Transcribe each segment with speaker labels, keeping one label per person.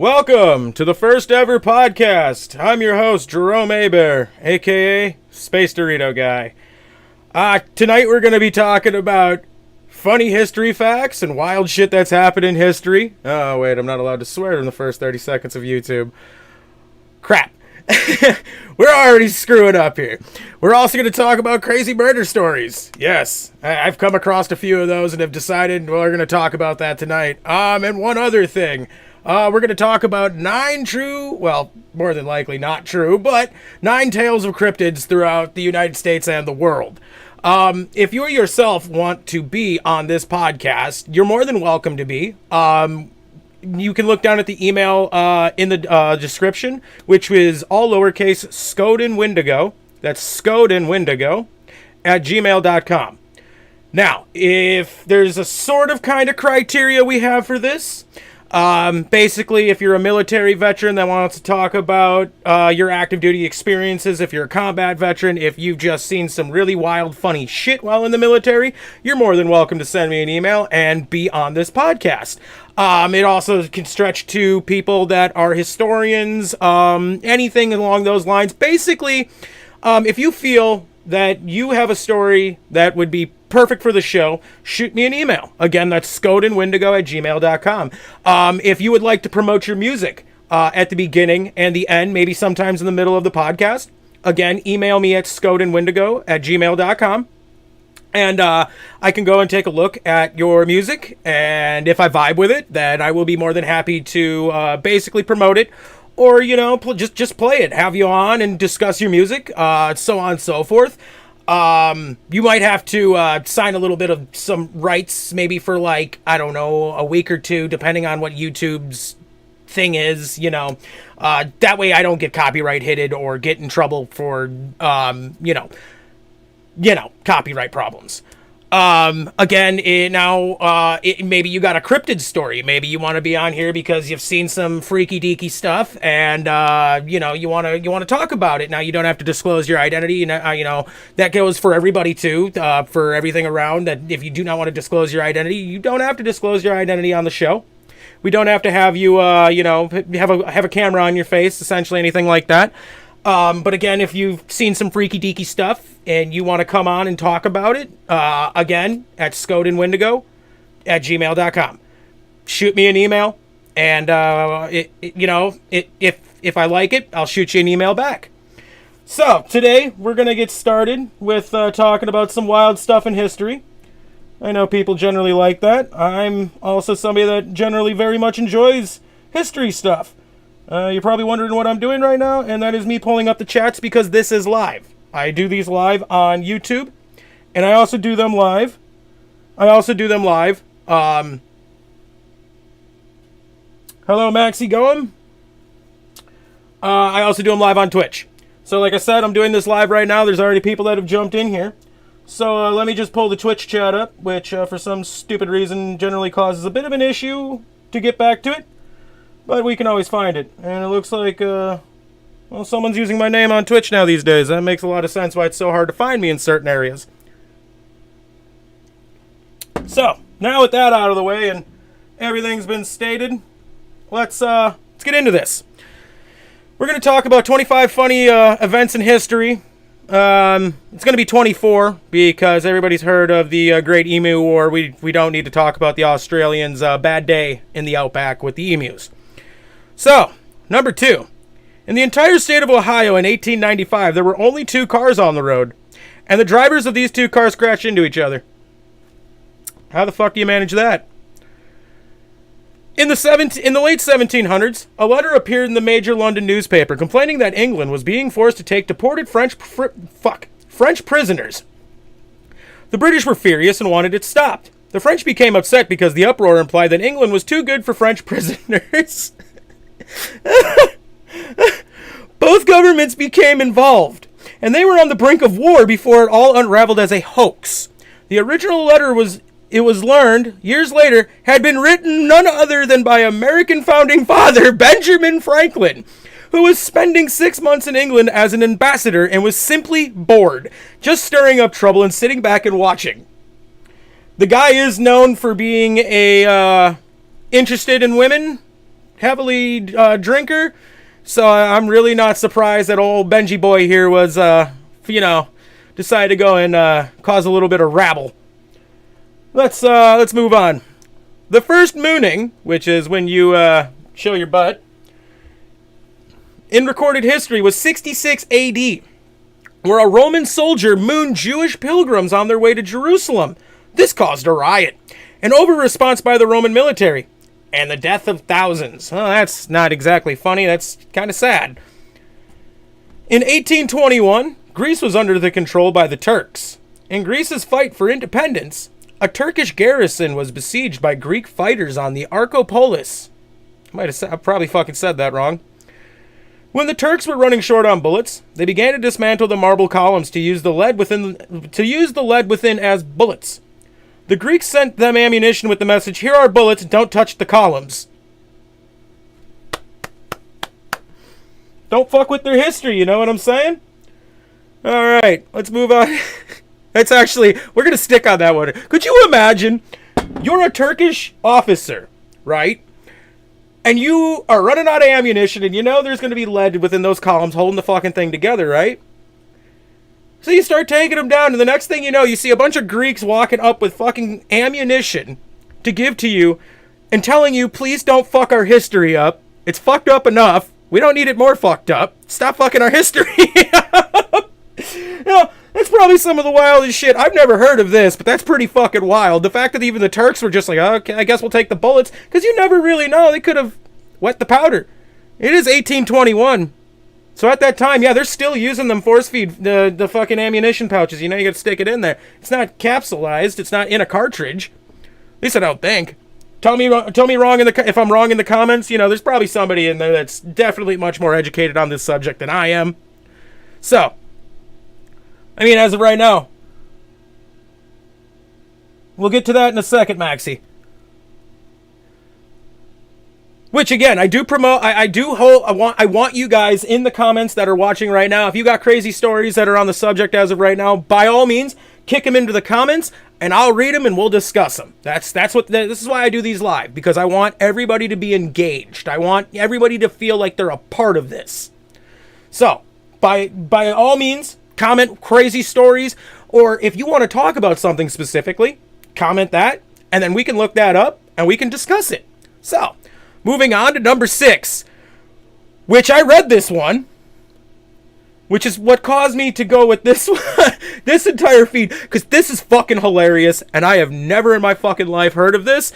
Speaker 1: Welcome to the first ever podcast. I'm your host, Jerome Abair, aka Space Dorito Guy. Tonight we're going to be talking about funny history facts and wild shit that's happened in history. Oh, wait, I'm not allowed to swear in the first 30 seconds of YouTube. Crap. We're already screwing up here. We're also going to talk about crazy murder stories. Yes, I've come across a few of those and have decided we're going to talk about that tonight. And one other thing. We're going to talk about 9 true, well, more than likely not true, but 9 tales of cryptids throughout the United States and the world. If you yourself want to be on this podcast, you're more than welcome to be. You can look down at the email in the description, which is all lowercase scodenwindigo. That's scodenwindigo at gmail.com. Now, if there's a sort of kind of criteria we have for this, basically, if you're a military veteran that wants to talk about your active duty experiences, if you're a combat veteran, if you've just seen some really wild, funny shit while in the military, you're more than welcome to send me an email and be on this podcast. It also can stretch to people that are historians, anything along those lines. Basically, if you feel that you have a story that would be perfect for the show, shoot me an email. Again, that's scodenwindigo at gmail.com. If you would like to promote your music at the beginning and the end, maybe sometimes in the middle of the podcast, again, email me at scodenwindigo at gmail.com. And I can go and take a look at your music, and if I vibe with it, then I will be more than happy to basically promote it, or, you know, just play it, have you on and discuss your music, so on and so forth. You might have to sign a little bit of some rights, maybe for like, I don't know, a week or two, depending on what YouTube's thing is, you know. That way I don't get copyright hitted or get in trouble for, you know, copyright problems. Again, maybe you got a cryptid story. Maybe you want to be on here because you've seen some freaky deaky stuff, and you want to talk about it. Now, you don't have to disclose your identity. You know that goes for everybody too. For everything around, that if you do not want to disclose your identity, you don't have to disclose your identity on the show. We don't have to have you have a camera on your face, essentially anything like that. But again, if you've seen some freaky deaky stuff and you want to come on and talk about it, again, at scodenwindigo at gmail.com. Shoot me an email, and if I like it, I'll shoot you an email back. So today we're gonna get started with talking about some wild stuff in history. I know people generally like that. I'm also somebody that generally very much enjoys history stuff. You're probably wondering what I'm doing right now, and that is me pulling up the chats because this is live. I do these live on YouTube, and I also do them live. Hello, Maxie Goem. I also do them live on Twitch. So like I said, I'm doing this live right now. There's already people that have jumped in here. So let me just pull the Twitch chat up, which for some stupid reason generally causes a bit of an issue to get back to it. But we can always find it. And it looks like, someone's using my name on Twitch now these days. That makes a lot of sense why it's so hard to find me in certain areas. So, now with that out of the way and everything's been stated, let's get into this. We're going to talk about 25 funny events in history. It's going to be 24 because everybody's heard of the Great Emu War. We don't need to talk about the Australians' bad day in the outback with the emus. So, number 2. In the entire state of Ohio in 1895, there were only 2 cars on the road, and the drivers of these 2 cars crashed into each other. How the fuck do you manage that? In the late 1700s, a letter appeared in the major London newspaper complaining that England was being forced to take deported French prisoners. The British were furious and wanted it stopped. The French became upset because the uproar implied that England was too good for French prisoners. Both governments became involved, and they were on the brink of war before it all unraveled as a hoax. The original letter was learned, years later, had been written none other than by American founding father Benjamin Franklin, who was spending 6 months in England as an ambassador and was simply bored, just stirring up trouble and sitting back and watching. The guy is known for being interested in women, heavily drinker, so I'm really not surprised that old Benji boy here was, decided to go and cause a little bit of rabble. Let's move on. The first mooning, which is when you show your butt, in recorded history was 66 AD, where a Roman soldier mooned Jewish pilgrims on their way to Jerusalem. This caused a riot, an over-response by the Roman military, and the death of thousands. Well, that's not exactly funny, that's kind of sad. In 1821, Greece was under the control by the Turks. In Greece's fight for independence, a Turkish garrison was besieged by Greek fighters on the Archopolis. I probably fucking said that wrong. When the Turks were running short on bullets, they began to dismantle the marble columns to use the lead within as bullets. The Greeks sent them ammunition with the message, "Here are bullets, don't touch the columns." Don't fuck with their history, you know what I'm saying? Alright, let's move on. We're gonna stick on that one. Could you imagine, you're a Turkish officer, right? And you are running out of ammunition, and you know there's gonna be lead within those columns holding the fucking thing together, right? So you start taking them down, and the next thing you know, you see a bunch of Greeks walking up with fucking ammunition to give to you and telling you, please don't fuck our history up. It's fucked up enough. We don't need it more fucked up. Stop fucking our history. That's probably some of the wildest shit. I've never heard of this, but that's pretty fucking wild. The fact that even the Turks were just like, okay, I guess we'll take the bullets, because you never really know. They could have wet the powder. It is 1821. So at that time, yeah, they're still using them force feed, the fucking ammunition pouches. You know, you got to stick it in there. It's not capsulized. It's not in a cartridge. At least I don't think. Tell me wrong if I'm wrong in the comments. You know, there's probably somebody in there that's definitely much more educated on this subject than I am. So, I mean, as of right now, we'll get to that in a second, Maxie. Which again, I do promote. I want you guys in the comments that are watching right now. If you got crazy stories that are on the subject as of right now, by all means, kick them into the comments, and I'll read them and we'll discuss them. This is why I do these live, because I want everybody to be engaged. I want everybody to feel like they're a part of this. So, by all means, comment crazy stories, or if you want to talk about something specifically, comment that, and then we can look that up and we can discuss it. So, moving on to number 6, which I read this one, which is what caused me to go with this one, this entire feed, because this is fucking hilarious, and I have never in my fucking life heard of this.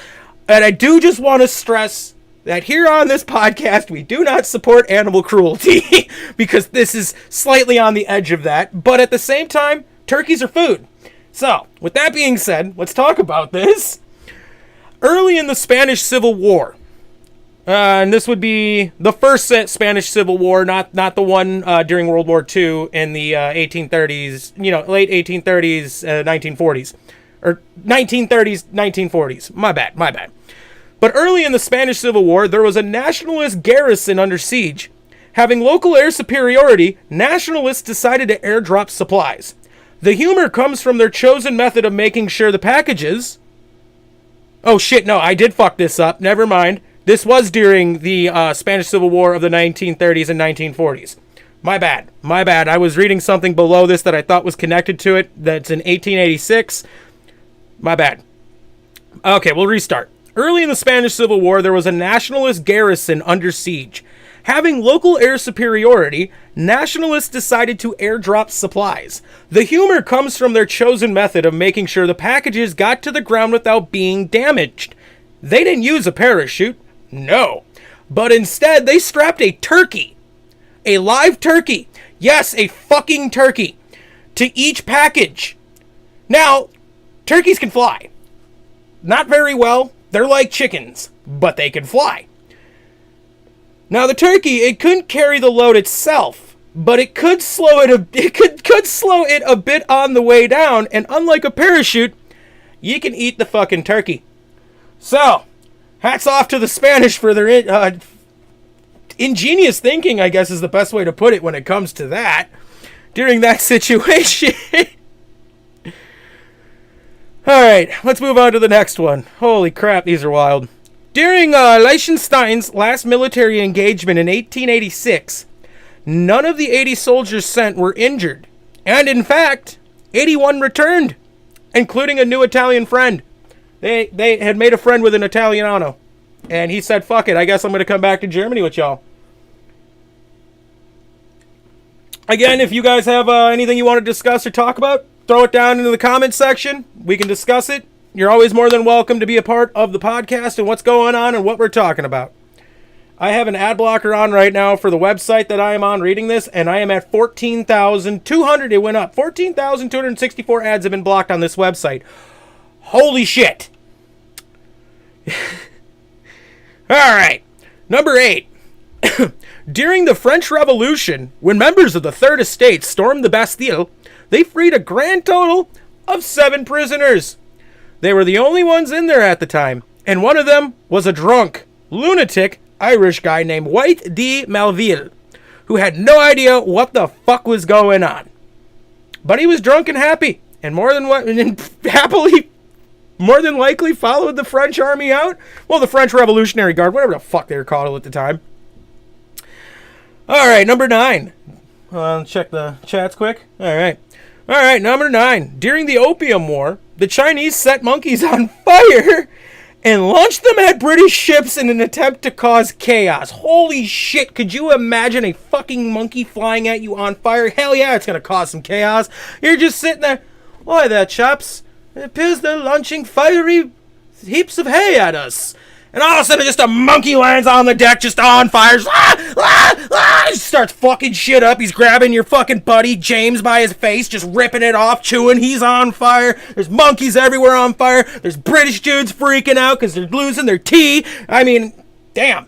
Speaker 1: And I do just want to stress that here on this podcast, we do not support animal cruelty, because this is slightly on the edge of that. But at the same time, turkeys are food. So, with that being said, let's talk about this. Early in the Spanish Civil War, and this would be the first Spanish Civil War, not the one during World War II in the 1830s, late 1830s, 1940s. Or 1930s, 1940s. My bad. But early in the Spanish Civil War, there was a nationalist garrison under siege. Having local air superiority, nationalists decided to airdrop supplies. The humor comes from their chosen method of making sure the packages... Oh shit, no, I did fuck this up. Never mind. This was during the Spanish Civil War of the 1930s and 1940s. My bad. I was reading something below this that I thought was connected to it. That's in 1886. My bad. Okay, we'll restart. Early in the Spanish Civil War, there was a nationalist garrison under siege. Having local air superiority, nationalists decided to airdrop supplies. The humor comes from their chosen method of making sure the packages got to the ground without being damaged. They didn't use a parachute. No. But instead, they strapped a turkey. A live turkey. Yes, a fucking turkey. To each package. Now, turkeys can fly. Not very well. They're like chickens. But they can fly. Now, the turkey, it couldn't carry the load itself. But it could slow it could slow it a bit on the way down. And unlike a parachute, you can eat the fucking turkey. So... hats off to the Spanish for their ingenious thinking, I guess is the best way to put it when it comes to that, during that situation. Alright, let's move on to the next one. Holy crap, these are wild. During Liechtenstein's last military engagement in 1886, none of the 80 soldiers sent were injured. And in fact, 81 returned, including a new Italian friend. They had made a friend with an Italiano. And he said, fuck it, I guess I'm going to come back to Germany with y'all. Again, if you guys have anything you want to discuss or talk about, throw it down into the comments section. We can discuss it. You're always more than welcome to be a part of the podcast and what's going on and what we're talking about. I have an ad blocker on right now for the website that I am on reading this, and I am at 14,200. It went up. 14,264 ads have been blocked on this website. Holy shit. All right. Number 8. During the French Revolution, when members of the Third Estate stormed the Bastille, they freed a grand total of 7 prisoners. They were the only ones in there at the time, and one of them was a drunk, lunatic Irish guy named White de Malville, who had no idea what the fuck was going on. But he was drunk and happy, and more than likely followed the French army out. Well, the French Revolutionary Guard, whatever the fuck they were called at the time. All right, number 9. Check the chats quick. All right, number 9. During the Opium War, the Chinese set monkeys on fire and launched them at British ships in an attempt to cause chaos. Holy shit, could you imagine a fucking monkey flying at you on fire? Hell yeah, it's going to cause some chaos. You're just sitting there, why there, chaps? It appears they're launching fiery heaps of hay at us. And all of a sudden, just a monkey lands on the deck, just on fire. Just starts fucking shit up. He's grabbing your fucking buddy, James, by his face, just ripping it off, chewing. He's on fire. There's monkeys everywhere on fire. There's British dudes freaking out because they're losing their tea. I mean, damn.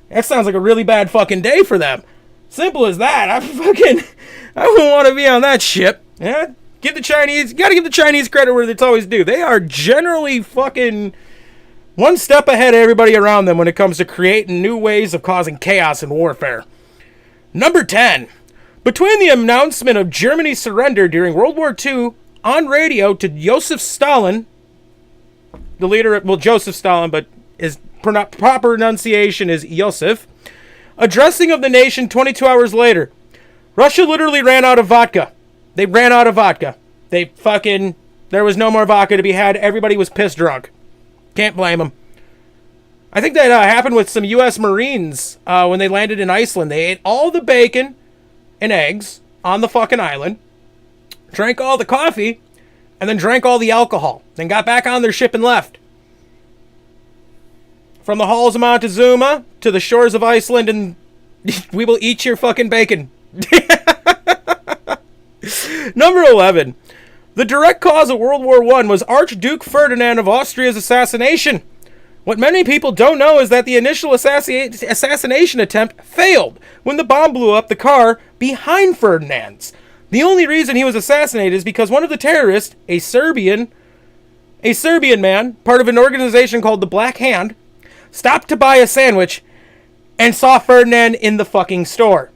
Speaker 1: That sounds like a really bad fucking day for them. Simple as that. I wouldn't want to be on that ship. Yeah? Gotta give the Chinese credit where it's always due. They are generally fucking one step ahead of everybody around them when it comes to creating new ways of causing chaos and warfare. Number 10. Between the announcement of Germany's surrender during World War II on radio to Joseph Stalin, the leader of, well, Joseph Stalin, but his proper pronunciation is Joseph, addressing of the nation 22 hours later, Russia literally ran out of vodka. They ran out of vodka. There was no more vodka to be had. Everybody was piss drunk. Can't blame them. I think that happened with some U.S. Marines when they landed in Iceland. They ate all the bacon and eggs on the fucking island, drank all the coffee, and then drank all the alcohol. Then got back on their ship and left. From the halls of Montezuma to the shores of Iceland, and we will eat your fucking bacon. Number 11. The direct cause of World War I was Archduke Ferdinand of Austria's assassination. What many people don't know is that the initial assassination attempt failed when the bomb blew up the car behind Ferdinand's. The only reason he was assassinated is because one of the terrorists, a Serbian man, part of an organization called the Black Hand, stopped to buy a sandwich and saw Ferdinand in the fucking store.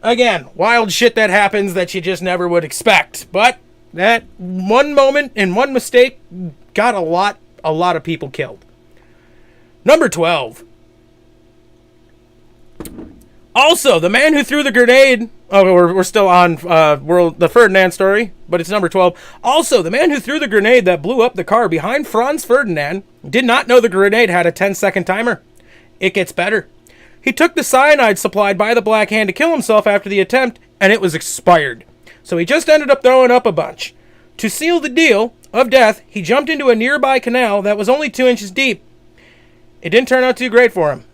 Speaker 1: Again, wild shit that happens that you just never would expect. But that one moment and one mistake got a lot of people killed. Number 12. Also, the man who threw the grenade... Oh, we're still on the Ferdinand story, but it's number 12. Also, the man who threw the grenade that blew up the car behind Franz Ferdinand did not know the grenade had a 10-second timer. It gets better. He took the cyanide supplied by the Black Hand to kill himself after the attempt, and it was expired. So he just ended up throwing up a bunch. To seal the deal of death, he jumped into a nearby canal that was only 2 inches deep. It didn't turn out too great for him.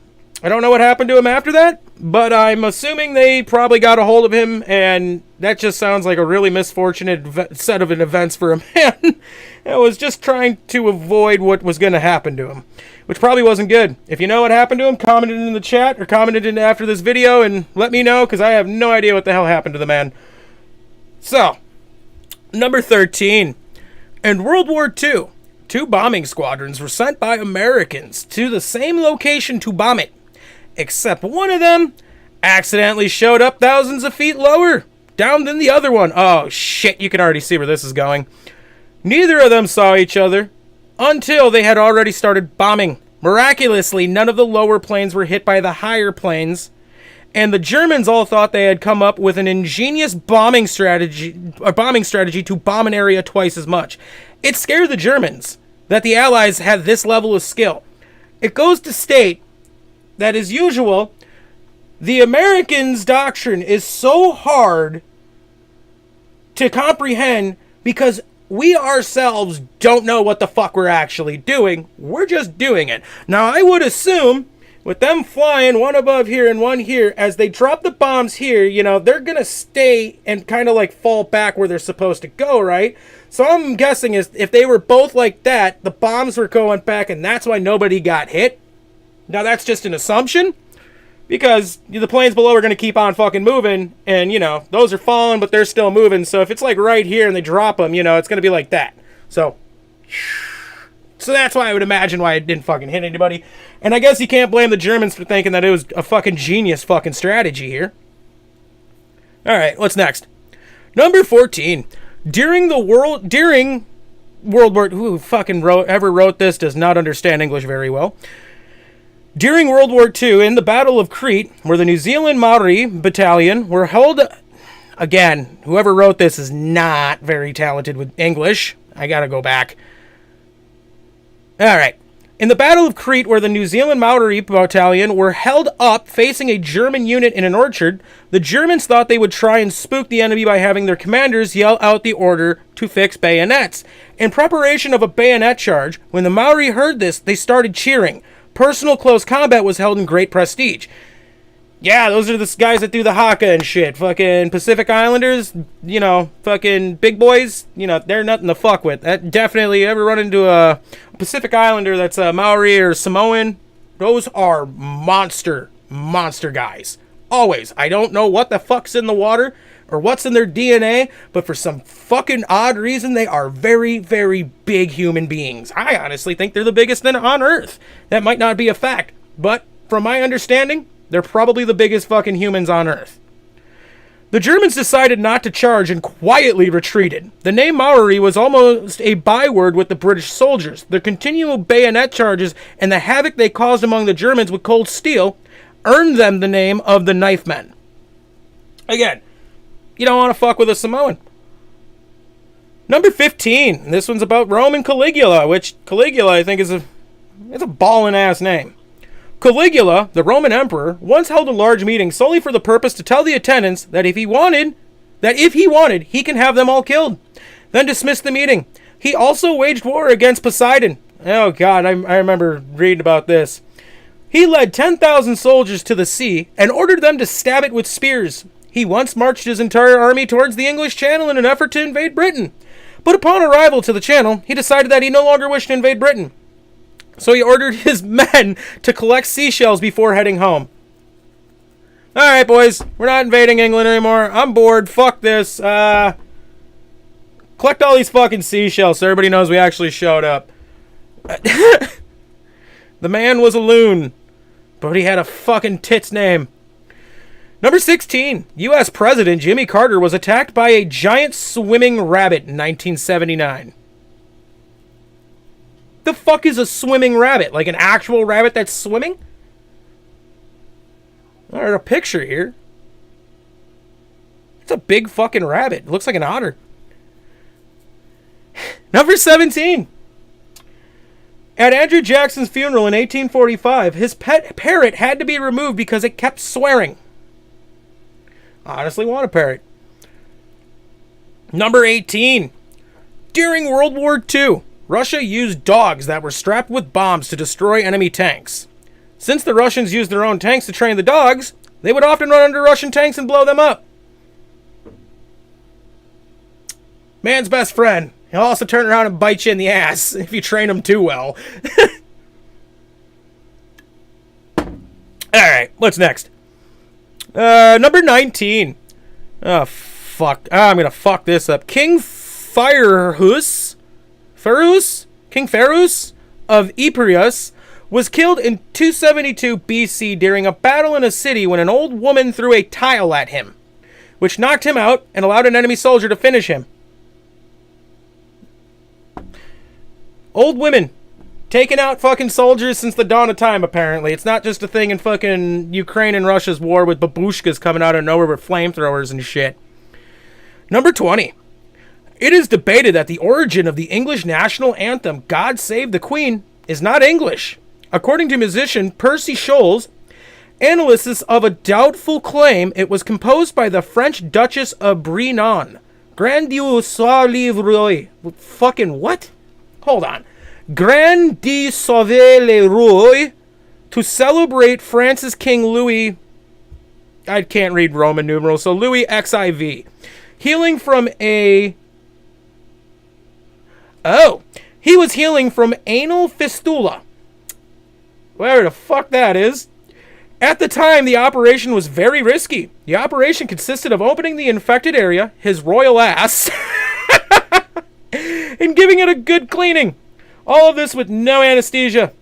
Speaker 1: I don't know what happened to him after that, but I'm assuming they probably got a hold of him, and that just sounds like a really misfortunate set of events for a man that was just trying to avoid what was going to happen to him, which probably wasn't good. If you know what happened to him, comment it in the chat or comment it in after this video and let me know, because I have no idea what the hell happened to the man. So, number 13. In World War II, 2 bombing squadrons were sent by Americans to the same location to bomb it. Except one of them accidentally showed up thousands of feet lower down than the other one. Oh shit, you can already see where this is going. Neither of them saw each other until they had already started bombing. Miraculously, none of the lower planes were hit by the higher planes, and the Germans all thought they had come up with an ingenious bombing strategy to bomb an area twice as much. It scared the Germans that the Allies had this level of skill. It goes to state that, as usual, the Americans' doctrine is so hard to comprehend because we ourselves don't know what the fuck we're actually doing. We're just doing it. Now, I would assume, with them flying one above here and one here, as they drop the bombs here, you know, they're going to stay and kind of like fall back where they're supposed to go, right? So I'm guessing is if they were both like that, the bombs were going back, and that's why nobody got hit. Now, that's just an assumption, because the planes below are going to keep on fucking moving, and, you know, those are falling, but they're still moving. So if it's like right here and they drop them, you know, it's going to be like that. So that's why I would imagine why it didn't fucking hit anybody. And I guess you can't blame the Germans for thinking that it was a fucking genius fucking strategy here. All right, what's next? Number 14. During World War, who fucking wrote this does not understand English very well. During World War II, in the Battle of Crete, where the New Zealand Maori Battalion were held... Again, whoever wrote this is not very talented with English. I gotta go back. Alright. In the Battle of Crete, where the New Zealand Maori Battalion were held up facing a German unit in an orchard, the Germans thought they would try and spook the enemy by having their commanders yell out the order to fix bayonets. In preparation of a bayonet charge, when the Maori heard this, they started cheering. Personal close combat was held in great prestige. Yeah, those are the guys that do the haka and shit. Fucking Pacific Islanders, you know, fucking big boys, you know, they're nothing to fuck with. That definitely, ever run into a Pacific Islander that's a Maori or Samoan, those are monster guys. Always. I don't know what the fuck's in the water or what's in their DNA, but for some fucking odd reason, they are very, very big human beings. I honestly think they're the biggest on Earth. That might not be a fact, but from my understanding, they're probably the biggest fucking humans on Earth. The Germans decided not to charge and quietly retreated. The name Maori was almost a byword with the British soldiers. Their continual bayonet charges and the havoc they caused among the Germans with cold steel earned them the name of the Knife Men. Again, you don't want to fuck with a Samoan. Number 15. This one's about Rome and Caligula, which Caligula I think is a ballin' ass name. Caligula, the Roman emperor, once held a large meeting solely for the purpose to tell the attendants that if he wanted, he can have them all killed. Then dismissed the meeting. He also waged war against Poseidon. Oh God, I remember reading about this. He led 10,000 soldiers to the sea and ordered them to stab it with spears. He once marched his entire army towards the English Channel in an effort to invade Britain. But upon arrival to the Channel, he decided that he no longer wished to invade Britain. So he ordered his men to collect seashells before heading home. Alright, boys. We're not invading England anymore. I'm bored. Fuck this. Collect all these fucking seashells so everybody knows we actually showed up. The man was a loon, but he had a fucking tits name. Number 16. U.S. President Jimmy Carter was attacked by a giant swimming rabbit in 1979. The fuck is a swimming rabbit? Like an actual rabbit that's swimming? There's a picture here. It's a big fucking rabbit. It looks like an otter. Number 17. At Andrew Jackson's funeral in 1845, his pet parrot had to be removed because it kept swearing. I honestly want a parrot. Number 18. During World War II, Russia used dogs that were strapped with bombs to destroy enemy tanks. Since the Russians used their own tanks to train the dogs, they would often run under Russian tanks and blow them up. Man's best friend. He'll also turn around and bite you in the ass if you train him too well. Alright, what's next? Number 19. Oh, fuck. I'm gonna fuck this up. King King Pharos of Epirus was killed in 272 BC during a battle in a city when an old woman threw a tile at him, which knocked him out and allowed an enemy soldier to finish him. Old women taking out fucking soldiers since the dawn of time, apparently. It's not just a thing in fucking Ukraine and Russia's war with babushkas coming out of nowhere with flamethrowers and shit. Number 20. It is debated that the origin of the English national anthem, God Save the Queen, is not English. According to musician Percy Scholes, analysis of a doubtful claim, it was composed by the French Duchess of Brinon. Grandiose soit livre. Fucking what? Hold on. Grand de sauver le roi to celebrate France's King Louis. I can't read Roman numerals, so Louis XIV. Healing from a... Oh, he was healing from anal fistula. Whatever the fuck that is. At the time, the operation was very risky. The operation consisted of opening the infected area, his royal ass, and giving it a good cleaning. All of this with no anesthesia.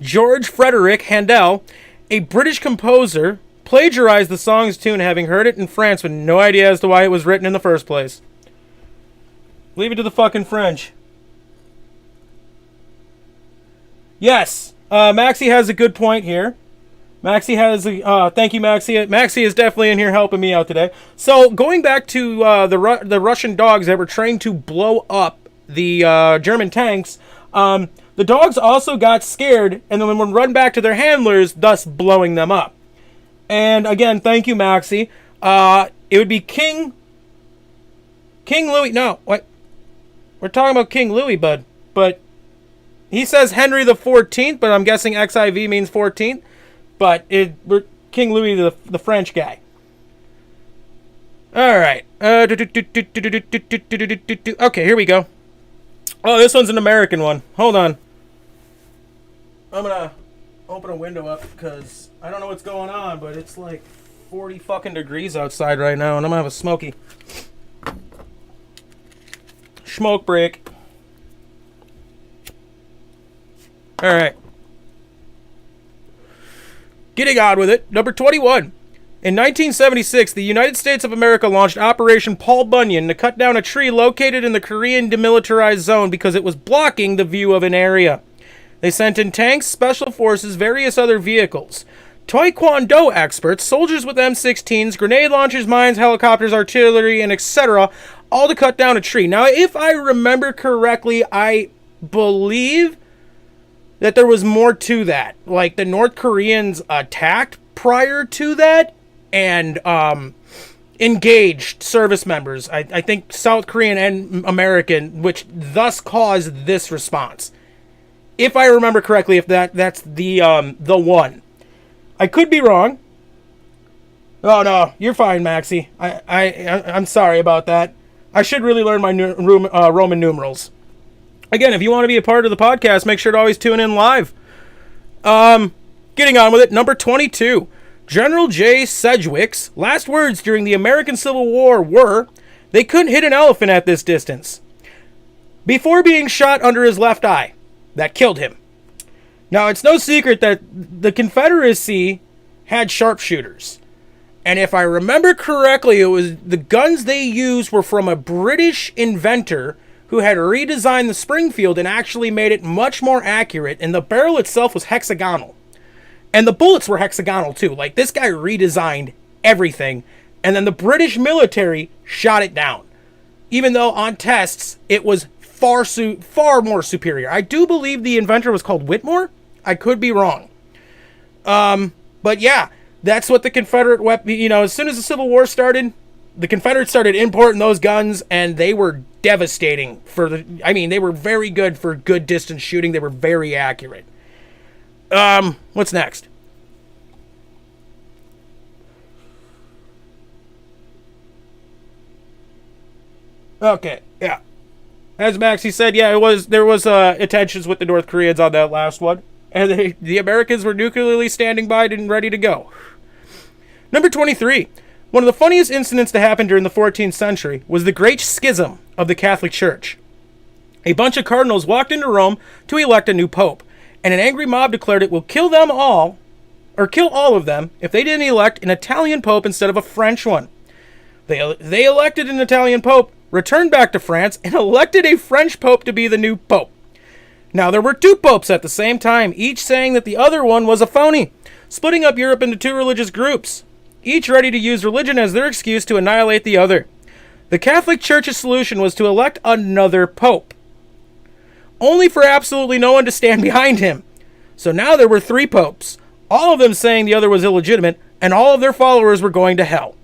Speaker 1: George Frederick Handel, a British composer, plagiarized the song's tune, having heard it in France with no idea as to why it was written in the first place. Leave it to the fucking French. Yes, Maxie has a good point here. Maxie has a... thank you, Maxie. Maxie is definitely in here helping me out today. So, going back to the Russian dogs that were trained to blow up the German tanks, the dogs also got scared and then would run back to their handlers, thus blowing them up. And again, thank you, Maxie. It would be King Louis. No, wait. We're talking about King Louis, bud. But he says Henry the 14th, but I'm guessing XIV means 14th. But we're King Louis the French guy. All right. Okay, here we go. Oh, this one's an American one. Hold on. I'm gonna open a window up because I don't know what's going on, but it's like 40 fucking degrees outside right now, and I'm gonna have a smoky smoke break. All right. Getting on with it. Number 21. In 1976, the United States of America launched Operation Paul Bunyan to cut down a tree located in the Korean demilitarized zone because it was blocking the view of an area. They sent in tanks, special forces, various other vehicles. Taekwondo experts, soldiers with M16s, grenade launchers, mines, helicopters, artillery, and etc., all to cut down a tree. Now, if I remember correctly, I believe that there was more to that. Like, the North Koreans attacked prior to that and engaged service members. I think South Korean and American, which thus caused this response. If I remember correctly, if that's the one. I could be wrong. Oh, no, you're fine, Maxie. I'm sorry about that. I should really learn my Roman numerals. Again, if you want to be a part of the podcast, make sure to always tune in live. Getting on with it. Number 22. General J. Sedgwick's last words during the American Civil War were, "They couldn't hit an elephant at this distance," before being shot under his left eye. That killed him. Now, it's no secret that the Confederacy had sharpshooters. And if I remember correctly, it was the guns they used were from a British inventor who had redesigned the Springfield and actually made it much more accurate, and the barrel itself was hexagonal. And the bullets were hexagonal too. Like, this guy redesigned everything, and then the British military shot it down. Even though on tests, it was far more superior. I do believe the inventor was called Whitmore. I could be wrong. But yeah, that's what the Confederate weapon, as soon as the Civil War started, the Confederates started importing those guns, and they were devastating they were very good for good distance shooting. They were very accurate. What's next? Okay, yeah. As Maxie said, yeah, there was tensions with the North Koreans on that last one. And the Americans were nuclearly standing by and ready to go. Number 23. One of the funniest incidents to happen during the 14th century was the Great Schism of the Catholic Church. A bunch of cardinals walked into Rome to elect a new pope, and an angry mob declared it will kill all of them, if they didn't elect an Italian pope instead of a French one. They elected an Italian pope, returned back to France, and elected a French pope to be the new pope. Now, there were two popes at the same time, each saying that the other one was a phony, splitting up Europe into two religious groups, each ready to use religion as their excuse to annihilate the other. The Catholic Church's solution was to elect another pope, only for absolutely no one to stand behind him. So now there were three popes, all of them saying the other was illegitimate, and all of their followers were going to hell.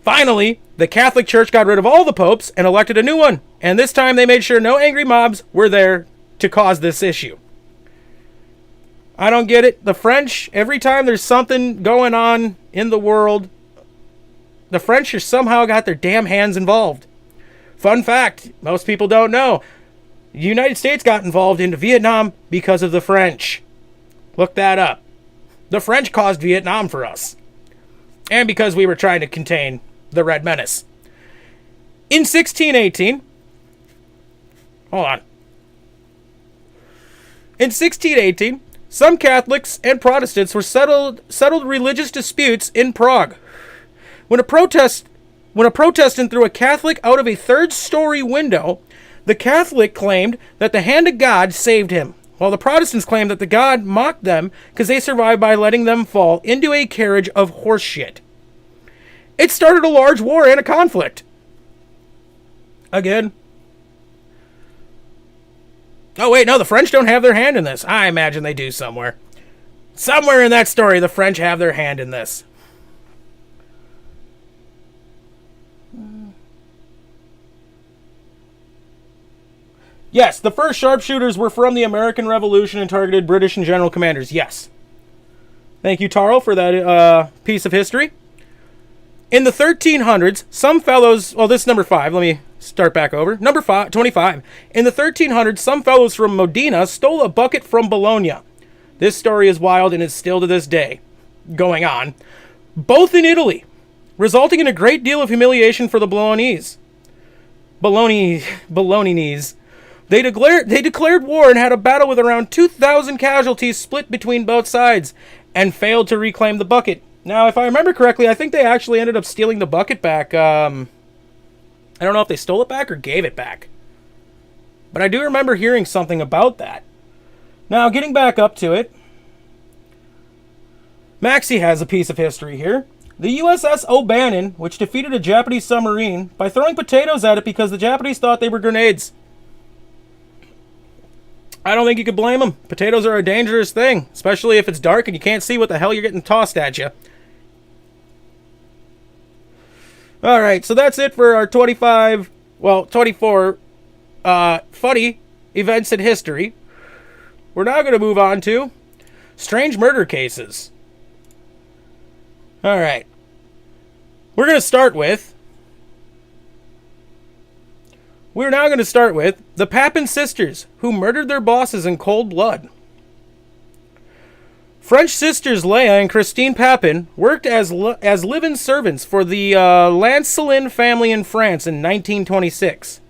Speaker 1: Finally, the Catholic Church got rid of all the popes and elected a new one, and this time they made sure no angry mobs were there to cause this issue. I don't get it. The French, every time there's something going on in the world, the French have somehow got their damn hands involved. Fun fact, most people don't know, the United States got involved into Vietnam because of the French. Look that up. The French caused Vietnam for us. And because we were trying to contain the Red Menace. In 1618, hold on. In 1618, some Catholics and Protestants were settled religious disputes in Prague. When a protestant threw a Catholic out of a third-story window, the Catholic claimed that the hand of God saved him, while the Protestants claimed that the God mocked them because they survived by letting them fall into a carriage of horseshit. It started a large war and a conflict. Again. Oh, wait, no, the French don't have their hand in this. I imagine they do somewhere. Somewhere in that story, the French have their hand in this. Yes, the first sharpshooters were from the American Revolution and targeted British and general commanders. Yes. Thank you, Tarl, for that piece of history. In the 1300s, some fellows... Well, this is number 5. Let me start back over. Number 25. In the 1300s, some fellows from Modena stole a bucket from Bologna. This story is wild and is still to this day going on. Both in Italy, resulting in a great deal of humiliation for the Bolognese. They declared war and had a battle with around 2,000 casualties split between both sides and failed to reclaim the bucket. Now, if I remember correctly, I think they actually ended up stealing the bucket back. I don't know if they stole it back or gave it back. But I do remember hearing something about that. Now, getting back up to it, Maxie has a piece of history here. The USS O'Bannon, which defeated a Japanese submarine by throwing potatoes at it because the Japanese thought they were grenades. I don't think you could blame them. Potatoes are a dangerous thing, especially if it's dark and you can't see what the hell you're getting tossed at you. Alright, so that's it for our 24 funny events in history. We're now going to move on to strange murder cases. Alright. We're now going to start with the Papin sisters, who murdered their bosses in cold blood. French sisters Leah and Christine Papin worked as live-in servants for the Lancelin family in France in 1926.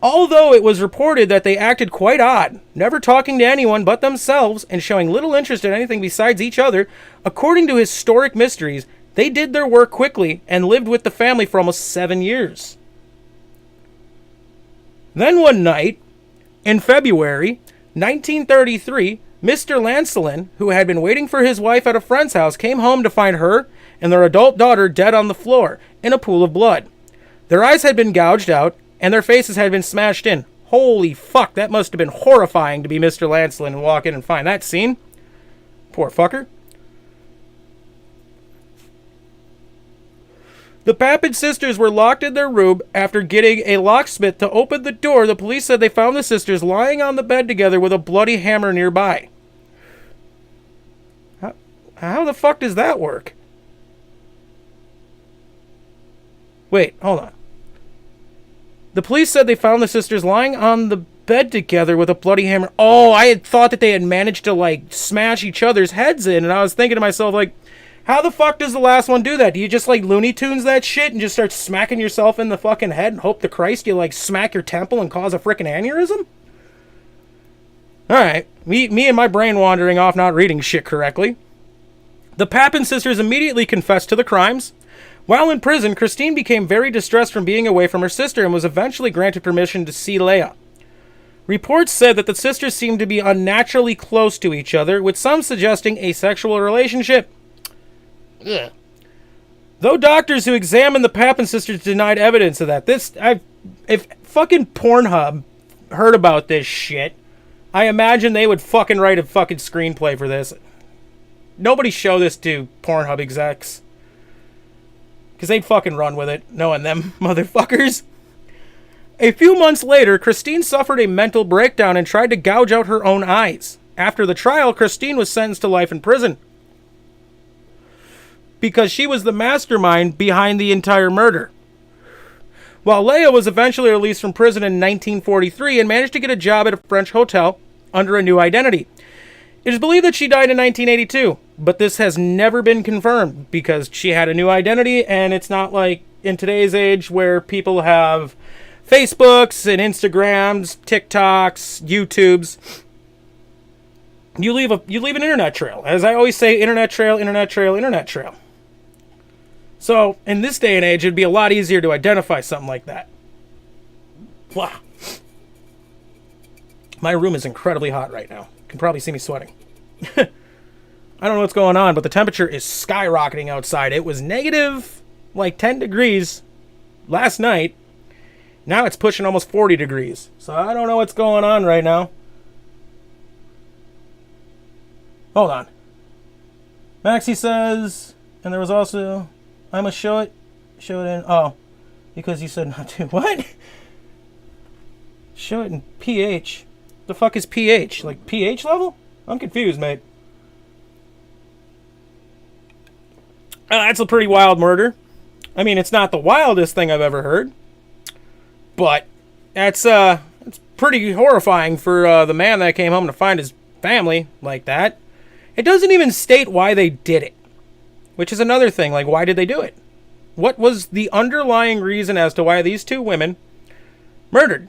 Speaker 1: Although it was reported that they acted quite odd, never talking to anyone but themselves and showing little interest in anything besides each other, according to historic mysteries, they did their work quickly and lived with the family for almost 7 years. Then one night, in February 1933, Mr. Lancelin, who had been waiting for his wife at a friend's house, came home to find her and their adult daughter dead on the floor in a pool of blood. Their eyes had been gouged out and their faces had been smashed in. Holy fuck, that must have been horrifying to be Mr. Lancelin and walk in and find that scene. Poor fucker. The Papin sisters were locked in their room after getting a locksmith to open the door. The police said they found the sisters lying on the bed together with a bloody hammer nearby. How the fuck does that work? Wait, hold on. The police said they found the sisters lying on the bed together with a bloody hammer. Oh, I had thought that they had managed to, smash each other's heads in, and I was thinking to myself, how the fuck does the last one do that? Do you just, Looney Tunes that shit and just start smacking yourself in the fucking head and hope to Christ you, smack your temple and cause a frickin' aneurysm? Alright, me and my brain wandering off not reading shit correctly. The Papin sisters immediately confessed to the crimes. While in prison, Christine became very distressed from being away from her sister and was eventually granted permission to see Leah. Reports said that the sisters seemed to be unnaturally close to each other, with some suggesting a sexual relationship. Ugh. Though doctors who examined the Pappan sisters denied evidence of that, if fucking Pornhub heard about this shit, I imagine they would fucking write a fucking screenplay for this. Nobody show this to Pornhub execs, because they'd fucking run with it, knowing them motherfuckers. A few months later, Christine suffered a mental breakdown and tried to gouge out her own eyes. After the trial, Christine was sentenced to life in prison, because she was the mastermind behind the entire murder. While Leah was eventually released from prison in 1943 and managed to get a job at a French hotel under a new identity. It is believed that she died in 1982, but this has never been confirmed because she had a new identity, and it's not like in today's age where people have Facebooks and Instagrams, TikToks, YouTubes. You leave an internet trail. As I always say, internet trail, internet trail, internet trail. So, in this day and age, it'd be a lot easier to identify something like that. Wow. My room is incredibly hot right now. You can probably see me sweating. I don't know what's going on, but the temperature is skyrocketing outside. It was negative, like 10 degrees last night. Now it's pushing almost 40 degrees. So I don't know what's going on right now. Hold on. Maxie says, and there was also, I must show it in, oh, because you said not to. What? Show it in pH. The fuck is pH? Like pH level? I'm confused, mate. That's a pretty wild murder. I mean, it's not the wildest thing I've ever heard, but it's pretty horrifying for the man that came home to find his family like that. It doesn't even state why they did it, which is another thing. Like, why did they do it? What was the underlying reason as to why these two women murdered?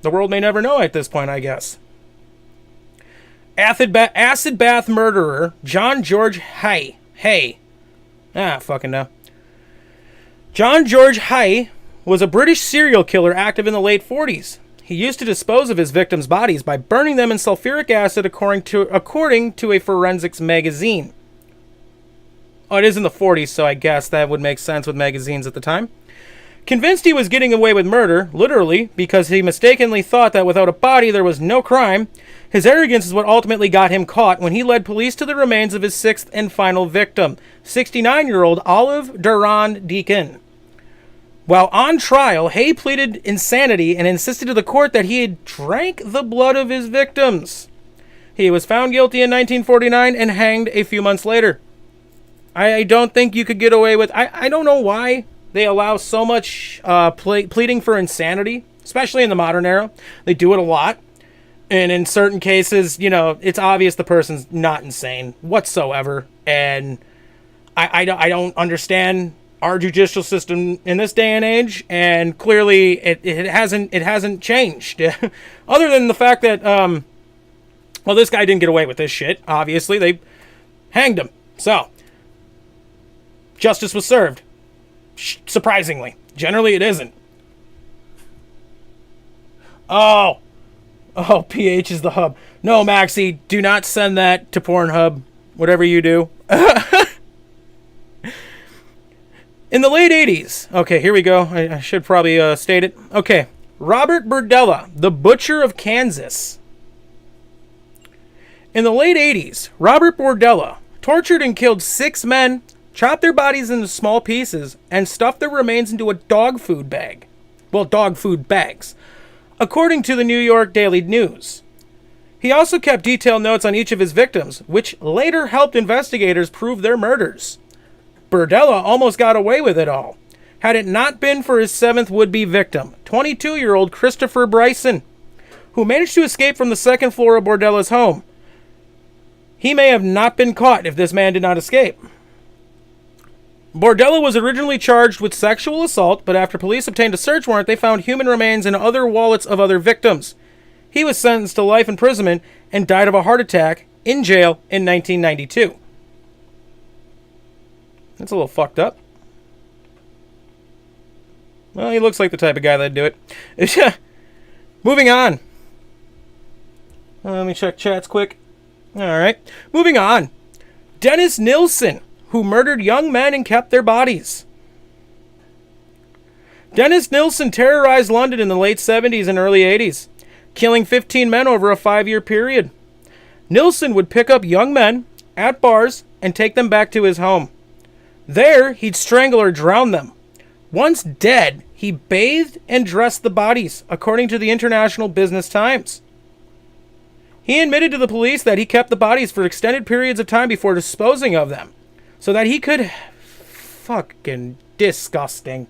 Speaker 1: The world may never know at this point, I guess. Acid bath murderer John George Hay. Fucking no. John George Hay was a British serial killer active in the late 40s. He used to dispose of his victims' bodies by burning them in sulfuric acid, according to a forensics magazine. Oh, it is in the 40s, so I guess that would make sense with magazines at the time. Convinced he was getting away with murder, literally, because he mistakenly thought that without a body there was no crime, his arrogance is what ultimately got him caught when he led police to the remains of his sixth and final victim, 69-year-old Olive Durand Deacon. While on trial, Hay pleaded insanity and insisted to the court that he had drank the blood of his victims. He was found guilty in 1949 and hanged a few months later. I don't think you could get away with... I don't know why they allow so much pleading for insanity, especially in the modern era. They do it a lot. And in certain cases, you know, it's obvious the person's not insane whatsoever. And I don't understand our judicial system in this day and age. And clearly it hasn't changed. Other than the fact that, well, this guy didn't get away with this shit. Obviously, they hanged him. So, justice was served. Surprisingly. Generally, it isn't. Oh, PH is the hub. No, Maxie, do not send that to Pornhub. Whatever you do. In the late 80s. Okay, here we go. I should probably state it. Okay. Robert Burdella, the Butcher of Kansas. In the late 80s, Robert Burdella tortured and killed 6 men, chopped their bodies into small pieces, and stuffed their remains into a dog food bag. Well, dog food bags, according to the New York Daily News. He also kept detailed notes on each of his victims, which later helped investigators prove their murders. Burdella almost got away with it all, had it not been for his 7th would-be victim, 22-year-old Christopher Bryson, who managed to escape from the 2nd floor of Burdella's home. He may have not been caught if this man did not escape. Burdella was originally charged with sexual assault, but after police obtained a search warrant, they found human remains in other wallets of other victims. He was sentenced to life imprisonment and died of a heart attack in jail in 1992. That's a little fucked up. Well, he looks like the type of guy that'd do it. Moving on. Let me check chats quick. All right. Moving on. Dennis Nilsen, who murdered young men and kept their bodies. Dennis Nilsen terrorized London in the late 70s and early 80s, killing 15 men over a 5-year period. Nilsen would pick up young men at bars and take them back to his home. There, he'd strangle or drown them. Once dead, he bathed and dressed the bodies, according to the International Business Times. He admitted to the police that he kept the bodies for extended periods of time before disposing of them, so that he could... Fucking disgusting.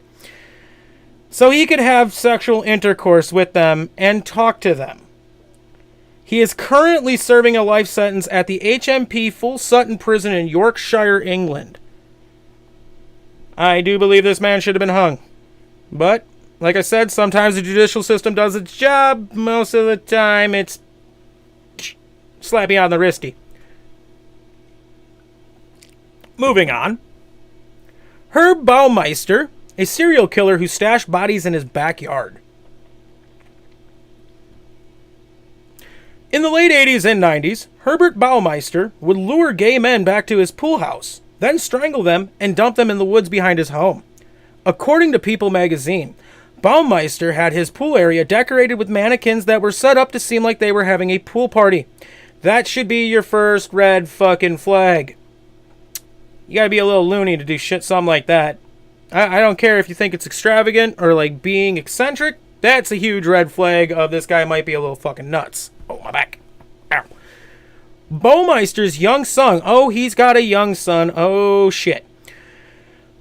Speaker 1: So he could have sexual intercourse with them and talk to them. He is currently serving a life sentence at the HMP Full Sutton Prison in Yorkshire, England. I do believe this man should have been hung. But, like I said, sometimes the judicial system does its job. Most of the time, it's slap you on the wristy. Moving on. Herb Baumeister, a serial killer who stashed bodies in his backyard. In the late 80s and 90s, Herbert Baumeister would lure gay men back to his pool house, then strangle them and dump them in the woods behind his home. According to People magazine, Baumeister had his pool area decorated with mannequins that were set up to seem like they were having a pool party. That should be your first red fucking flag. You gotta be a little loony to do something like that. I don't care if you think it's extravagant or like being eccentric. That's a huge red flag of this guy might be a little fucking nuts. Oh, my back. Ow. Baumeister's young son. Oh, he's got a young son. Oh, shit.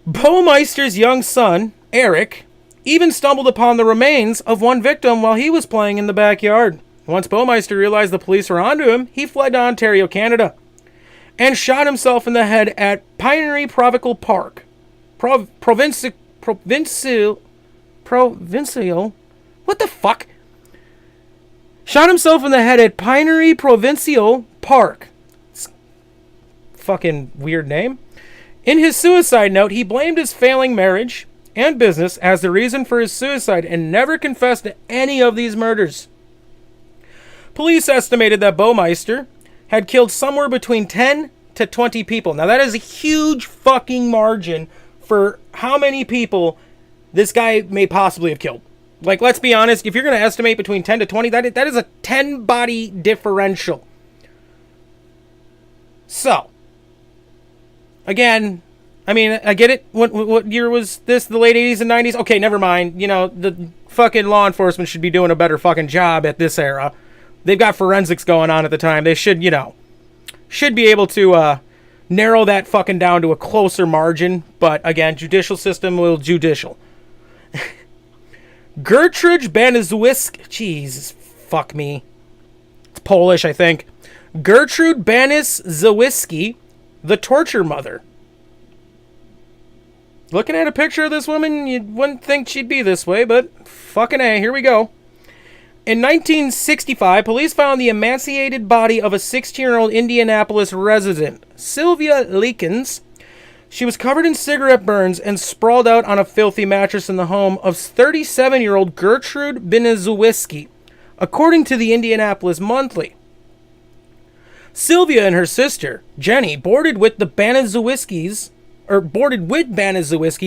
Speaker 1: Baumeister's young son, Eric, even stumbled upon the remains of one victim while he was playing in the backyard. Once Baumeister realized the police were onto him, he fled to Ontario, Canada, and shot himself in the head at Pinery Provincial Park. Provincial. What the fuck? Shot himself in the head at Pinery Provincial Park. Fucking weird name. In his suicide note, he blamed his failing marriage and business as the reason for his suicide and never confessed to any of these murders. Police estimated that Baumeister had killed somewhere between 10 to 20 people. Now that is a huge fucking margin for how many people this guy may possibly have killed. Like, let's be honest, if you're going to estimate between 10 to 20, that is a 10-body differential. So, again, I mean, I get it. What year was this? The late 80s and 90s? Okay, never mind. You know, the fucking law enforcement should be doing a better fucking job at this era. They've got forensics going on at the time. They should, should be able to narrow that fucking down to a closer margin. But, again, judicial system will judicial. Gertrude Baniszewski. Jesus, fuck me. It's Polish, I think. Gertrude Baniszewski, the torture mother. Looking at a picture of this woman, you wouldn't think she'd be this way, but fucking A, here we go. In 1965, police found the emaciated body of a 16-year-old Indianapolis resident, Sylvia Leekins. She was covered in cigarette burns and sprawled out on a filthy mattress in the home of 37-year-old Gertrude Baniszewski, according to the Indianapolis Monthly. Sylvia and her sister, Jenny, boarded with Baniszewski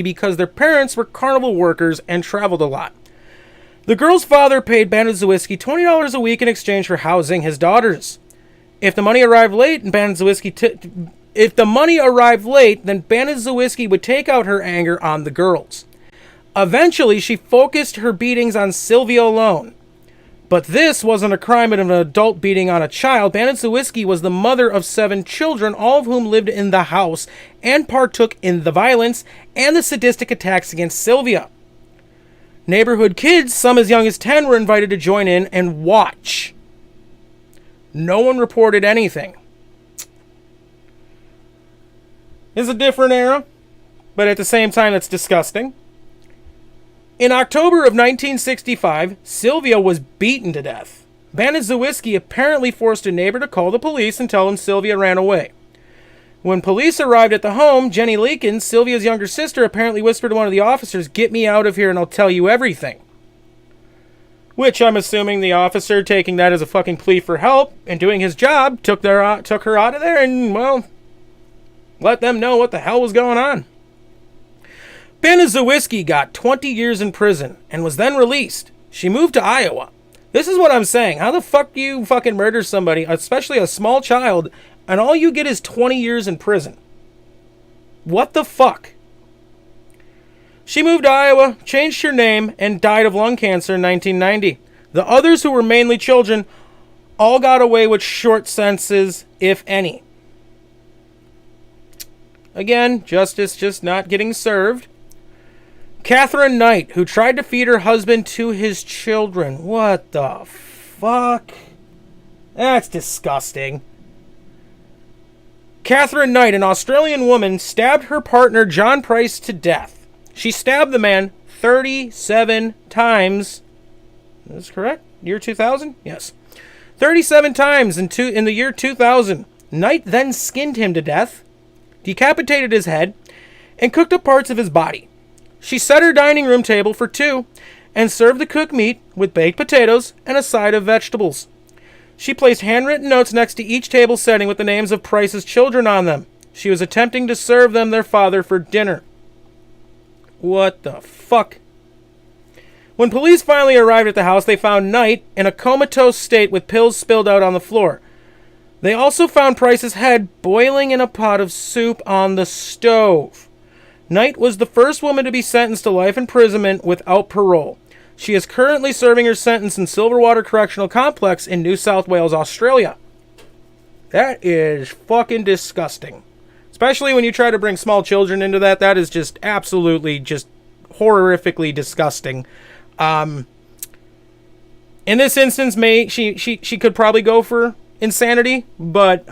Speaker 1: because their parents were carnival workers and traveled a lot. The girl's father paid Baniszewski $20 a week in exchange for housing his daughters. If the money arrived late, then Baniszewski would take out her anger on the girls. Eventually, she focused her beatings on Sylvia alone. But this wasn't a crime of an adult beating on a child. Baniszewski was the mother of 7 children, all of whom lived in the house and partook in the violence and the sadistic attacks against Sylvia. Neighborhood kids, some as young as 10, were invited to join in and watch. No one reported anything. It's a different era, but at the same time, it's disgusting. In October of 1965, Sylvia was beaten to death. Baniszewski apparently forced a neighbor to call the police and tell him Sylvia ran away. When police arrived at the home, Jenny Leekins, Sylvia's younger sister, apparently whispered to one of the officers, "Get me out of here and I'll tell you everything." which I'm assuming the officer, taking that as a fucking plea for help and doing his job, took her out of there and, well, let them know what the hell was going on. Baniszewski got 20 years in prison and was then released. She moved to Iowa. This is what I'm saying. How the fuck do you fucking murder somebody, especially a small child, and all you get is 20 years in prison? What the fuck? She moved to Iowa, changed her name, and died of lung cancer in 1990. The others, who were mainly children, all got away with short sentences, if any. Again, justice just not getting served. Catherine Knight, who tried to feed her husband to his children. What the fuck? That's disgusting. Catherine Knight, an Australian woman, stabbed her partner John Price to death. She stabbed the man 37 times. That's correct? Year 2000? Yes. 37 times in the year 2000. Knight then skinned him to death, decapitated his head, and cooked up parts of his body. She set her dining room table for two and served the cooked meat with baked potatoes and a side of vegetables. She placed handwritten notes next to each table setting with the names of Price's children on them. She was attempting to serve them their father for dinner. What the fuck? When police finally arrived at the house, they found Knight in a comatose state with pills spilled out on the floor. They also found Price's head boiling in a pot of soup on the stove. Knight was the first woman to be sentenced to life imprisonment without parole. She is currently serving her sentence in Silverwater Correctional Complex in New South Wales, Australia. That is fucking disgusting. Especially when you try to bring small children into that. That is just absolutely just horrifically disgusting. In this instance, she could probably go for insanity, but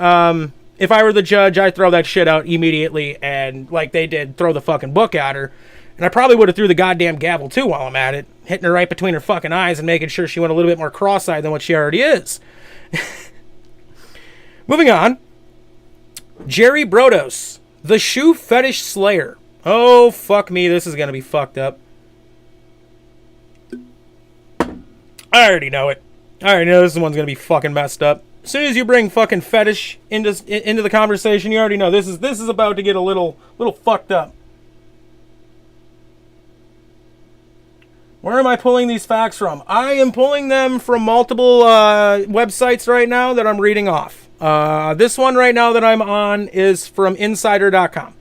Speaker 1: if I were the judge, I'd throw that shit out immediately and, like they did, throw the fucking book at her. And I probably would have threw the goddamn gavel too while I'm at it, hitting her right between her fucking eyes and making sure she went a little bit more cross-eyed than what she already is. Moving on. Jerry Brodos, the shoe fetish slayer. Oh, fuck me, this is going to be fucked up. I already know it. I already know this one's going to be fucking messed up. As soon as you bring fucking fetish into the conversation, you already know this is about to get a little fucked up. Where am I pulling these facts from? I am pulling them from multiple websites right now that I'm reading off. This one right now that I'm on is from Insider.com.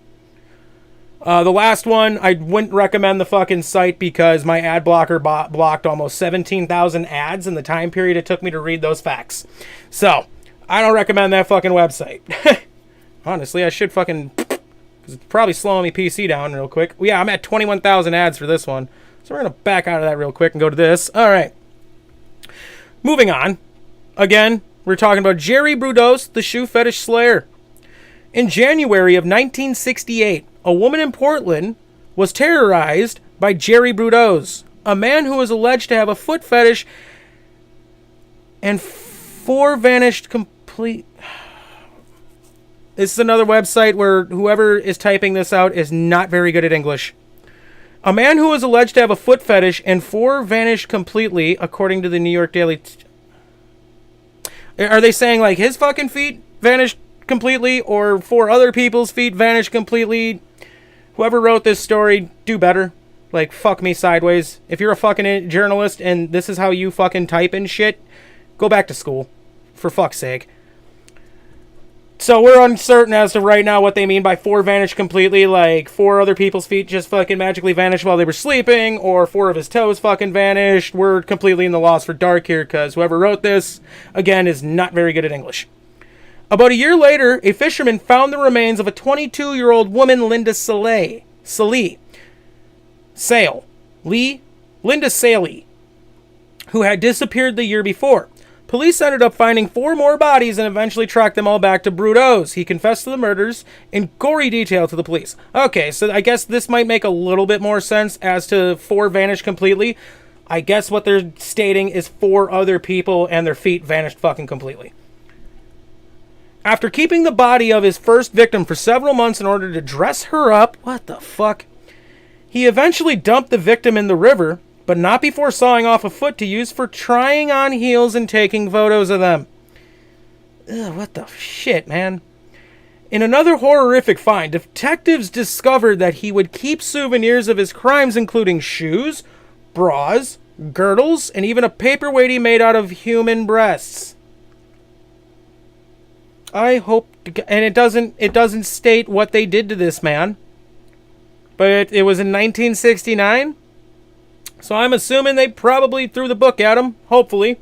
Speaker 1: The last one, I wouldn't recommend the fucking site because my ad blocker blocked almost 17,000 ads in the time period it took me to read those facts. So, I don't recommend that fucking website. Honestly, I should fucking... because it's probably slowing me PC down real quick. Well, yeah, I'm at 21,000 ads for this one. So we're going to back out of that real quick and go to this. Alright. Moving on. Again, we're talking about Jerry Brodos, the shoe fetish slayer. In January of 1968, a woman in Portland was terrorized by Jerry Brodos, a man who was alleged to have a foot fetish and four vanished complete... This is another website where whoever is typing this out is not very good at English. A man who was alleged to have a foot fetish and four vanished completely, according to the New York Daily... Are they saying, like, his fucking feet vanished completely, or four other people's feet vanished completely? Whoever wrote this story, do better. Like, fuck me sideways. If you're a fucking journalist and this is how you fucking type in shit, go back to school. For fuck's sake. So we're uncertain as to right now what they mean by four vanished completely, like four other people's feet just fucking magically vanished while they were sleeping, or four of his toes fucking vanished. We're completely in the loss for dark here, because whoever wrote this, again, is not very good at English. About a year later, a fisherman found the remains of a 22-year-old woman, Linda Saley, who had disappeared the year before. Police ended up finding four more bodies and eventually tracked them all back to Brodos. He confessed to the murders in gory detail to the police. Okay, so I guess this might make a little bit more sense as to four vanished completely. I guess what they're stating is four other people and their feet vanished fucking completely. After keeping the body of his first victim for several months in order to dress her up, what the fuck? He eventually dumped the victim in the river but not before sawing off a foot to use for trying on heels and taking photos of them. Ugh, what the shit, man? In another horrific find, detectives discovered that he would keep souvenirs of his crimes, including shoes, bras, girdles, and even a paperweight he made out of human breasts. I hope, and it doesn't state what they did to this man, but it was in 1969, so I'm assuming they probably threw the book at him. Hopefully,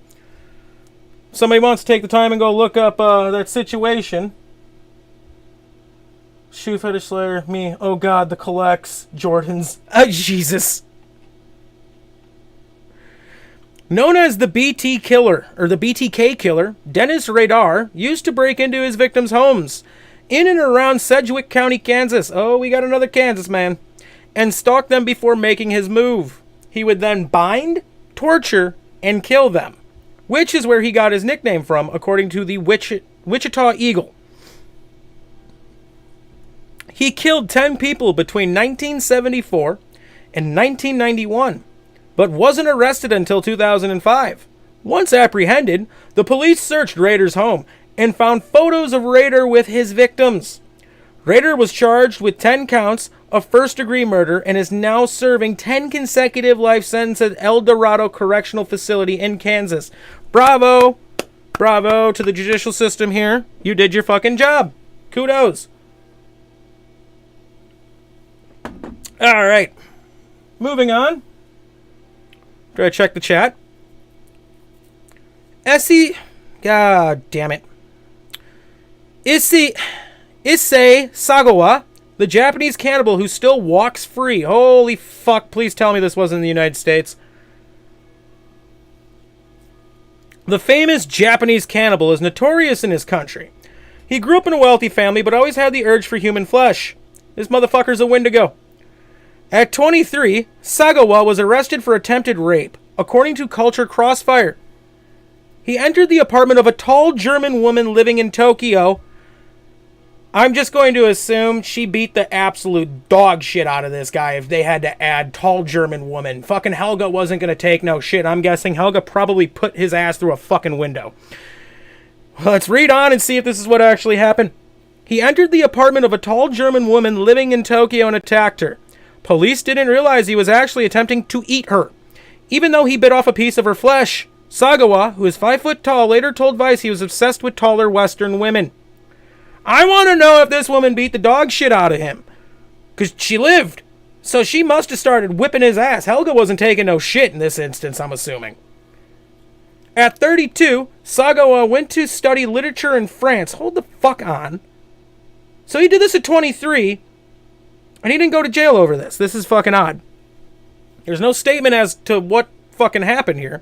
Speaker 1: somebody wants to take the time and go look up that situation. Shoe fetish slayer, me. Oh God, the collects Jordans. Jesus. Known as the BT killer, or the BTK killer, Dennis Radar used to break into his victims' homes in and around Sedgwick County, Kansas. Oh, we got another Kansas man. And stalk them before making his move. He would then bind, torture, and kill them, which is where he got his nickname from, according to the Wichita Eagle. He killed 10 people between 1974 and 1991. But wasn't arrested until 2005. Once apprehended, the police searched Rader's home and found photos of Rader with his victims. Rader was charged with 10 counts of first-degree murder and is now serving 10 consecutive life sentences at El Dorado Correctional Facility in Kansas. Bravo! Bravo to the judicial system here. You did your fucking job. Kudos. All right. Moving on. Do I check the chat? God damn it. Issei Sagawa, the Japanese cannibal who still walks free. Holy fuck, please tell me this wasn't in the United States. The famous Japanese cannibal is notorious in his country. He grew up in a wealthy family, but always had the urge for human flesh. This motherfucker's a Wendigo. At 23, Sagawa was arrested for attempted rape, according to Culture Crossfire. He entered the apartment of a tall German woman living in Tokyo. I'm just going to assume she beat the absolute dog shit out of this guy if they had to add tall German woman. Fucking Helga wasn't going to take no shit. I'm guessing Helga probably put his ass through a fucking window. Let's read on and see if this is what actually happened. He entered the apartment of a tall German woman living in Tokyo and attacked her. Police didn't realize he was actually attempting to eat her, even though he bit off a piece of her flesh. Sagawa, who is 5 foot tall, later told Vice he was obsessed with taller Western women. I want to know if this woman beat the dog shit out of him, because she lived, so she must have started whipping his ass. Helga wasn't taking no shit in this instance, I'm assuming. At 32, Sagawa went to study literature in France. Hold the fuck on. So he did this at 23, and he didn't go to jail over this. This is fucking odd. There's no statement as to what fucking happened here.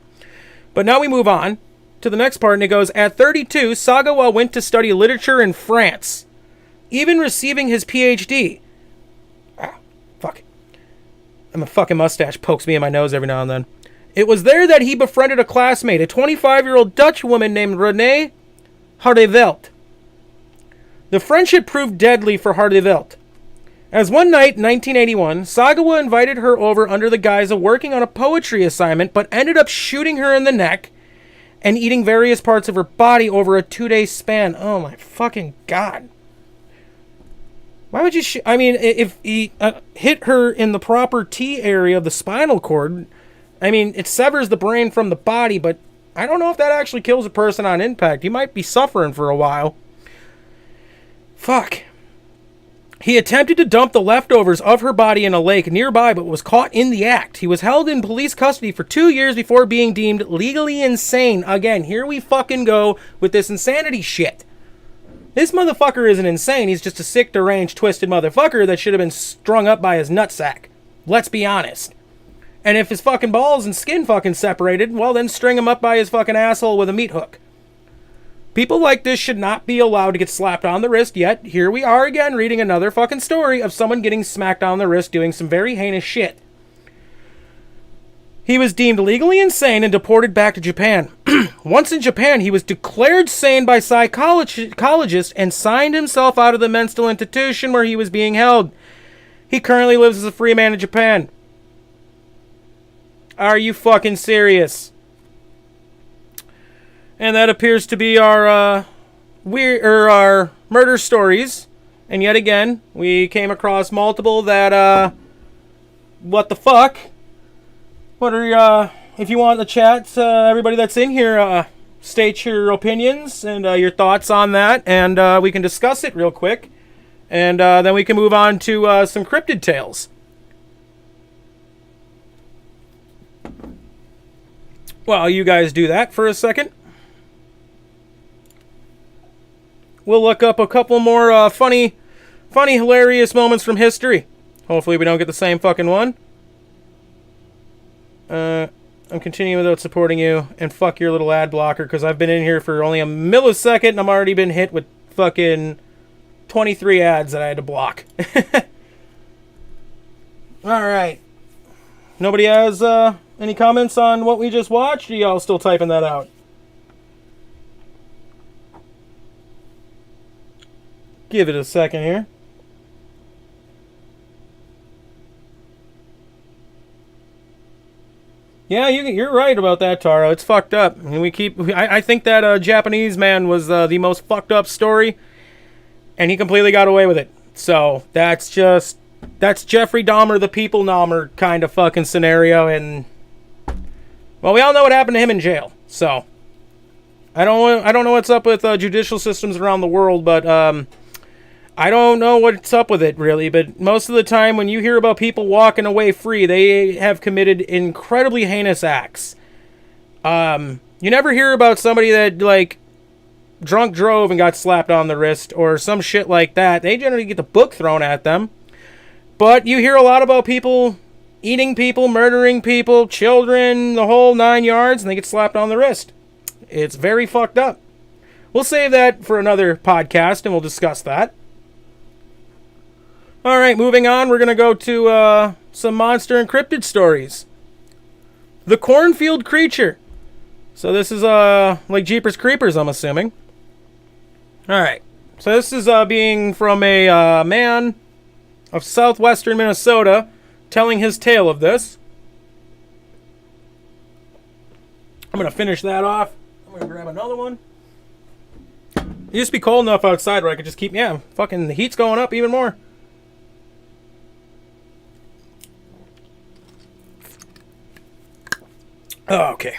Speaker 1: But now we move on to the next part, and it goes, at 32, Sagawa went to study literature in France, even receiving his PhD. Fuck. And my fucking mustache pokes me in my nose every now and then. It was there that he befriended a classmate, a 25-year-old Dutch woman named Renee Hardevelt. The friendship proved deadly for Hardevelt. As one night in 1981, Sagawa invited her over under the guise of working on a poetry assignment, but ended up shooting her in the neck and eating various parts of her body over a 2-day span. Oh my fucking God. Why would you if he hit her in the proper T area of the spinal cord, it severs the brain from the body, but I don't know if that actually kills a person on impact. You might be suffering for a while. Fuck. He attempted to dump the leftovers of her body in a lake nearby, but was caught in the act. He was held in police custody for 2 years before being deemed legally insane. Again, here we fucking go with this insanity shit. This motherfucker isn't insane. He's just a sick, deranged, twisted motherfucker that should have been strung up by his nutsack. Let's be honest. And if his fucking balls and skin fucking separated, well then string him up by his fucking asshole with a meat hook. People like this should not be allowed to get slapped on the wrist, yet here we are again reading another fucking story of someone getting smacked on the wrist doing some very heinous shit. He was deemed legally insane and deported back to Japan. Once in Japan, he was declared sane by psychologists and signed himself out of the mental institution where he was being held. He currently lives as a free man in Japan. Are you fucking serious? And that appears to be our our murder stories. And yet again, we came across multiple that what the fuck? What are your if you want the chat, everybody that's in here, state your opinions and your thoughts on that, and we can discuss it real quick, and then we can move on to some cryptid tales. While you guys do that for a second, we'll look up a couple more funny, hilarious moments from history. Hopefully we don't get the same fucking one. I'm continuing without supporting you, and fuck your little ad blocker, because I've been in here for only a millisecond, and I'm already been hit with fucking 23 ads that I had to block. Alright. Nobody has any comments on what we just watched, or y'all still typing that out? Give it a second here. Yeah, you're right about that, Taro. It's fucked up. And I think that Japanese man was the most fucked up story, and he completely got away with it. So that's Jeffrey Dahmer, the people Dahmer kind of fucking scenario. And well, we all know what happened to him in jail. So I don't know what's up with judicial systems around the world, but I don't know what's up with it, really, but most of the time when you hear about people walking away free, they have committed incredibly heinous acts. You never hear about somebody that, like, drunk drove and got slapped on the wrist or some shit like that. They generally get the book thrown at them. But you hear a lot about people eating people, murdering people, children, the whole 9 yards, and they get slapped on the wrist. It's very fucked up. We'll save that for another podcast, and we'll discuss that. Alright, moving on, we're going to go to some monster and cryptid stories. The cornfield creature. So this is like Jeepers Creepers, I'm assuming. Alright, so this is being from a man of southwestern Minnesota telling his tale of this. I'm going to finish that off. I'm going to grab another one. It used to be cold enough outside where I could just keep, fucking the heat's going up even more. Oh, okay.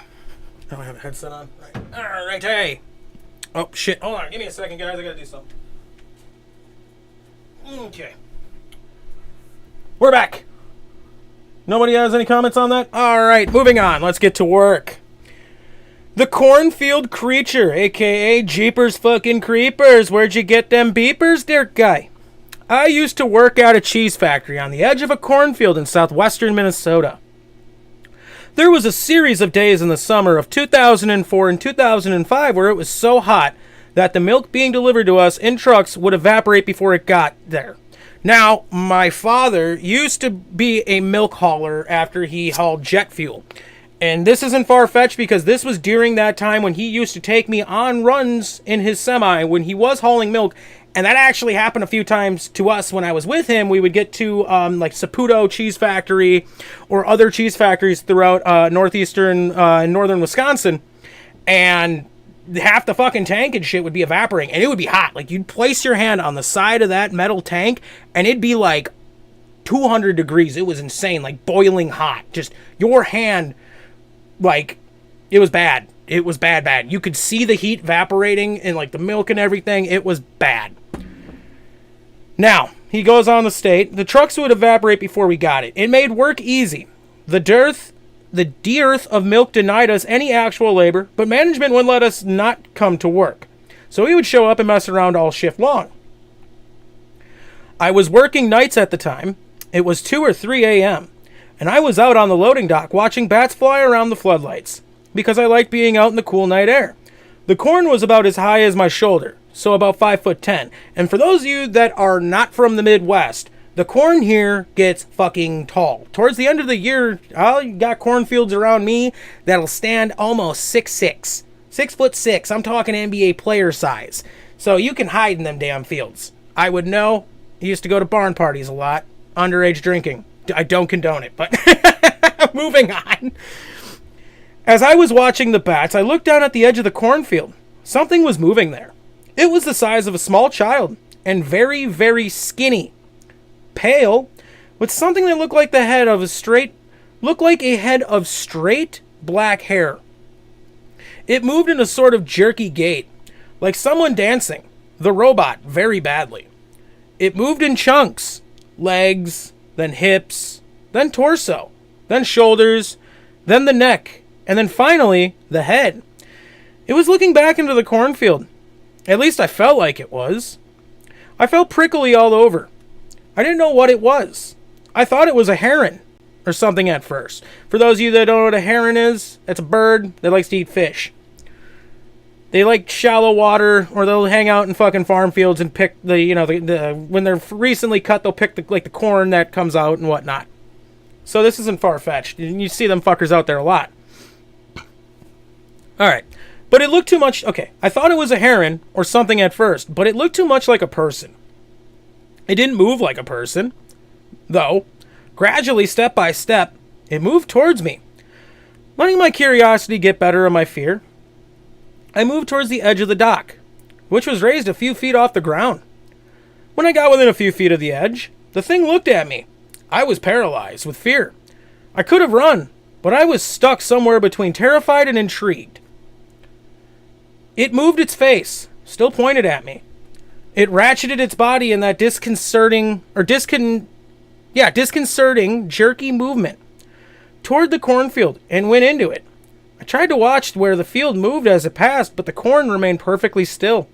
Speaker 1: I don't have a headset on. Alright, hey. Oh, shit. Hold on. Give me a second, guys. I gotta do something. Okay. We're back. Nobody has any comments on that? Alright, moving on. Let's get to work. The cornfield creature, a.k.a. Jeepers fucking Creepers. Where'd you get them beepers, dear guy? I used to work at a cheese factory on the edge of a cornfield in southwestern Minnesota. There was a series of days in the summer of 2004 and 2005 where it was so hot that the milk being delivered to us in trucks would evaporate before it got there. Now, my father used to be a milk hauler after he hauled jet fuel. And this isn't far-fetched because this was during that time when he used to take me on runs in his semi when he was hauling milk. And that actually happened a few times to us when I was with him. We would get to like Saputo Cheese Factory or other cheese factories throughout northeastern and northern Wisconsin. And half the fucking tank and shit would be evaporating. And it would be hot. Like, you'd place your hand on the side of that metal tank and it'd be like 200 degrees. It was insane. Like boiling hot. Just your hand, like, it was bad. It was bad. You could see the heat evaporating and like the milk and everything. It was bad. Now, he goes on to state, the trucks would evaporate before we got it. It made work easy. The dearth of milk denied us any actual labor, but management wouldn't let us not come to work. So we would show up and mess around all shift long. I was working nights at the time. It was 2 or 3 a.m. And I was out on the loading dock watching bats fly around the floodlights because I liked being out in the cool night air. The corn was about as high as my shoulder, so about 5'10". And for those of you that are not from the Midwest, the corn here gets fucking tall. Towards the end of the year, I got cornfields around me that'll stand almost 6'6". 6'6". I'm talking NBA player size. So you can hide in them damn fields. I would know. I used to go to barn parties a lot. Underage drinking. I don't condone it, but Moving on. As I was watching the bats, I looked down at the edge of the cornfield. Something was moving there. It was the size of a small child and very, very skinny. Pale, with something that looked like a head of straight black hair. It moved in a sort of jerky gait, like someone dancing, the robot, very badly. It moved in chunks, legs, then hips, then torso, then shoulders, then the neck, and then finally, the head. It was looking back into the cornfield. At least I felt like it was. I felt prickly all over. I didn't know what it was. I thought it was a heron or something at first. For those of you that don't know what a heron is, it's a bird that likes to eat fish. They like shallow water, or they'll hang out in fucking farm fields and pick when they're recently cut, they'll pick the corn that comes out and whatnot. So this isn't far-fetched. You see them fuckers out there a lot. Alright. But it looked too much... Okay, I thought it was a heron or something at first, but it looked too much like a person. It didn't move like a person, though. Gradually, step by step, it moved towards me. Letting my curiosity get better of my fear, I moved towards the edge of the dock, which was raised a few feet off the ground. When I got within a few feet of the edge, the thing looked at me. I was paralyzed with fear. I could have run, but I was stuck somewhere between terrified and intrigued. It moved its face, still pointed at me. It ratcheted its body in that disconcerting, jerky movement toward the cornfield and went into it. I tried to watch where the field moved as it passed, but the corn remained perfectly still.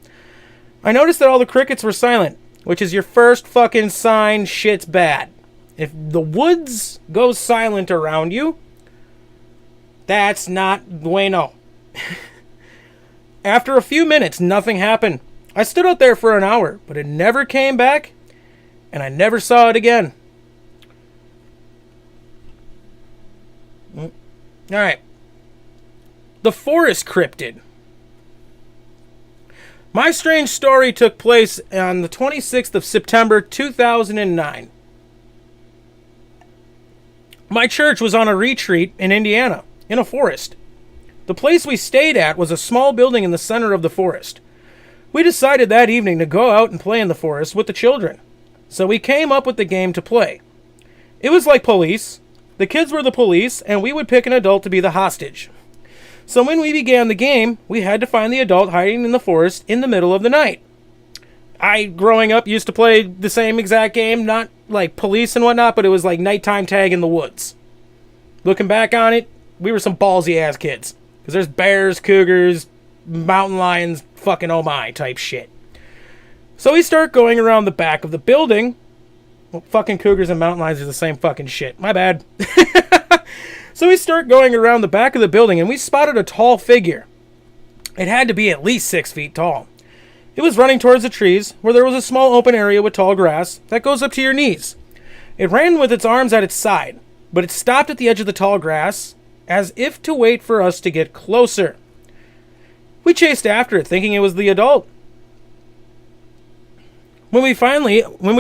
Speaker 1: I noticed that all the crickets were silent, which is your first fucking sign shit's bad. If the woods goes silent around you, that's not bueno. After a few minutes, nothing happened. I stood out there for an hour, but it never came back, and I never saw it again. Alright. The forest cryptid. My strange story took place on the 26th of September, 2009. My church was on a retreat in Indiana, in a forest. The place we stayed at was a small building in the center of the forest. We decided that evening to go out and play in the forest with the children. So we came up with the game to play. It was like police. The kids were the police, and we would pick an adult to be the hostage. So when we began the game, we had to find the adult hiding in the forest in the middle of the night. I, growing up, used to play the same exact game, not like police and whatnot, but it was like nighttime tag in the woods. Looking back on it, we were some ballsy-ass kids. Because there's bears, cougars, mountain lions, fucking oh my type shit. So we start going around the back of the building. Well, fucking cougars and mountain lions are the same fucking shit. My bad. So we start going around the back of the building, and we spotted a tall figure. It had to be at least 6 feet tall. It was running towards the trees, where there was a small open area with tall grass that goes up to your knees. It ran with its arms at its side, but it stopped at the edge of the tall grass, as if to wait for us to get closer. We chased after it, thinking it was the adult. When we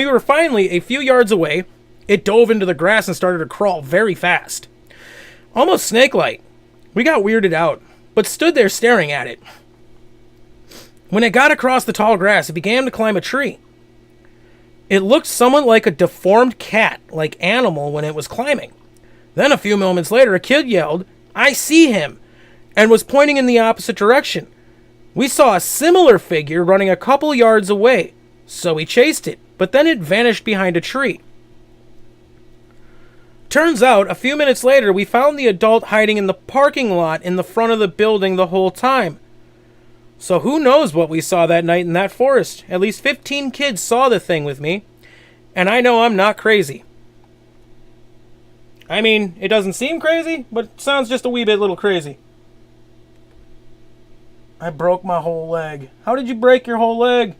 Speaker 1: were finally a few yards away, it dove into the grass and started to crawl very fast. Almost snake-like. We got weirded out, but stood there staring at it. When it got across the tall grass, it began to climb a tree. It looked somewhat like a deformed cat-like animal when it was climbing. Then a few moments later, a kid yelled, "I see him," and was pointing in the opposite direction. We saw a similar figure running a couple yards away, so we chased it, but then it vanished behind a tree. Turns out, a few minutes later, we found the adult hiding in the parking lot in the front of the building the whole time. So who knows what we saw that night in that forest? At least 15 kids saw the thing with me, and I know I'm not crazy. I mean, it doesn't seem crazy, but it sounds just a wee bit little crazy. I broke my whole leg. How did you break your whole leg?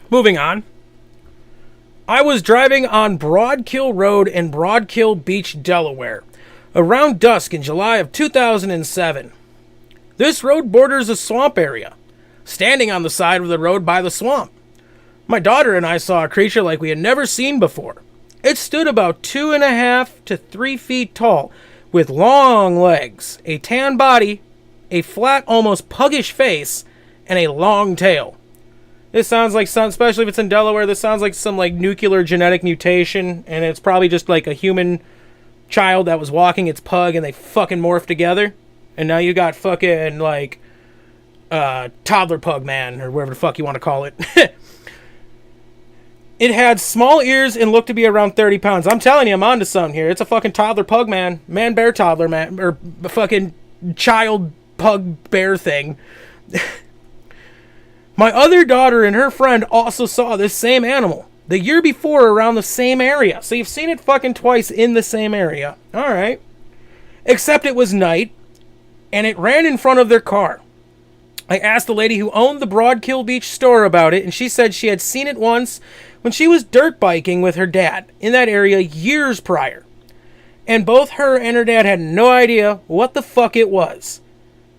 Speaker 1: Moving on. I was driving on Broadkill Road in Broadkill Beach, Delaware, around dusk in July of 2007. This road borders a swamp area, standing on the side of the road by the swamp. My daughter and I saw a creature like we had never seen before. It stood about 2.5 to 3 feet tall, with long legs, a tan body, a flat, almost puggish face, and a long tail. This sounds like some, especially if it's in Delaware, this sounds like some like nuclear genetic mutation, and it's probably just like a human child that was walking its pug and they fucking morphed together. And now you got fucking like toddler pug man, or whatever the fuck you want to call it. It had small ears and looked to be around 30 pounds. I'm telling you, I'm onto something here. It's a fucking toddler pug man. Man bear toddler man. Or fucking child pug bear thing. My other daughter and her friend also saw this same animal the year before around the same area. So you've seen it fucking twice in the same area. Alright. Except it was night, and it ran in front of their car. I asked the lady who owned the Broadkill Beach store about it, and she said she had seen it once when she was dirt biking with her dad in that area years prior. And both her and her dad had no idea what the fuck it was,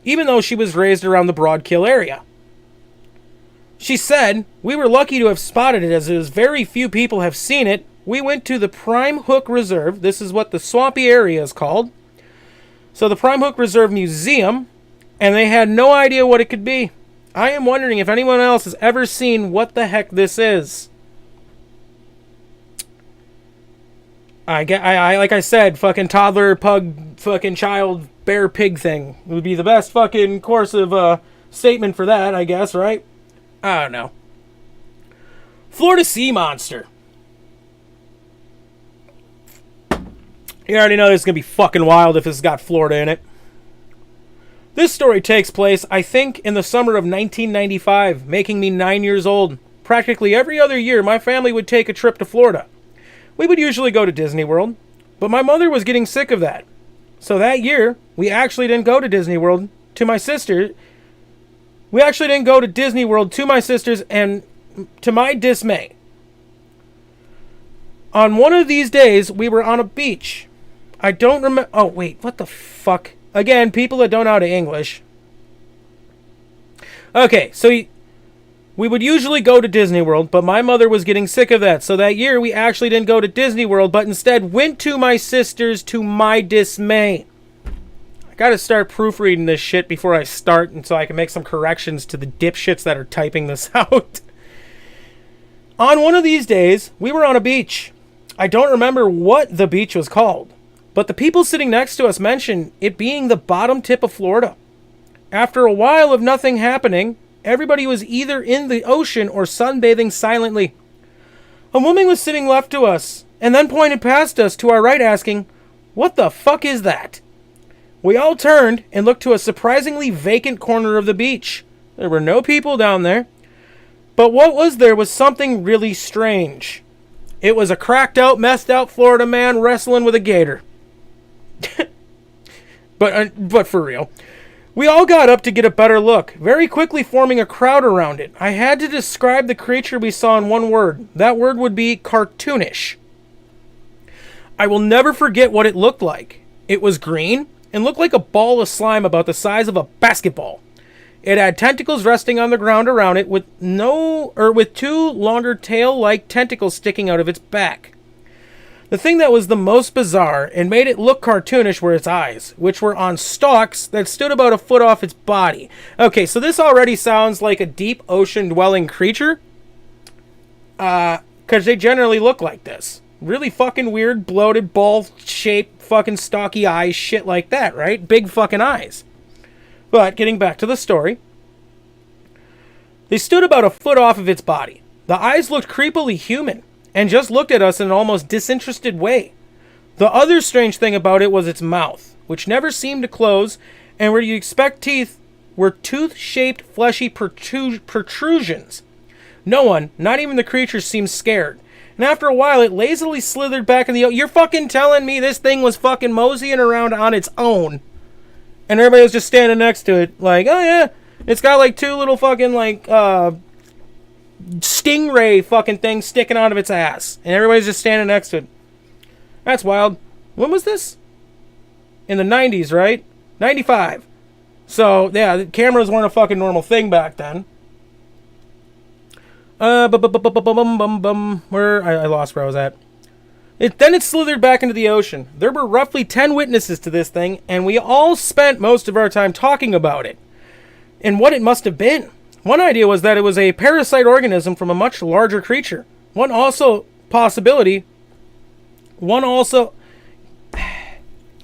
Speaker 1: even though she was raised around the Broadkill area. She said, "We were lucky to have spotted it as very few people have seen it. We went to the Prime Hook Reserve." This is what the swampy area is called. So the Prime Hook Reserve Museum, and they had no idea what it could be. I am wondering if anyone else has ever seen what the heck this is. I like I said, fucking toddler, pug, fucking child, bear, pig thing would be the best fucking course of statement for that, I guess, right? I don't know. Florida sea monster. You already know this is going to be fucking wild if it's got Florida in it. This story takes place, I think, in the summer of 1995, making me 9 years old. Practically every other year, my family would take a trip to Florida. We would usually go to Disney World, but my mother was getting sick of that. So that year, we actually didn't go to Disney World to my sister. We actually didn't go to Disney World to my sisters, and to my dismay, on one of these days, we were on a beach. I don't remember. Oh, wait, what the fuck? Again, people that don't know how to English. Okay, so we would usually go to Disney World, but my mother was getting sick of that. So that year, we actually didn't go to Disney World, but instead went to my sister's to my dismay. I gotta start proofreading this shit before I start, and so I can make some corrections to the dipshits that are typing this out. On one of these days, we were on a beach. I don't remember what the beach was called, but the people sitting next to us mentioned it being the bottom tip of Florida. After a while of nothing happening, everybody was either in the ocean or sunbathing silently. A woman was sitting left to us, and then pointed past us to our right asking, "What the fuck is that?" We all turned and looked to a surprisingly vacant corner of the beach. There were no people down there. But what was there was something really strange. It was a cracked out, messed out Florida man wrestling with a gator. But for real. We all got up to get a better look, very quickly forming a crowd around it. I had to describe the creature we saw in one word. That word would be cartoonish. I will never forget what it looked like. It was green and looked like a ball of slime about the size of a basketball. It had tentacles resting on the ground around it with two longer tail-like tentacles sticking out of its back. The thing that was the most bizarre and made it look cartoonish were its eyes, which were on stalks that stood about a foot off its body. Okay, so this already sounds like a deep ocean-dwelling creature. Because they generally look like this. Really fucking weird, bloated, ball-shaped, fucking stocky eyes, shit like that, right? Big fucking eyes. But, getting back to the story, they stood about a foot off of its body. The eyes looked creepily human, and just looked at us in an almost disinterested way. The other strange thing about it was its mouth, which never seemed to close, and where you expect teeth were tooth-shaped, fleshy protrusions. No one, not even the creature, seemed scared. And after a while, it lazily slithered back in the... You're fucking telling me this thing was fucking moseying around on its own, and everybody was just standing next to it, like, oh yeah, it's got like two little fucking like stingray fucking things sticking out of its ass, and everybody's just standing next to it. That's wild. When was this? In the 90s, right? 95. So yeah, the cameras weren't a fucking normal thing back then. Where I lost where I was at. Then it slithered back into the ocean. There were roughly 10 witnesses to this thing, and we all spent most of our time talking about it and what it must have been. One idea was that it was a parasite organism from a much larger creature. One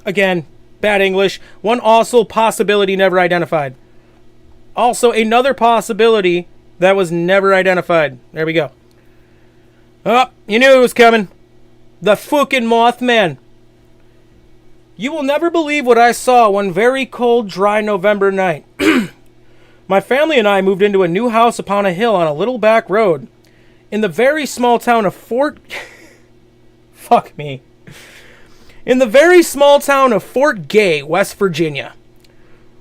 Speaker 1: again, bad English. One also possibility never identified. Also, another possibility that was never identified. There we go. Oh, you knew it was coming. The fucking Mothman. You will never believe what I saw one very cold, dry November night. My family and I moved into a new house upon a hill on a little back road in the very small town of Fort Gay, West Virginia.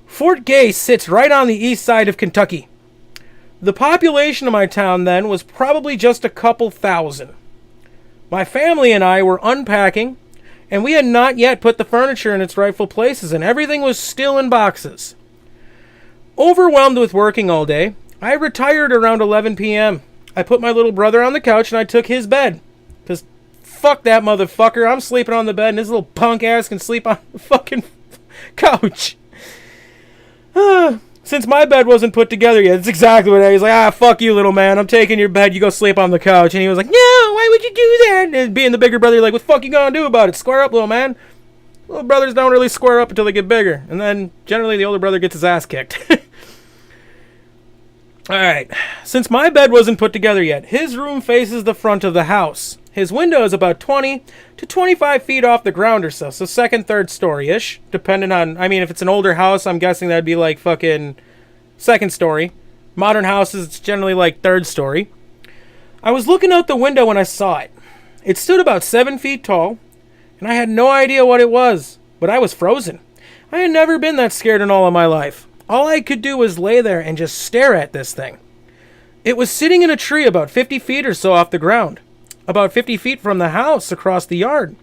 Speaker 1: Fort Gay sits right on the east side of Kentucky. The population of my town then was probably just a couple thousand. My family and I were unpacking, and we had not yet put the furniture in its rightful places, and everything was still in boxes. Overwhelmed with working all day, I retired around 11 p.m. I put my little brother on the couch and I took his bed. Because fuck that motherfucker, I'm sleeping on the bed and his little punk ass can sleep on the fucking couch. Since my bed wasn't put together yet, it's exactly what I was like, fuck you, little man, I'm taking your bed, you go sleep on the couch. And he was like, no, why would you do that? And being the bigger brother, like, what the fuck you gonna do about it? Square up, little man. Little brothers don't really square up until they get bigger. And then, generally, the older brother gets his ass kicked. Alright, since my bed wasn't put together yet, his room faces the front of the house. His window is about 20 to 25 feet off the ground or so second, third story-ish, depending on, if it's an older house, I'm guessing that'd be like fucking second story. Modern houses, it's generally like third story. I was looking out the window when I saw it. It stood about 7 feet tall, and I had no idea what it was, but I was frozen. I had never been that scared in all of my life. All I could do was lay there and just stare at this thing. It was sitting in a tree about 50 feet or so off the ground, about 50 feet from the house across the yard.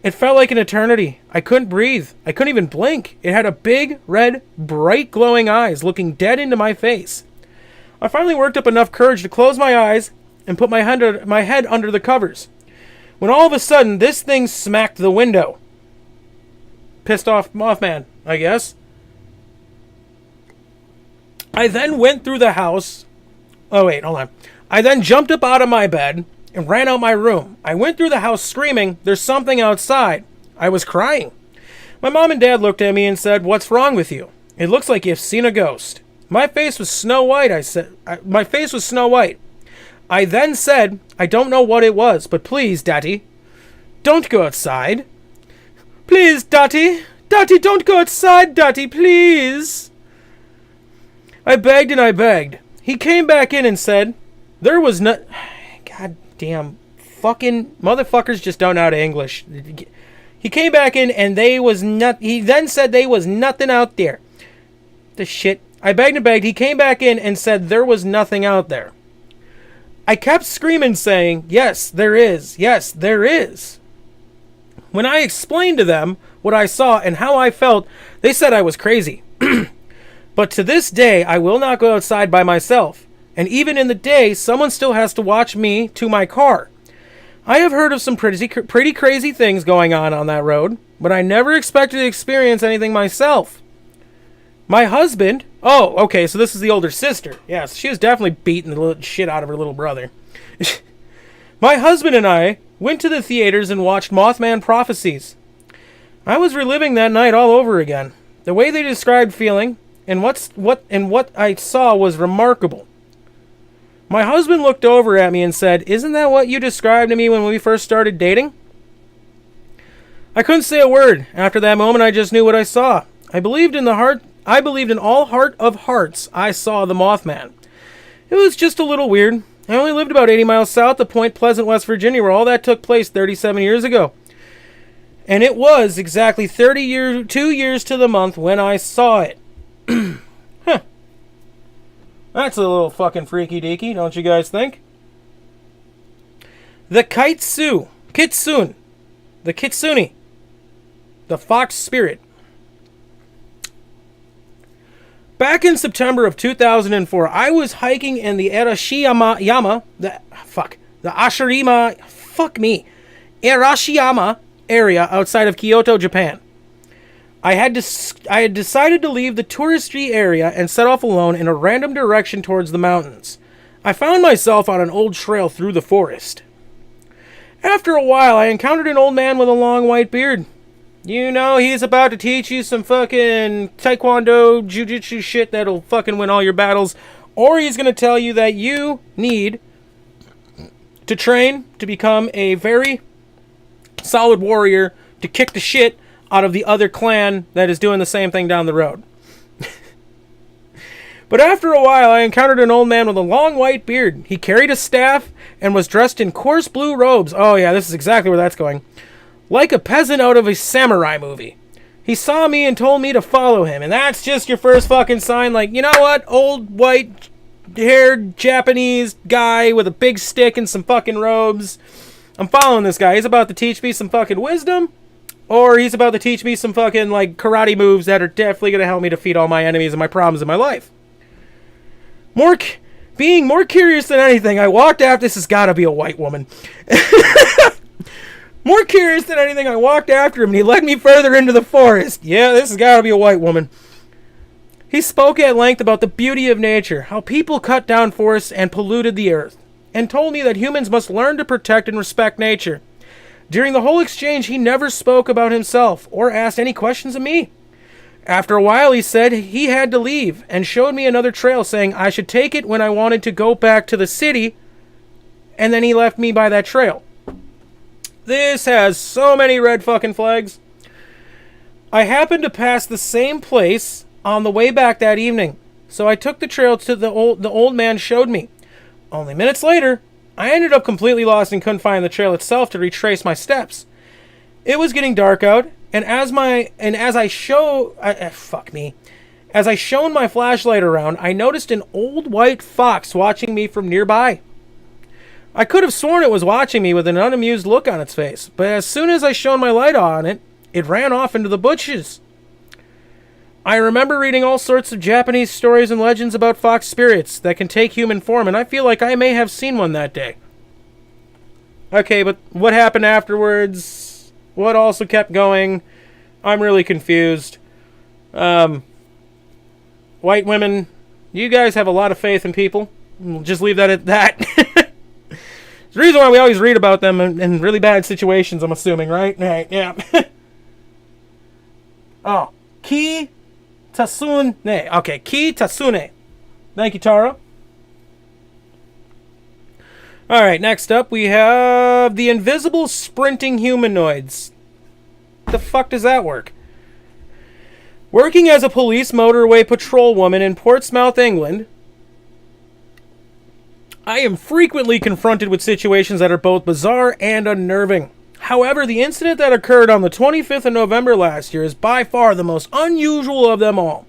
Speaker 1: It felt like an eternity. I couldn't breathe. I couldn't even blink. It had a big, red, bright glowing eyes looking dead into my face. I finally worked up enough courage to close my eyes and put my head under the covers, when all of a sudden this thing smacked the window. Pissed off Mothman, I guess. I then went through the house. Oh, wait, hold on. I then jumped up out of my bed and ran out my room. I went through the house screaming, "There's something outside." I was crying. My mom and dad looked at me and said, "What's wrong with you? It looks like you've seen a ghost." My face was Snow White, I said. My face was Snow White. I then said, "I don't know what it was, but please, Daddy, don't go outside. Please, Daddy. Daddy, don't go outside, Daddy, please." I begged and I begged. He came back in and said, there was no... God damn. Fucking motherfuckers just don't know how to English. He came back in and he then said there was nothing out there. The shit. I begged and begged. He came back in and said there was nothing out there. I kept screaming saying, "Yes, there is. Yes, there is." When I explained to them what I saw and how I felt, they said I was crazy. But to this day, I will not go outside by myself. And even in the day, someone still has to watch me to my car. I have heard of some pretty crazy things going on that road, but I never expected to experience anything myself. My husband... Oh, okay, so this is the older sister. Yes, she was definitely beating the little shit out of her little brother. My husband and I went to the theaters and watched Mothman Prophecies. I was reliving that night all over again. The way they described feeling and what I saw was remarkable. My husband looked over at me and said, "Isn't that what you described to me when we first started dating?" I couldn't say a word. After that moment, I just knew what I saw. I believed in all heart of hearts I saw the Mothman. It was just a little weird. I only lived about 80 miles south of Point Pleasant, West Virginia, where all that took place 37 years ago. And it was exactly 2 years to the month when I saw it. Huh. That's a little fucking freaky deaky, don't you guys think? The Kitsune, the Fox Spirit. Back in September of 2004, I was hiking in the Arashiyama area outside of Kyoto, Japan. I had decided to leave the touristy area and set off alone in a random direction towards the mountains. I found myself on an old trail through the forest. After a while, I encountered an old man with a long white beard. You know, he's about to teach you some fucking taekwondo, jujitsu shit that'll fucking win all your battles. Or he's going to tell you that you need to train to become a very solid warrior to kick the shit out of the other clan that is doing the same thing down the road. But after a while, I encountered an old man with a long white beard. He carried a staff and was dressed in coarse blue robes. Oh yeah, this is exactly where that's going. Like a peasant out of a samurai movie. He saw me and told me to follow him. And that's just your first fucking sign. Like, you know what? Old white-haired Japanese guy with a big stick and some fucking robes. I'm following this guy. He's about to teach me some fucking wisdom. Or he's about to teach me some fucking, like, karate moves that are definitely going to help me defeat all my enemies and my problems in my life. Being more curious than anything, I walked after... This has got to be a white woman. More curious than anything, I walked after him and he led me further into the forest. Yeah, this has got to be a white woman. He spoke at length about the beauty of nature, how people cut down forests and polluted the earth, and told me that humans must learn to protect and respect nature. During the whole exchange, he never spoke about himself or asked any questions of me. After a while, he said he had to leave and showed me another trail, saying I should take it when I wanted to go back to the city, and then he left me by that trail. This has so many red fucking flags. I happened to pass the same place on the way back that evening, so I took the trail to the old man showed me. Only minutes later, I ended up completely lost and couldn't find the trail itself to retrace my steps. It was getting dark out, and as I shone my flashlight around, I noticed an old white fox watching me from nearby. I could have sworn it was watching me with an unamused look on its face, but as soon as I shone my light on it, it ran off into the bushes. I remember reading all sorts of Japanese stories and legends about fox spirits that can take human form, and I feel like I may have seen one that day. Okay, but what happened afterwards? What also kept going? I'm really confused. White women, you guys have a lot of faith in people. We'll just leave that at that. The reason why we always read about them in really bad situations, I'm assuming, right? Right, yeah. Oh, Ki Tasune. Okay, Ki Tasune. Thank you, Tara. Alright, next up we have the invisible sprinting humanoids. The fuck does that work? Working as a police motorway patrol woman in Portsmouth, England, I am frequently confronted with situations that are both bizarre and unnerving. However, the incident that occurred on the 25th of November last year is by far the most unusual of them all.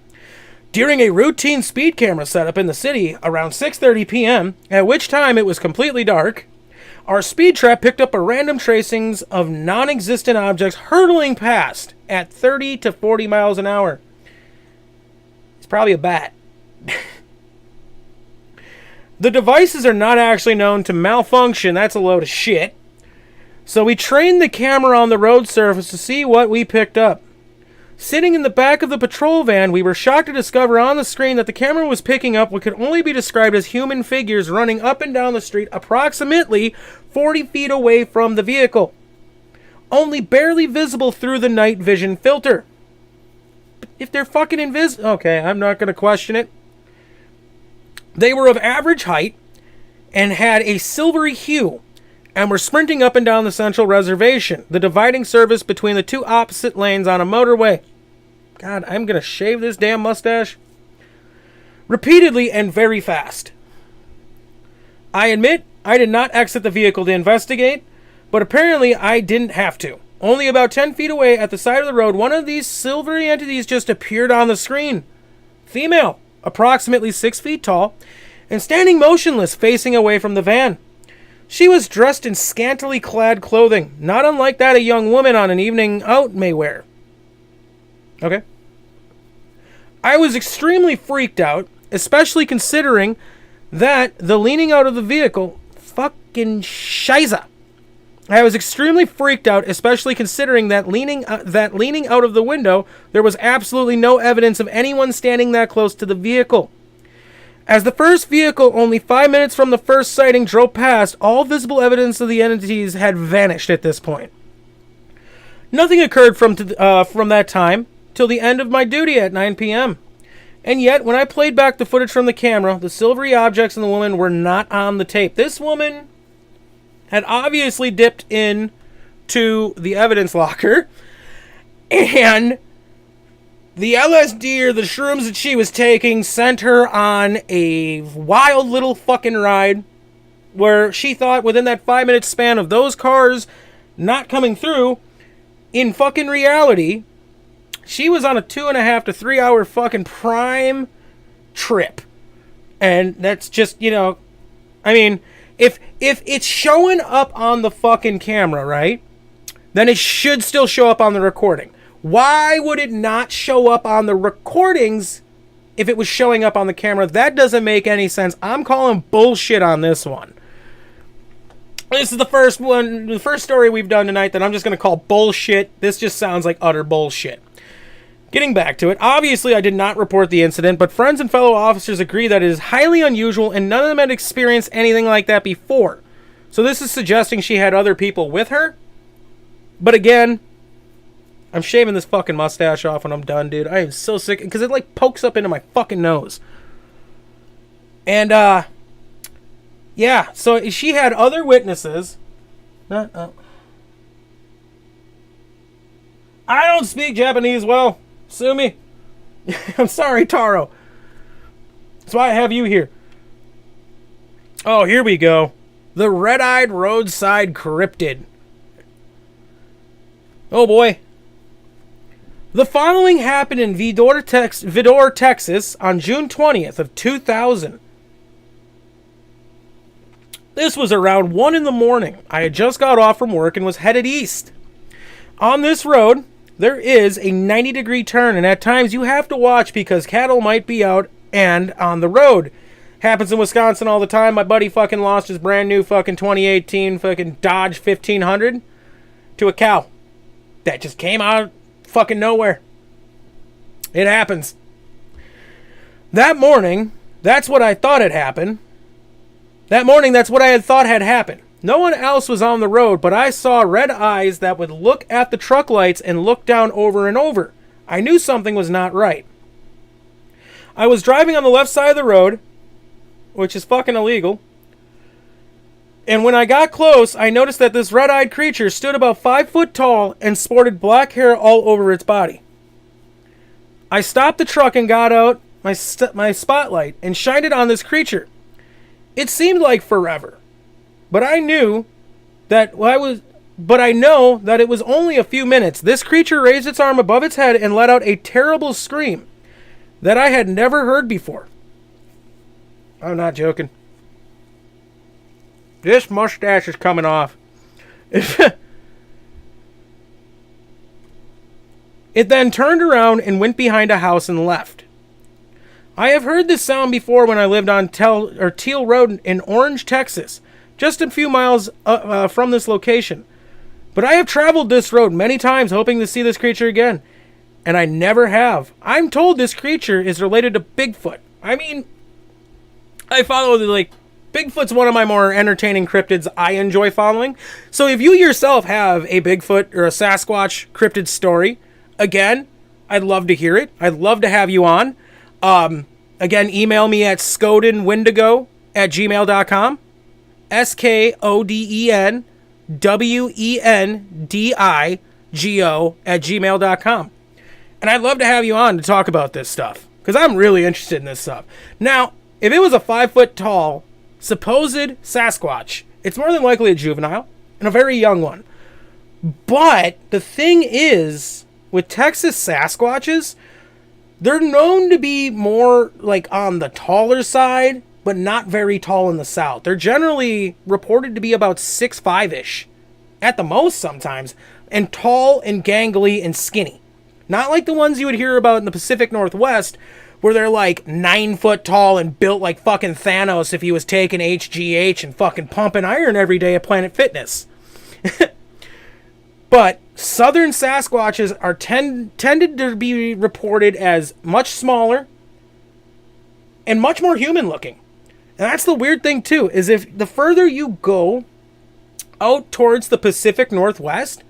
Speaker 1: During a routine speed camera setup in the city around 6:30 p.m., at which time it was completely dark, our speed trap picked up a random tracings of non-existent objects hurtling past at 30 to 40 miles an hour. It's probably a bat. The devices are not actually known to malfunction. That's a load of shit. So we trained the camera on the road surface to see what we picked up. Sitting in the back of the patrol van, we were shocked to discover on the screen that the camera was picking up what could only be described as human figures running up and down the street approximately 40 feet away from the vehicle, only barely visible through the night vision filter. But if they're fucking invisible... Okay, I'm not going to question it. They were of average height and had a silvery hue and were sprinting up and down the central reservation, the dividing surface between the two opposite lanes on a motorway. God, I'm going to shave this damn mustache. Repeatedly and very fast. I admit I did not exit the vehicle to investigate, but apparently I didn't have to. Only about 10 feet away at the side of the road, one of these silvery entities just appeared on the screen. Female, approximately 6 feet tall, and standing motionless facing away from the van. She was dressed in scantily clad clothing, not unlike that a young woman on an evening out may wear. Okay. I was extremely freaked out, especially considering that the leaning out of the vehicle, fucking shiza. I was extremely freaked out, especially considering that leaning out of the window, there was absolutely no evidence of anyone standing that close to the vehicle. As the first vehicle, only 5 minutes from the first sighting, drove past, all visible evidence of the entities had vanished at this point. Nothing occurred from that time till the end of my duty at 9 p.m. And yet, when I played back the footage from the camera, the silvery objects and the woman were not on the tape. This woman had obviously dipped in to the evidence locker, and the LSD or the shrooms that she was taking sent her on a wild little fucking ride where she thought within that 5-minute span of those cars not coming through, in fucking reality, she was on a 2.5 to 3 hour fucking prime trip. And that's just, I mean, if it's showing up on the fucking camera, right, then it should still show up on the recording. Why would it not show up on the recordings if it was showing up on the camera? That doesn't make any sense. I'm calling bullshit on this one. This is the first story we've done tonight that I'm just going to call bullshit. This just sounds like utter bullshit. Getting back to it, obviously I did not report the incident, but friends and fellow officers agree that it is highly unusual and none of them had experienced anything like that before. So this is suggesting she had other people with her. But again, I'm shaving this fucking mustache off when I'm done, dude. I am so sick because it like pokes up into my fucking nose. And yeah, so she had other witnesses. I don't speak Japanese well. Sue me. I'm sorry, Taro. That's why I have you here. Oh, here we go. The red-eyed roadside cryptid. Oh, boy. The following happened in Vidor, Texas on June 20th of 2000. This was around 1 in the morning. I had just got off from work and was headed east. On this road, there is a 90-degree turn, and at times you have to watch because cattle might be out and on the road. Happens in Wisconsin all the time. My buddy fucking lost his brand new fucking 2018 fucking Dodge 1500 to a cow that just came out fucking nowhere. It happens. That morning, that's what I thought had happened. That morning, that's what I had thought had happened. No one else was on the road, but I saw red eyes that would look at the truck lights and look down over and over. I knew something was not right. I was driving on the left side of the road, which is fucking illegal. And when I got close, I noticed that this red-eyed creature stood about 5 foot tall and sported black hair all over its body. I stopped the truck and got out my spotlight and shined it on this creature. It seemed like forever. But I know that it was only a few minutes. This creature raised its arm above its head and let out a terrible scream that I had never heard before. I'm not joking. This mustache is coming off. It then turned around and went behind a house and left. I have heard this sound before when I lived on Teal Road in Orange, Texas, just a few miles from this location. But I have traveled this road many times hoping to see this creature again, and I never have. I'm told this creature is related to Bigfoot. I mean, I follow Bigfoot's one of my more entertaining cryptids I enjoy following. So if you yourself have a Bigfoot or a Sasquatch cryptid story, again, I'd love to hear it. I'd love to have you on. Again, email me at skodenwendigo@gmail.com. SKODENWENDIGO@gmail.com. And I'd love to have you on to talk about this stuff, because I'm really interested in this stuff. Now, if it was a 5 foot tall supposed Sasquatch, it's more than likely a juvenile and a very young one. But the thing is, with Texas Sasquatches, they're known to be more like on the taller side, but not very tall in the south. They're generally reported to be about 6'5"-ish at the most sometimes, and tall and gangly and skinny. Not like the ones you would hear about in the Pacific Northwest, where they're like 9 foot tall and built like fucking Thanos if he was taking HGH and fucking pumping iron every day at Planet Fitness. But southern Sasquatches are tended to be reported as much smaller and much more human looking. And that's the weird thing too, is if the further you go out towards the Pacific Northwest,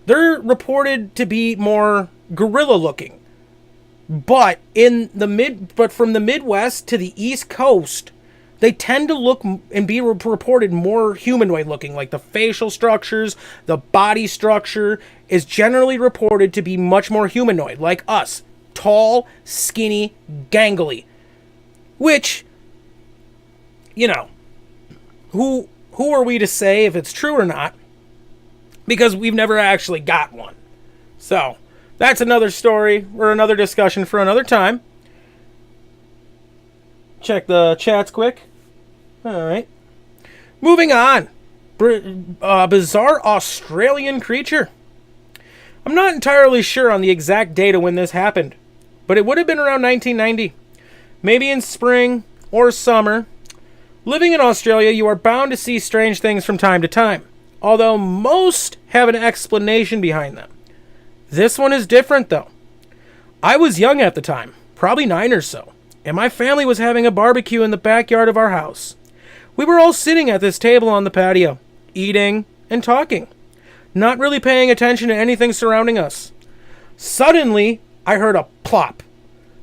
Speaker 1: they're reported to be more gorilla looking. But from the Midwest to the East Coast, they tend to look and be reported more humanoid looking. Like the facial structures, the body structure is generally reported to be much more humanoid, like us. Tall, skinny, gangly. Which, you know, who are we to say if it's true or not? Because we've never actually got one. So, that's another story or another discussion for another time. Check the chats quick. Alright. Moving on. Bizarre Australian creature. I'm not entirely sure on the exact date of when this happened, but it would have been around 1990. Maybe in spring or summer. Living in Australia, you are bound to see strange things from time to time, although most have an explanation behind them. This one is different, though. I was young at the time, probably 9 or so, and my family was having a barbecue in the backyard of our house. We were all sitting at this table on the patio, eating and talking, not really paying attention to anything surrounding us. Suddenly, I heard a plop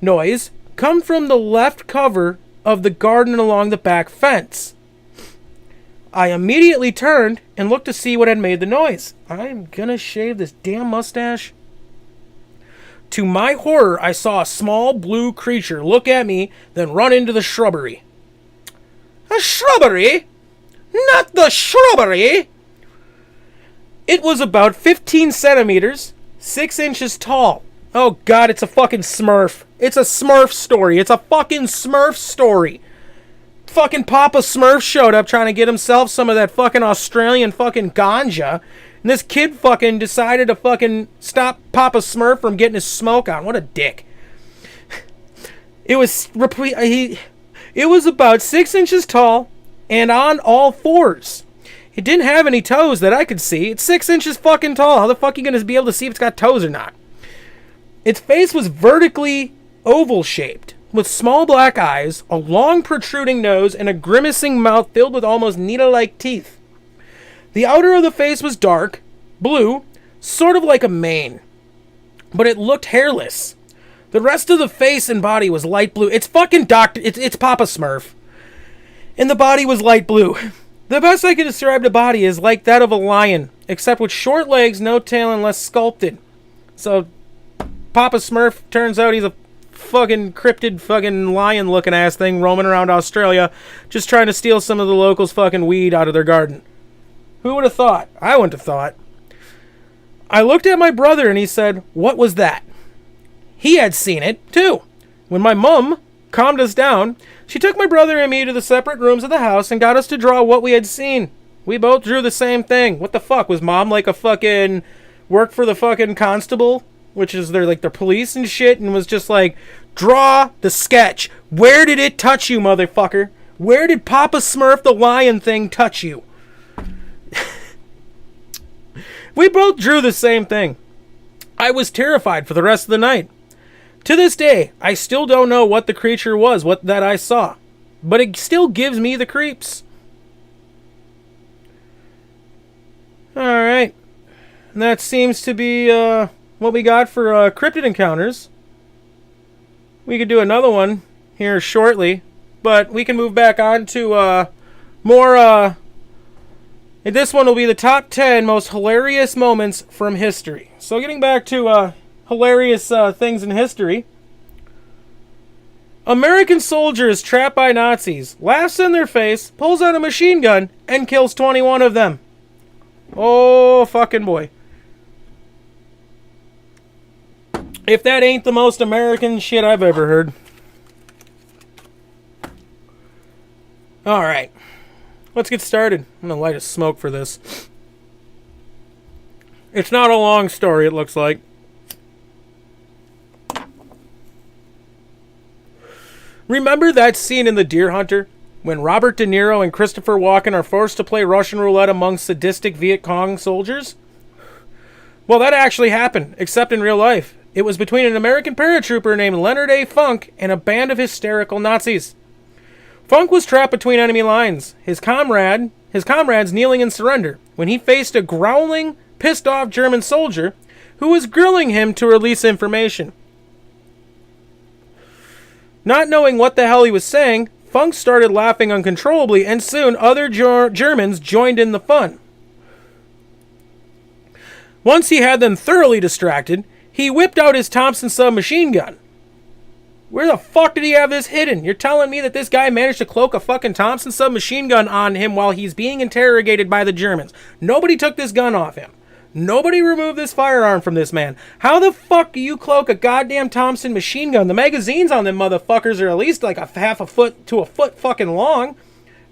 Speaker 1: noise come from the left cover of the garden along the back fence. I immediately turned and looked to see what had made the noise. I'm gonna shave this damn mustache. To my horror, I saw a small blue creature look at me, then run into the shrubbery. A shrubbery? Not the shrubbery! It was about 15 centimeters, 6 inches tall. Oh god, it's a fucking Smurf. It's a Smurf story. It's a fucking Smurf story. Fucking Papa Smurf showed up trying to get himself some of that fucking Australian fucking ganja. And this kid fucking decided to fucking stop Papa Smurf from getting his smoke on. What a dick. It was about 6 inches tall and on all fours. It didn't have any toes that I could see. It's 6 inches fucking tall. How the fuck are you going to be able to see if it's got toes or not? Its face was vertically oval shaped, with small black eyes, a long protruding nose, and a grimacing mouth filled with almost needle-like teeth. The outer of the face was dark, blue, sort of like a mane, but it looked hairless. The rest of the face and body was light blue. It's fucking it's Papa Smurf. And the body was light blue. The best I can describe the body is like that of a lion, except with short legs, no tail, and less sculpted. So, Papa Smurf, turns out he's a fucking cryptid fucking lion looking ass thing roaming around Australia, just trying to steal some of the locals' fucking weed out of their garden. Who would have thought? I wouldn't have thought. I looked at my brother and he said, "What was that?" He had seen it, too. When my mum calmed us down, she took my brother and me to the separate rooms of the house and got us to draw what we had seen. We both drew the same thing. What the fuck? Was mom like a fucking work for the fucking constable? Which is their police and shit, and was just like, draw the sketch. Where did it touch you, motherfucker? Where did Papa Smurf the lion thing touch you? We both drew the same thing. I was terrified for the rest of the night. To this day, I still don't know what the creature was, that I saw. But it still gives me the creeps. Alright. And that seems to be what we got for cryptid encounters. We could do another one here shortly. But we can move back on to more... And this one will be the top 10 most hilarious moments from history. So getting back to hilarious things in history. American soldier is trapped by Nazis, laughs in their face, pulls out a machine gun, and kills 21 of them. Oh, fucking boy. If that ain't the most American shit I've ever heard. Alright. Let's get started. I'm going to light a smoke for this. It's not a long story, it looks like. Remember that scene in The Deer Hunter when Robert De Niro and Christopher Walken are forced to play Russian roulette among sadistic Viet Cong soldiers? Well, that actually happened, except in real life. It was between an American paratrooper named Leonard A. Funk and a band of hysterical Nazis. Funk was trapped between enemy lines, his comrades kneeling in surrender, when he faced a growling, pissed-off German soldier who was grilling him to release information. Not knowing what the hell he was saying, Funk started laughing uncontrollably, and soon other Germans joined in the fun. Once he had them thoroughly distracted, he whipped out his Thompson submachine gun. Where the fuck did he have this hidden? You're telling me that this guy managed to cloak a fucking Thompson submachine gun on him while he's being interrogated by the Germans. Nobody took this gun off him. Nobody removed this firearm from this man. How the fuck do you cloak a goddamn Thompson machine gun? The magazines on them motherfuckers are at least like half a foot to a foot fucking long.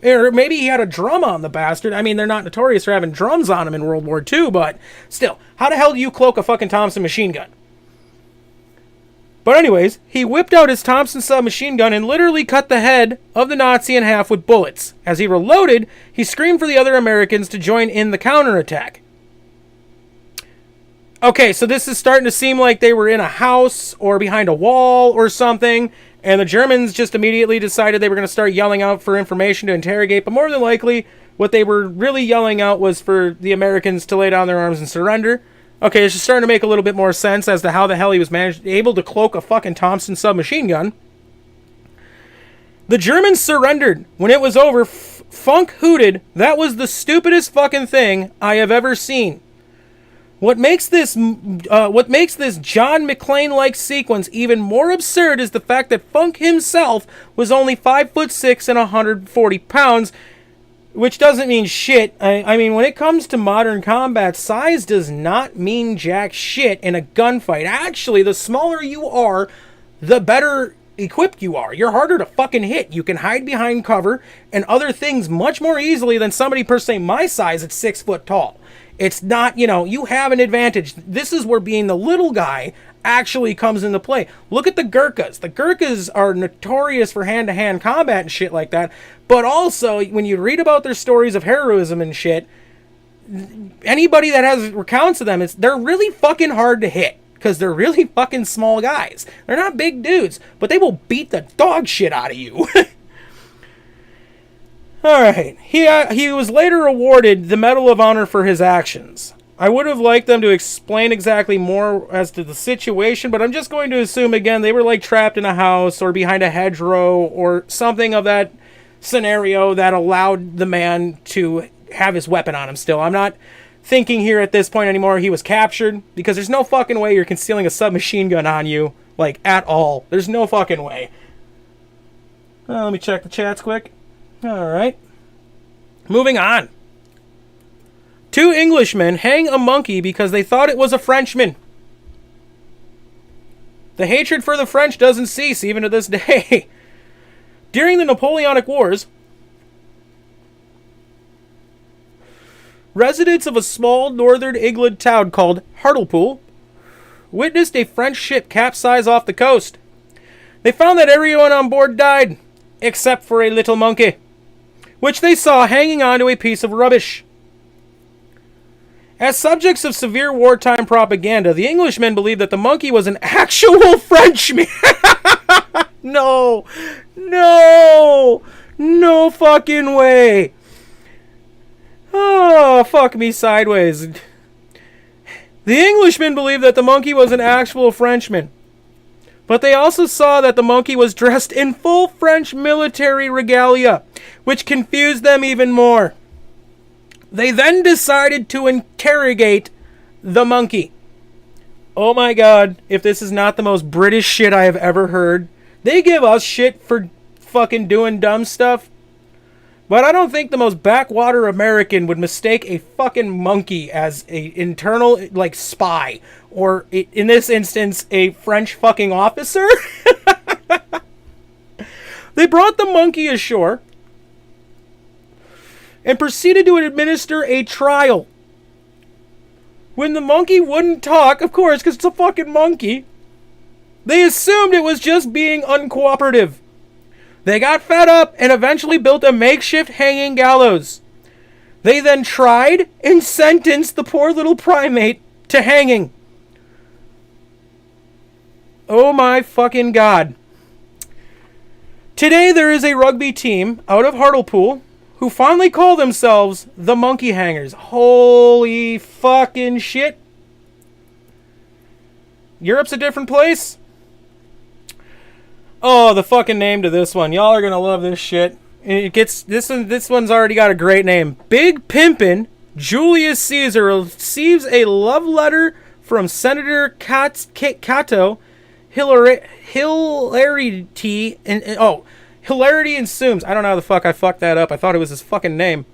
Speaker 1: Or maybe he had a drum on the bastard. I mean, they're not notorious for having drums on them in World War II, but still, how the hell do you cloak a fucking Thompson machine gun? But anyways, he whipped out his Thompson submachine gun and literally cut the head of the Nazi in half with bullets. As he reloaded, he screamed for the other Americans to join in the counterattack. Okay, so this is starting to seem like they were in a house or behind a wall or something, and the Germans just immediately decided they were going to start yelling out for information to interrogate, but more than likely, what they were really yelling out was for the Americans to lay down their arms and surrender. Okay, it's just starting to make a little bit more sense as to how the hell he was able to cloak a fucking Thompson submachine gun. The Germans surrendered. When it was over, Funk hooted, "That was the stupidest fucking thing I have ever seen." What makes this John McClane-like sequence even more absurd is the fact that Funk himself was only 5'6" and 140 pounds, which doesn't mean shit. I mean, when it comes to modern combat, size does not mean jack shit in a gunfight. Actually, the smaller you are, the better equipped you are. You're harder to fucking hit. You can hide behind cover and other things much more easily than somebody per se my size at 6 foot tall. It's not, you have an advantage. This is where being the little guy actually comes into play. Look at the Gurkhas. The Gurkhas are notorious for hand-to-hand combat and shit like that, but also, when you read about their stories of heroism and shit, anybody that has recounts of them, they're really fucking hard to hit, because they're really fucking small guys. They're not big dudes, but they will beat the dog shit out of you. Alright, he was later awarded the Medal of Honor for his actions. I would have liked them to explain exactly more as to the situation, but I'm just going to assume again they were like trapped in a house or behind a hedgerow or something of that scenario that allowed the man to have his weapon on him still. I'm not thinking here at this point anymore he was captured, because there's no fucking way you're concealing a submachine gun on you, like, at all. There's no fucking way. Let me check the chats quick. Alright. Moving on. 2 Englishmen hang a monkey because they thought it was a Frenchman. The hatred for the French doesn't cease even to this day. During the Napoleonic Wars, residents of a small northern England town called Hartlepool witnessed a French ship capsize off the coast. They found that everyone on board died, except for a little monkey, which they saw hanging onto a piece of rubbish. As subjects of severe wartime propaganda, the Englishmen believed that the monkey was an actual Frenchman. No fucking way. Oh, fuck me sideways. The Englishmen believed that the monkey was an actual Frenchman, but they also saw that the monkey was dressed in full French military regalia, which confused them even more. They then decided to interrogate the monkey. Oh my god, if this is not the most British shit I have ever heard. They give us shit for fucking doing dumb stuff, but I don't think the most backwater American would mistake a fucking monkey as a internal, like, spy, or in this instance, a French fucking officer. They brought the monkey ashore and proceeded to administer a trial. When the monkey wouldn't talk, of course, because it's a fucking monkey, they assumed it was just being uncooperative. They got fed up and eventually built a makeshift hanging gallows. They then tried and sentenced the poor little primate to hanging. Oh my fucking God. Today there is a rugby team out of Hartlepool who fondly call themselves the Monkey Hangers. Holy fucking shit. Europe's a different place. Oh, the fucking name to this one. Y'all are gonna love this shit. It gets this one's already got a great name. Big Pimpin' Julius Caesar receives a love letter from Senator Cato. Hilarity ensues. I don't know how the fuck I fucked that up. I thought it was his fucking name.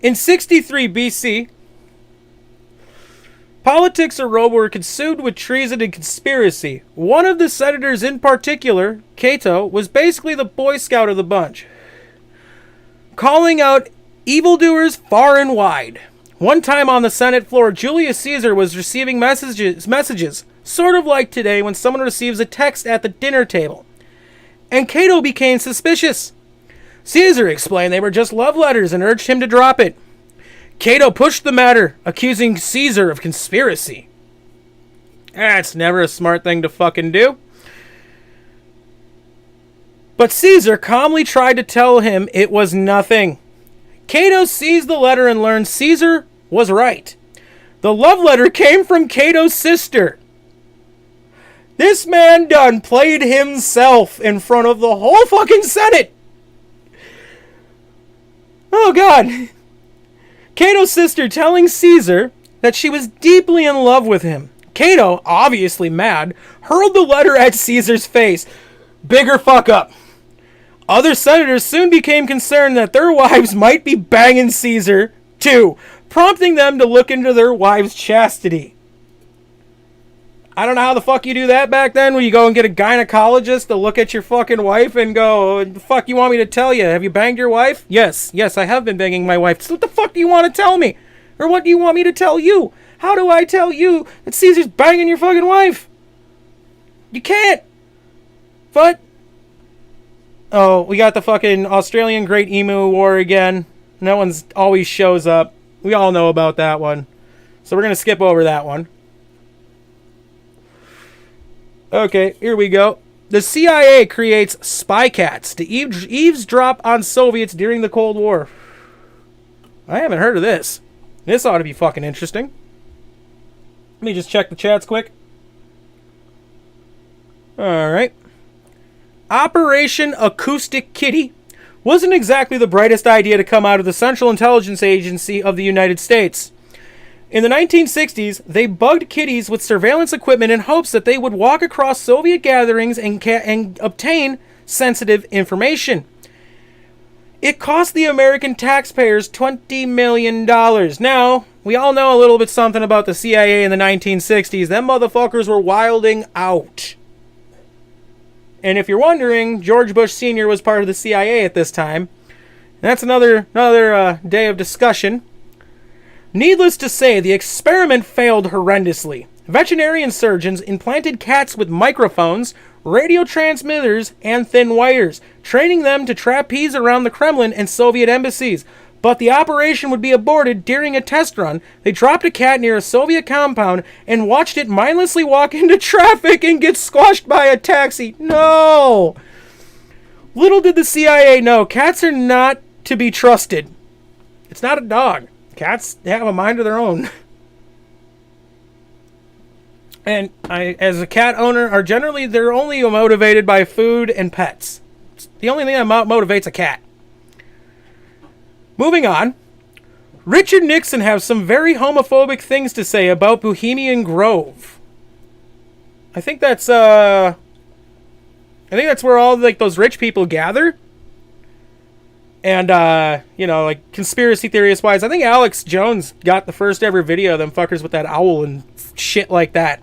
Speaker 1: In 63 BC, politics of Rome were consumed with treason and conspiracy. One of the senators in particular, Cato, was basically the Boy Scout of the bunch, calling out evildoers far and wide. One time on the Senate floor, Julius Caesar was receiving messages, sort of like today when someone receives a text at the dinner table. And Cato became suspicious. Caesar explained they were just love letters and urged him to drop it. Cato pushed the matter, accusing Caesar of conspiracy. That's never a smart thing to fucking do. But Caesar calmly tried to tell him it was nothing. Cato seized the letter and learned Caesar was right. The love letter came from Cato's sister. This man done played himself in front of the whole fucking Senate. Oh God. Cato's sister telling Caesar that she was deeply in love with him. Cato, obviously mad, hurled the letter at Caesar's face. Bigger fuck up. Other senators soon became concerned that their wives might be banging Caesar, too, prompting them to look into their wives' chastity. I don't know how the fuck you do that back then, when you go and get a gynecologist to look at your fucking wife and go, the fuck you want me to tell you? Have you banged your wife? Yes, I have been banging my wife. So what the fuck do you want to tell me? Or what do you want me to tell you? How do I tell you that Caesar's banging your fucking wife? You can't. But... oh, we got the fucking Australian Great Emu War again. And that one's always shows up. We all know about that one. So we're going to skip over that one. Okay, here we go. The CIA creates spy cats to eavesdrop on Soviets during the Cold War. I haven't heard of this. This ought to be fucking interesting. Let me just check the chats quick. Alright. Operation Acoustic Kitty wasn't exactly the brightest idea to come out of the Central Intelligence Agency of the United States. In the 1960s, they bugged kitties with surveillance equipment in hopes that they would walk across Soviet gatherings and obtain sensitive information. It cost the American taxpayers $20 million. Now, we all know a little bit something about the CIA in the 1960s. Them motherfuckers were wilding out. And if you're wondering, George Bush Sr. was part of the CIA at this time. That's another day of discussion. Needless to say, the experiment failed horrendously. Veterinarian surgeons implanted cats with microphones, radio transmitters, and thin wires, training them to trapeze around the Kremlin and Soviet embassies. But the operation would be aborted during a test run. They dropped a cat near a Soviet compound and watched it mindlessly walk into traffic and get squashed by a taxi. No! Little did the CIA know, cats are not to be trusted. It's not a dog. Cats have a mind of their own. And I, as a cat owner, they're only motivated by food and pets. It's the only thing that motivates a cat. Moving on. Richard Nixon has some very homophobic things to say about Bohemian Grove. I think that's where all like those rich people gather. And, like conspiracy theorist wise, I think Alex Jones got the first ever video of them fuckers with that owl and shit like that.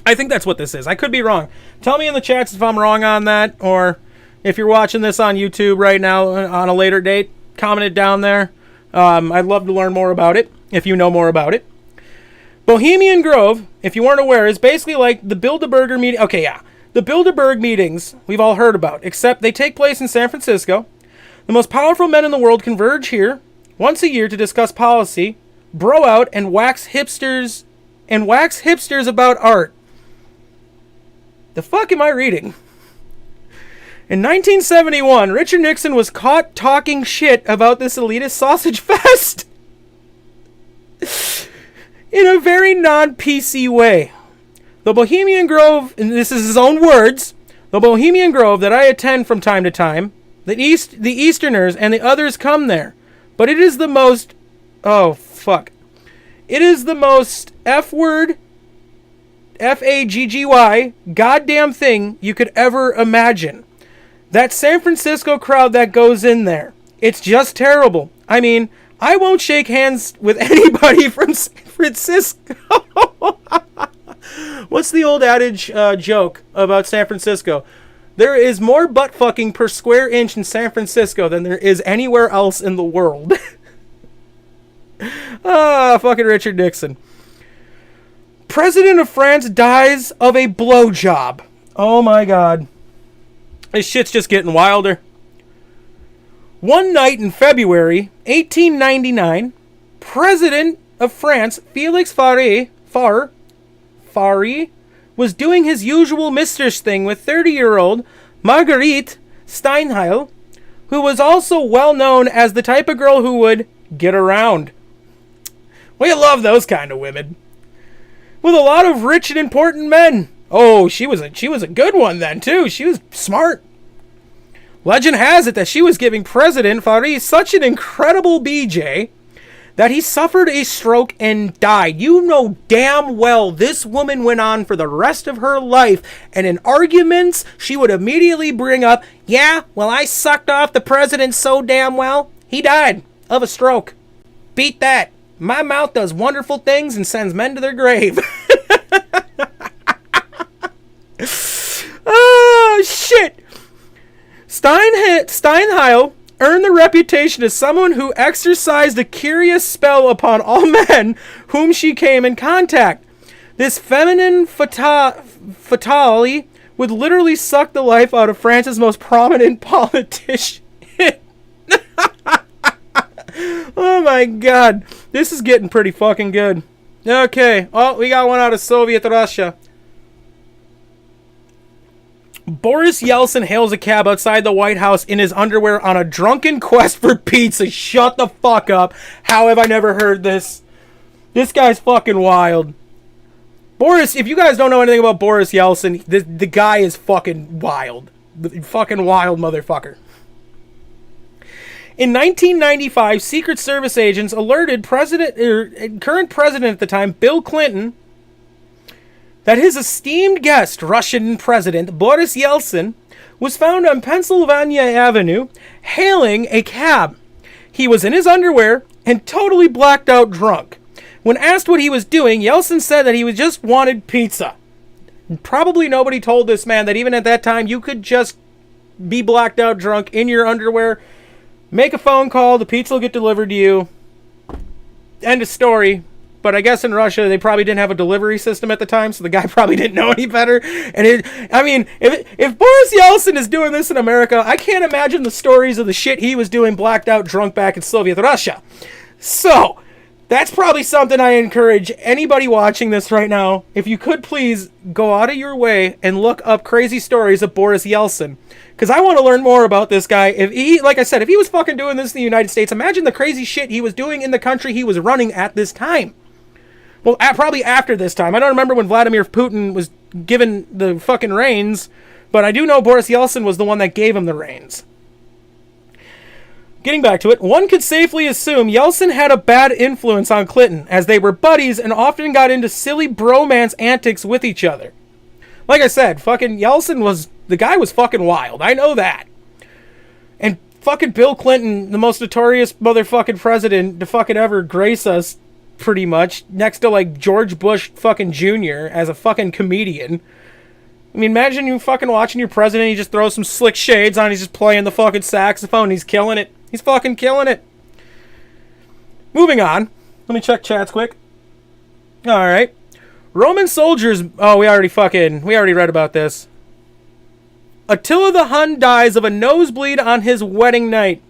Speaker 1: I think that's what this is. I could be wrong. Tell me in the chats if I'm wrong on that, or if you're watching this on YouTube right now on a later date, comment it down there. I'd love to learn more about it, if you know more about it. Bohemian Grove, if you weren't aware, is basically like the Build-A-Burger media. Okay, yeah. The Bilderberg meetings we've all heard about, except they take place in San Francisco. The most powerful men in the world converge here once a year to discuss policy, bro out, and wax hipsters about art. The fuck am I reading? In 1971, Richard Nixon was caught talking shit about this elitist sausage fest in a very non-PC way. The Bohemian Grove, and this is his own words, the Bohemian Grove that I attend from time to time, the Easterners and the others come there. But it is the most, it is the most F-word, F-A-G-G-Y, goddamn thing you could ever imagine. That San Francisco crowd that goes in there. It's just terrible. I mean, I won't shake hands with anybody from San Francisco. What's the old adage joke about San Francisco? There is more butt fucking per square inch in San Francisco than there is anywhere else in the world. Fucking Richard Nixon. President of France dies of a blowjob. Oh my god. This shit's just getting wilder. One night in February 1899, President of France, Felix Faure, was doing his usual mistress thing with 30-year-old Marguerite Steinheil, who was also well known as the type of girl who would get around. We love those kind of women. With a lot of rich and important men. Oh, she was a good one then, too. She was smart. Legend has it that she was giving President Faure such an incredible BJ that he suffered a stroke and died. You know damn well this woman went on for the rest of her life, and in arguments, she would immediately bring up, yeah, well, I sucked off the president so damn well, he died of a stroke. Beat that. My mouth does wonderful things and sends men to their grave. Oh, shit. Steinheil earned the reputation as someone who exercised a curious spell upon all men whom she came in contact. This feminine fatale would literally suck the life out of France's most prominent politician. Oh my god. This is getting pretty fucking good. Okay. Oh, we got one out of Soviet Russia. Boris Yeltsin hails a cab outside the White House in his underwear on a drunken quest for pizza. Shut the fuck up. How have I never heard this? This guy's fucking wild. Boris, if you guys don't know anything about Boris Yeltsin, the guy is fucking wild. The fucking wild motherfucker. In 1995, Secret Service agents alerted current president at the time, Bill Clinton, that his esteemed guest, Russian President Boris Yeltsin, was found on Pennsylvania Avenue hailing a cab. He was in his underwear and totally blacked out drunk. When asked what he was doing, Yeltsin said that he just wanted pizza. Probably nobody told this man that even at that time you could just be blacked out drunk in your underwear, make a phone call, the pizza will get delivered to you. End of story. But I guess in Russia, they probably didn't have a delivery system at the time, so the guy probably didn't know any better. And if Boris Yeltsin is doing this in America, I can't imagine the stories of the shit he was doing blacked out drunk back in Soviet Russia. So, that's probably something I encourage anybody watching this right now. If you could please go out of your way and look up crazy stories of Boris Yeltsin. Because I want to learn more about this guy. If he, like I said, if he was fucking doing this in the United States, imagine the crazy shit he was doing in the country he was running at this time. Well, probably after this time. I don't remember when Vladimir Putin was given the fucking reins, but I do know Boris Yeltsin was the one that gave him the reins. Getting back to it, one could safely assume Yeltsin had a bad influence on Clinton, as they were buddies and often got into silly bromance antics with each other. Like I said, fucking Yeltsin the guy was fucking wild. I know that. And fucking Bill Clinton, the most notorious motherfucking president to fucking ever grace us, pretty much, next to like George Bush fucking Jr. as a fucking comedian. I mean, imagine you fucking watching your president, he just throws some slick shades on, he's just playing the fucking saxophone, he's killing it. He's fucking killing it. Moving on. Let me check chats quick. Alright. Roman soldiers, we already read about this. Attila the Hun dies of a nosebleed on his wedding night.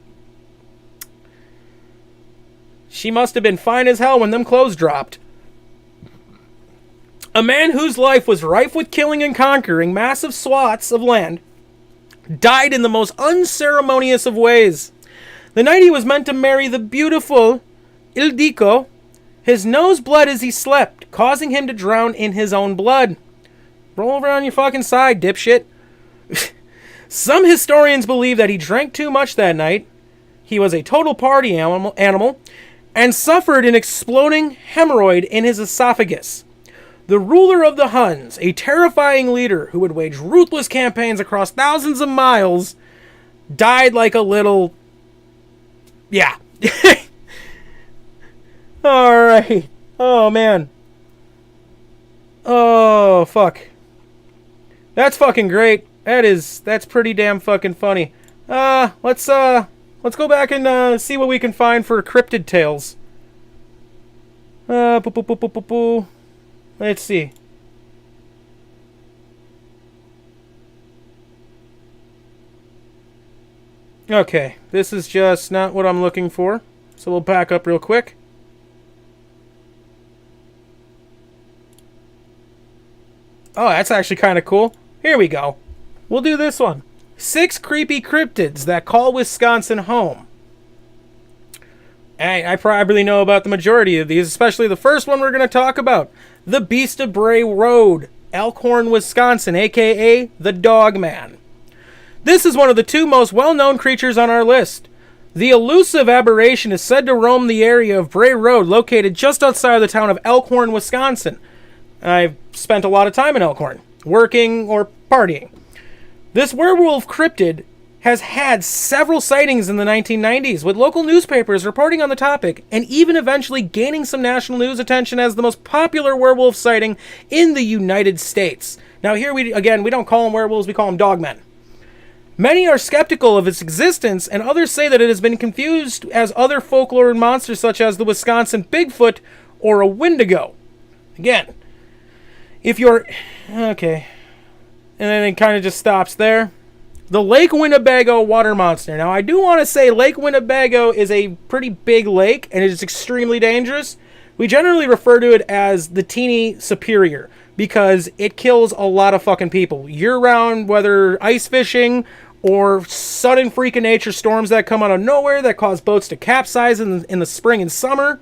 Speaker 1: She must have been fine as hell when them clothes dropped. A man whose life was rife with killing and conquering massive swaths of land died in the most unceremonious of ways. The night he was meant to marry the beautiful Ildiko, his nose bled as he slept, causing him to drown in his own blood. Roll over on your fucking side, dipshit. Some historians believe that he drank too much that night. He was a total party animal and suffered an exploding hemorrhoid in his esophagus. The ruler of the Huns, a terrifying leader who would wage ruthless campaigns across thousands of miles, died like a little... Yeah. Alright. Oh, man. Oh, fuck. That's fucking great. That's pretty damn fucking funny. Let's go back and see what we can find for cryptid tales. Let's see. Okay, this is just not what I'm looking for. So we'll back up real quick. Oh, that's actually kind of cool. Here we go. We'll do this one. 6 creepy cryptids that call Wisconsin home. I probably know about the majority of these, especially the first one we're going to talk about. The Beast of Bray Road, Elkhorn, Wisconsin, a.k.a. the Dogman. This is one of the 2 most well-known creatures on our list. The elusive aberration is said to roam the area of Bray Road, located just outside of the town of Elkhorn, Wisconsin. I've spent a lot of time in Elkhorn, working or partying. This werewolf cryptid has had several sightings in the 1990s, with local newspapers reporting on the topic, and even eventually gaining some national news attention as the most popular werewolf sighting in the United States. Now here we don't call them werewolves, we call them dogmen. Many are skeptical of its existence, and others say that it has been confused as other folklore and monsters such as the Wisconsin Bigfoot or a Wendigo. Again, if you're... Okay. And then it kind of just stops there. The Lake Winnebago water monster. Now, I do want to say Lake Winnebago is a pretty big lake, and it is extremely dangerous. We generally refer to it as the teeny superior, because it kills a lot of fucking people. Year-round, whether ice fishing or sudden freak of nature storms that come out of nowhere that cause boats to capsize in the spring and summer.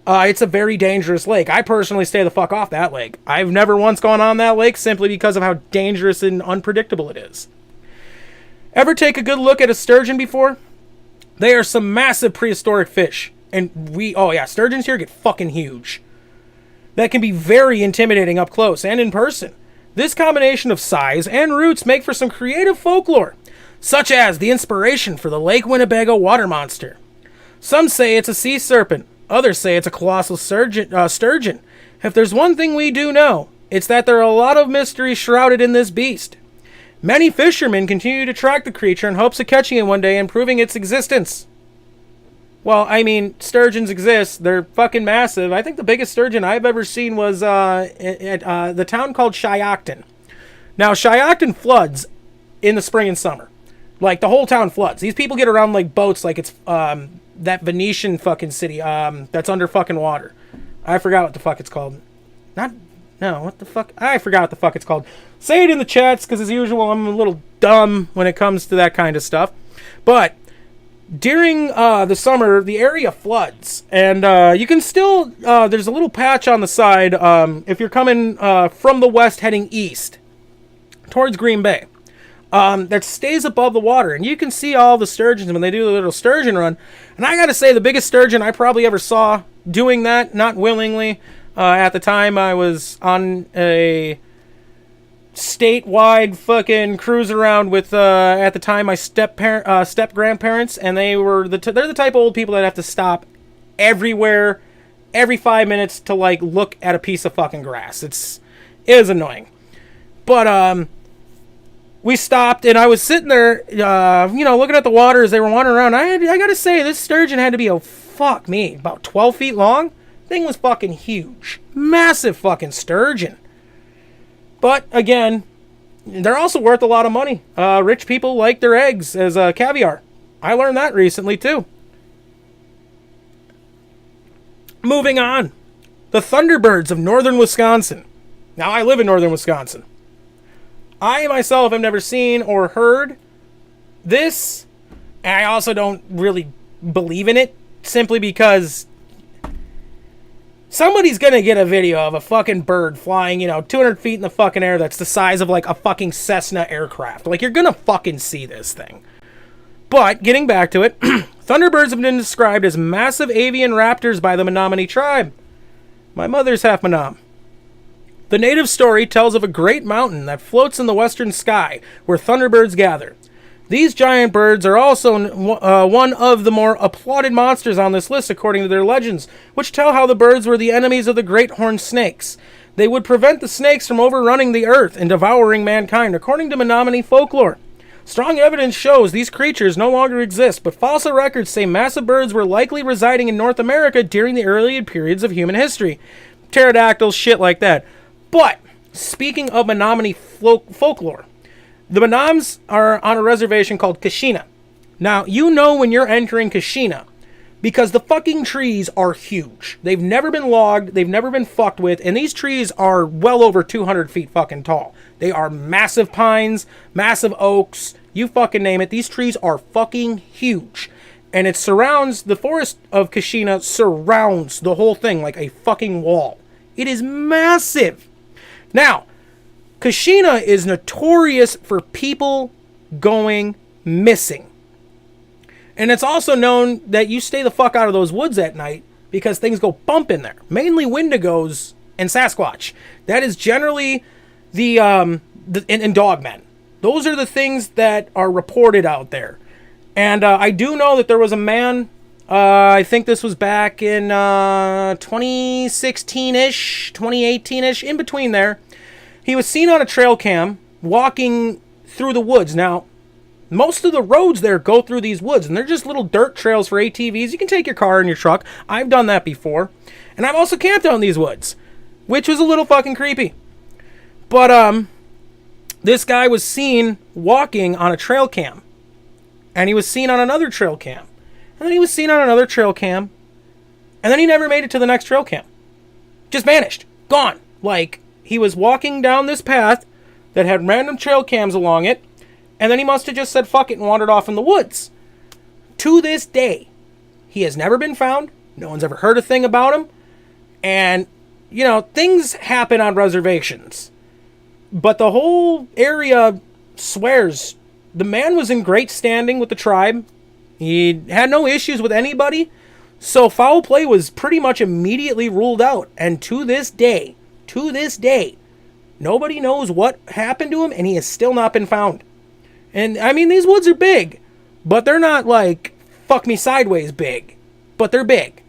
Speaker 1: It's a very dangerous lake. I personally stay the fuck off that lake. I've never once gone on that lake simply because of how dangerous and unpredictable it is. Ever take a good look at a sturgeon before? They are some massive prehistoric fish. And sturgeons here get fucking huge. That can be very intimidating up close and in person. This combination of size and roots make for some creative folklore, such as the inspiration for the Lake Winnebago water monster. Some say it's a sea serpent. Others say it's a colossal sturgeon. If there's one thing we do know, it's that there are a lot of mysteries shrouded in this beast. Many fishermen continue to track the creature in hopes of catching it one day and proving its existence. Well, I mean, sturgeons exist. They're fucking massive. I think the biggest sturgeon I've ever seen was at the town called Shiocton. Now, Shiocton floods in the spring and summer. Like, the whole town floods. These people get around like boats like it's that Venetian fucking city that's under fucking water. I forgot what the fuck it's called. What the fuck? I forgot what the fuck it's called. Say it in the chats, because as usual, I'm a little dumb when it comes to that kind of stuff. But during the summer, the area floods, and you can still, there's a little patch on the side if you're coming from the west heading east towards Green Bay that stays above the water, and you can see all the sturgeons when they do the little sturgeon run. And I gotta say, the biggest sturgeon I probably ever saw doing that, not willingly, at the time I was on a statewide fucking cruise around with at the time my step grandparents, and they're the type of old people that have to stop everywhere every 5 minutes to like look at a piece of fucking grass. It is annoying, but we stopped, and I was sitting there looking at the water as they were wandering around. I gotta say, this sturgeon had to be about 12 feet long. Thing was fucking huge, massive fucking sturgeon. But again, they're also worth a lot of money. Rich people like their eggs as caviar. I learned that recently, too. Moving on. The thunderbirds of northern Wisconsin. Now, I live in northern Wisconsin. I myself have never seen or heard this. And I also don't really believe in it, simply because somebody's gonna get a video of a fucking bird flying, 200 feet in the fucking air that's the size of like a fucking Cessna aircraft. Like, you're gonna fucking see this thing. But, getting back to it, thunderbirds have been described as massive avian raptors by the Menominee tribe. My mother's half Menom. The native story tells of a great mountain that floats in the western sky, where thunderbirds gather. These giant birds are also one of the more applauded monsters on this list, according to their legends, which tell how the birds were the enemies of the great horned snakes. They would prevent the snakes from overrunning the earth and devouring mankind, according to Menominee folklore. Strong evidence shows these creatures no longer exist, but fossil records say massive birds were likely residing in North America during the early periods of human history. Pterodactyls, shit like that. But, speaking of Menominee folklore, the Menoms are on a reservation called Kashina. Now, you know when you're entering Kashina, because the fucking trees are huge. They've never been logged, they've never been fucked with, and these trees are well over 200 feet fucking tall. They are massive pines, massive oaks, you fucking name it. These trees are fucking huge. And it surrounds, the forest of Kashina surrounds the whole thing like a fucking wall. It is massive. Now, Kashina is notorious for people going missing. And it's also known that you stay the fuck out of those woods at night because things go bump in there. Mainly Wendigos and Sasquatch. That is generally and dogmen. Those are the things that are reported out there. And I do know that there was a man, I think this was back in 2016-ish, 2018-ish, in between there. He was seen on a trail cam walking through the woods. Now, most of the roads there go through these woods, and they're just little dirt trails for ATVs. You can take your car and your truck. I've done that before. And I've also camped out in these woods, which was a little fucking creepy. But, this guy was seen walking on a trail cam. And he was seen on another trail cam. And then he was seen on another trail cam. And then he never made it to the next trail cam. Just vanished. Gone. Like, he was walking down this path that had random trail cams along it. And then he must have just said fuck it and wandered off in the woods. To this day, he has never been found. No one's ever heard a thing about him. And, things happen on reservations. But the whole area swears the man was in great standing with the tribe. He had no issues with anybody. So foul play was pretty much immediately ruled out. And to this day, nobody knows what happened to him, and he has still not been found. And, I mean, these woods are big, but they're not like fuck me sideways big, but they're big.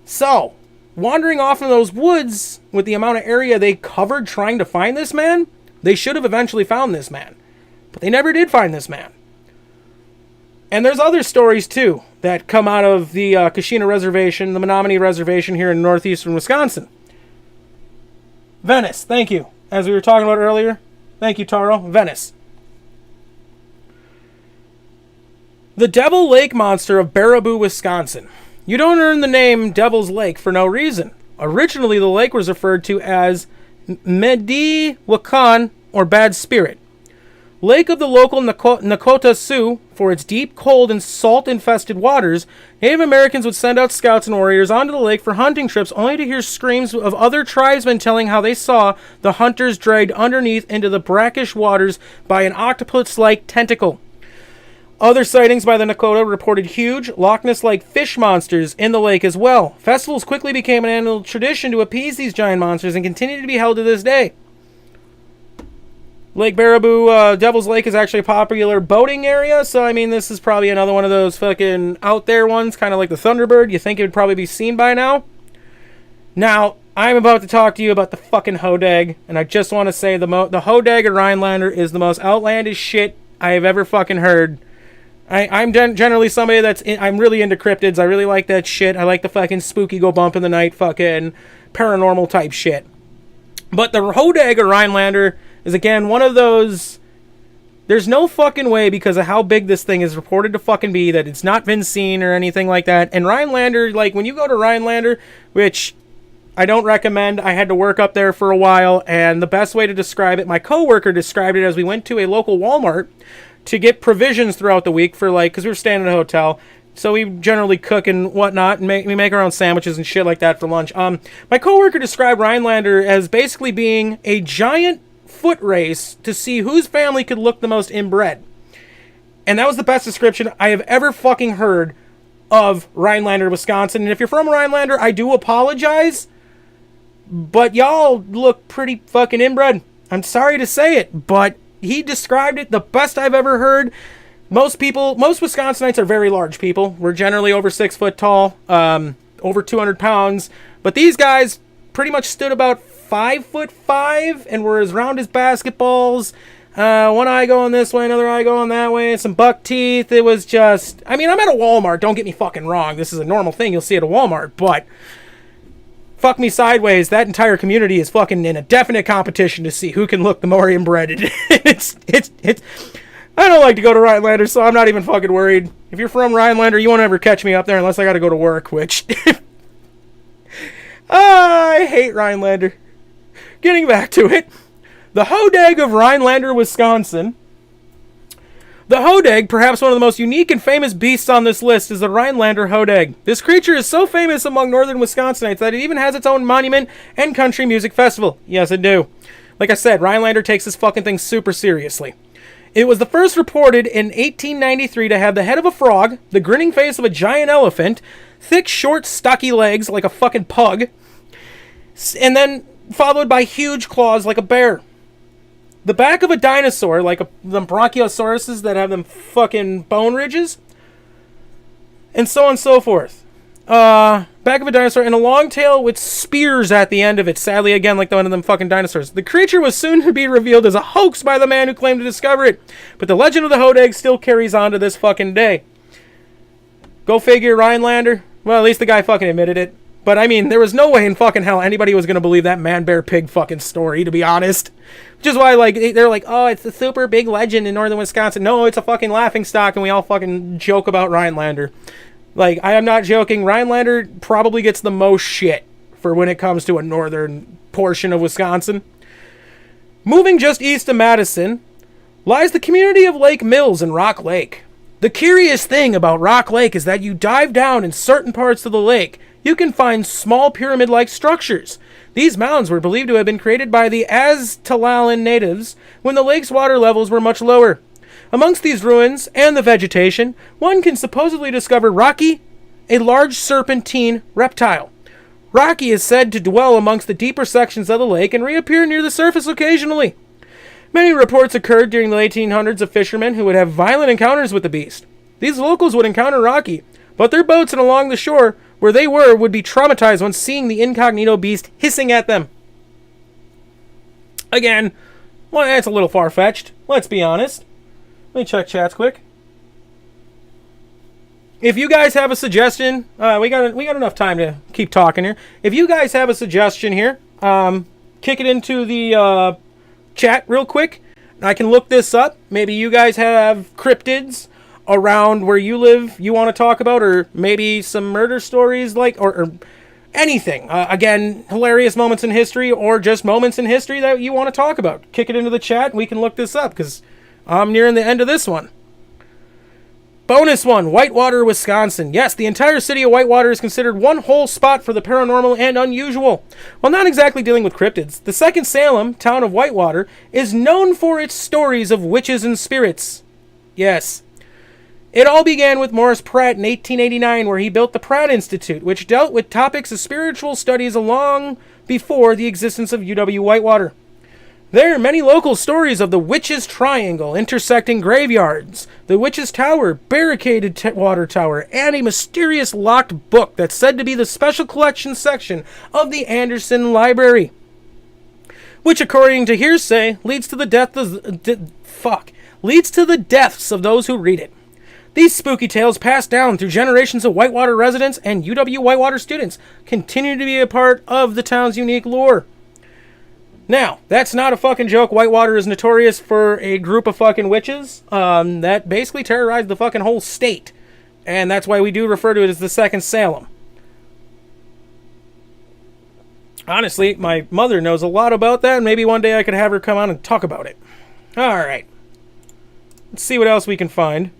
Speaker 1: So, wandering off in those woods with the amount of area they covered trying to find this man, they should have eventually found this man. But they never did find this man. And there's other stories, too, that come out of the Kashina Reservation, the Menominee Reservation here in northeastern Wisconsin. Venice, thank you. As we were talking about earlier. Thank you, Taro. Venice. The Devil Lake Monster of Baraboo, Wisconsin. You don't earn the name Devil's Lake for no reason. Originally, the lake was referred to as Medi Wakan, or Bad Spirit. Lake of the local Nakota Sioux, for its deep, cold, and salt-infested waters, Native Americans would send out scouts and warriors onto the lake for hunting trips, only to hear screams of other tribesmen telling how they saw the hunters dragged underneath into the brackish waters by an octopus-like tentacle. Other sightings by the Nakota reported huge, Loch Ness-like fish monsters in the lake as well. Festivals quickly became an annual tradition to appease these giant monsters and continue to be held to this day. Lake Baraboo, Devil's Lake is actually a popular boating area, so I mean, this is probably another one of those fucking out there ones, kind of like the Thunderbird. You think it would probably be seen by now? Now, I'm about to talk to you about the fucking hodag, and I just want to say the hodag or Rhinelander is the most outlandish shit I have ever fucking heard. I'm generally somebody I'm really into cryptids. I really like that shit. I like the fucking spooky go bump in the night fucking paranormal type shit. But the hodag or Rhinelander is again one of those There's no fucking way, because of how big this thing is reported to fucking be, that it's not been seen or anything like that. And Rhinelander, like, when you go to Rhinelander, which I don't recommend, I had to work up there for a while, and the best way to describe it, my coworker described it as we went to a local Walmart to get provisions throughout the week for, like, because we were staying in a hotel, so we generally cook and whatnot, and we make our own sandwiches and shit like that for lunch. My coworker described Rhinelander as basically being a giant foot race to see whose family could look the most inbred. And that was the best description I have ever fucking heard of Rhinelander, Wisconsin. And if you're from Rhinelander, I do apologize, but y'all look pretty fucking inbred. I'm sorry to say it, but he described it the best I've ever heard. Most Wisconsinites are very large people. We're generally over 6 foot tall, over 200 pounds, but these guys pretty much stood about 5'5" and were as round as basketballs. One eye going this way, another eye going that way, some buck teeth. It was just, I mean, I'm at a Walmart, don't get me fucking wrong. This is a normal thing you'll see at a Walmart, but fuck me sideways, that entire community is fucking in a definite competition to see who can look the more inbred. It's I don't like to go to Rhinelander, so I'm not even fucking worried. If you're from Rhinelander, you won't ever catch me up there unless I gotta go to work, which I hate Rhinelander. Getting back to it, the hodag of Rhinelander, Wisconsin. The hodag, perhaps one of the most unique and famous beasts on this list, is the Rhinelander hodag. This creature is so famous among northern Wisconsinites that it even has its own monument and country music festival. Yes, it do. Like I said, Rhinelander takes this fucking thing super seriously. It was the first reported in 1893 to have the head of a frog, the grinning face of a giant elephant, thick, short, stocky legs like a fucking pug, and then followed by huge claws like a bear. The back of a dinosaur, like the brachiosauruses that have them fucking bone ridges, and so on and so forth. Back of a dinosaur, and a long tail with spears at the end of it, sadly again like the one of them fucking dinosaurs. The creature was soon to be revealed as a hoax by the man who claimed to discover it, but the legend of the hodag still carries on to this fucking day. Go figure, Rhinelander. Well, at least the guy fucking admitted it. But, I mean, there was no way in fucking hell anybody was going to believe that man-bear-pig fucking story, to be honest. Which is why, like, they're like, oh, it's a super big legend in northern Wisconsin. No, it's a fucking laughingstock, and we all fucking joke about Rhinelander. Like, I am not joking. Rhinelander probably gets the most shit for when it comes to a northern portion of Wisconsin. Moving just east of Madison lies the community of Lake Mills and Rock Lake. The curious thing about Rock Lake is that you dive down in certain parts of the lake, you can find small pyramid-like structures. These mounds were believed to have been created by the Aztlalan natives when the lake's water levels were much lower. Amongst these ruins and the vegetation, one can supposedly discover Rocky, a large serpentine reptile. Rocky is said to dwell amongst the deeper sections of the lake and reappear near the surface occasionally. Many reports occurred during the 1800s of fishermen who would have violent encounters with the beast. These locals would encounter Rocky, but their boats and along the shore where they were would be traumatized when seeing the incognito beast hissing at them. Again, well, that's a little far-fetched. Let's be honest. Let me check chats quick. If you guys have a suggestion, we got enough time to keep talking here. If you guys have a suggestion here, kick it into the chat real quick. I can look this up. Maybe you guys have cryptids around where you live you want to talk about, or maybe some murder stories, like, or anything. Again, hilarious moments in history, or just moments in history that you want to talk about. Kick it into the chat and we can look this up, because I'm nearing the end of this one. Bonus one, Whitewater, Wisconsin. Yes, the entire city of Whitewater is considered one whole spot for the paranormal and unusual. While not exactly dealing with cryptids, the second Salem, town of Whitewater, is known for its stories of witches and spirits. Yes. It all began with Morris Pratt in 1889, where he built the Pratt Institute, which dealt with topics of spiritual studies long before the existence of UW-Whitewater. There are many local stories of the Witch's Triangle intersecting graveyards, the Witch's Tower, barricaded water tower, and a mysterious locked book that's said to be the special collection section of the Anderson Library, which, according to hearsay, leads to the deaths of those who read it. These spooky tales passed down through generations of Whitewater residents and UW-Whitewater students continue to be a part of the town's unique lore. Now, that's not a fucking joke. Whitewater is notorious for a group of fucking witches that basically terrorized the fucking whole state. And that's why we do refer to it as the Second Salem. Honestly, my mother knows a lot about that, and maybe one day I could have her come on and talk about it. Alright. Let's see what else we can find.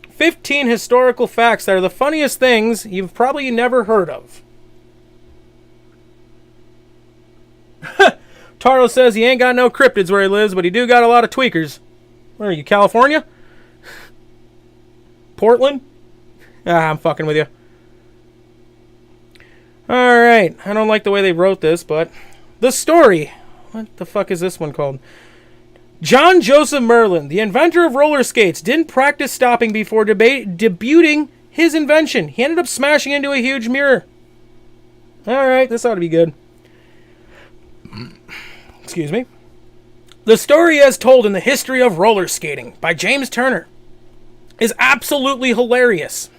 Speaker 1: 15 historical facts that are the funniest things you've probably never heard of. Taro says he ain't got no cryptids where he lives, but he do got a lot of tweakers. Where are you, California? Portland? I'm fucking with you. Alright, I don't like the way they wrote this, but... The story. What the fuck is this one called? John Joseph Merlin, the inventor of roller skates, didn't practice stopping before debuting his invention. He ended up smashing into a huge mirror. Alright, this ought to be good. Excuse me. The story as told in the History of Roller Skating by James Turner is absolutely hilarious.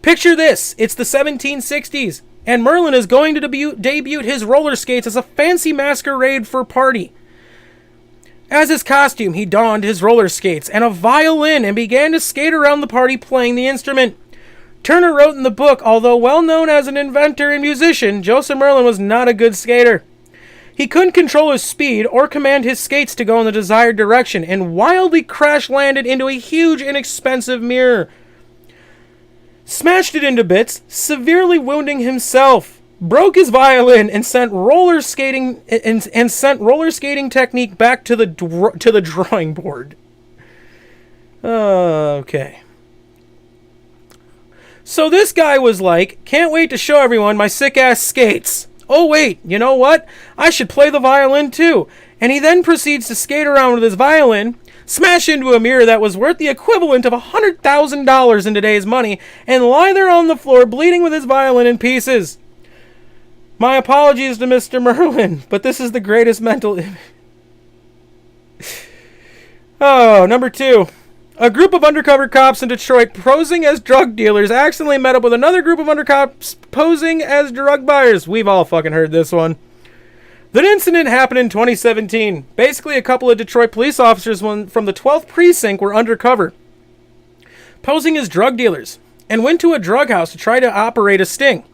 Speaker 1: Picture this. It's the 1760s, and Merlin is going to debut his roller skates as a fancy masquerade for party. As his costume, he donned his roller skates and a violin and began to skate around the party playing the instrument. Turner wrote in the book, although well known as an inventor and musician, Joseph Merlin was not a good skater. He couldn't control his speed or command his skates to go in the desired direction and wildly crash-landed into a huge, inexpensive mirror. Smashed it into bits, severely wounding himself. Broke his violin and sent roller skating technique back to the drawing board. Okay. So this guy was like, can't wait to show everyone my sick-ass skates. Oh wait, you know what? I should play the violin too. And he then proceeds to skate around with his violin, smash into a mirror that was worth the equivalent of $100,000 in today's money, and lie there on the floor bleeding with his violin in pieces. My apologies to Mr. Merlin, but this is the greatest mental image. Oh, number 2. A group of undercover cops in Detroit posing as drug dealers accidentally met up with another group of undercops posing as drug buyers. We've all fucking heard this one. The incident happened in 2017. Basically, a couple of Detroit police officers from the 12th precinct were undercover, posing as drug dealers, and went to a drug house to try to operate a sting.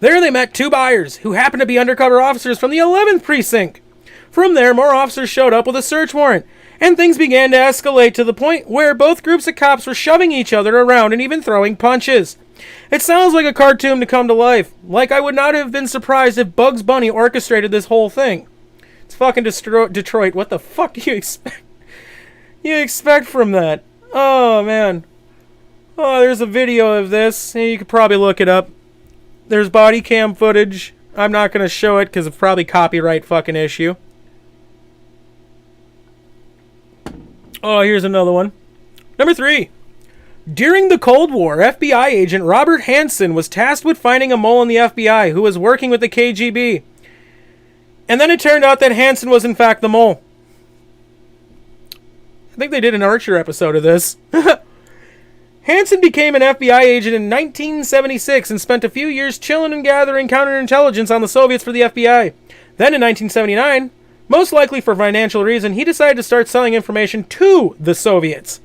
Speaker 1: There they met 2 buyers, who happened to be undercover officers from the 11th precinct. From there, more officers showed up with a search warrant, and things began to escalate to the point where both groups of cops were shoving each other around and even throwing punches. It sounds like a cartoon to come to life. Like I would not have been surprised if Bugs Bunny orchestrated this whole thing. It's fucking Detroit. What the fuck do you expect from that? Oh, man. Oh, there's a video of this. You could probably look it up. There's body cam footage. I'm not going to show it because it's probably copyright fucking issue. Oh, here's another one. Number 3. During the Cold War, FBI agent Robert Hansen was tasked with finding a mole in the FBI who was working with the KGB. And then it turned out that Hansen was in fact the mole. I think they did an Archer episode of this. Hansen became an FBI agent in 1976 and spent a few years chilling and gathering counterintelligence on the Soviets for the FBI. Then in 1979, most likely for financial reason, he decided to start selling information to the Soviets.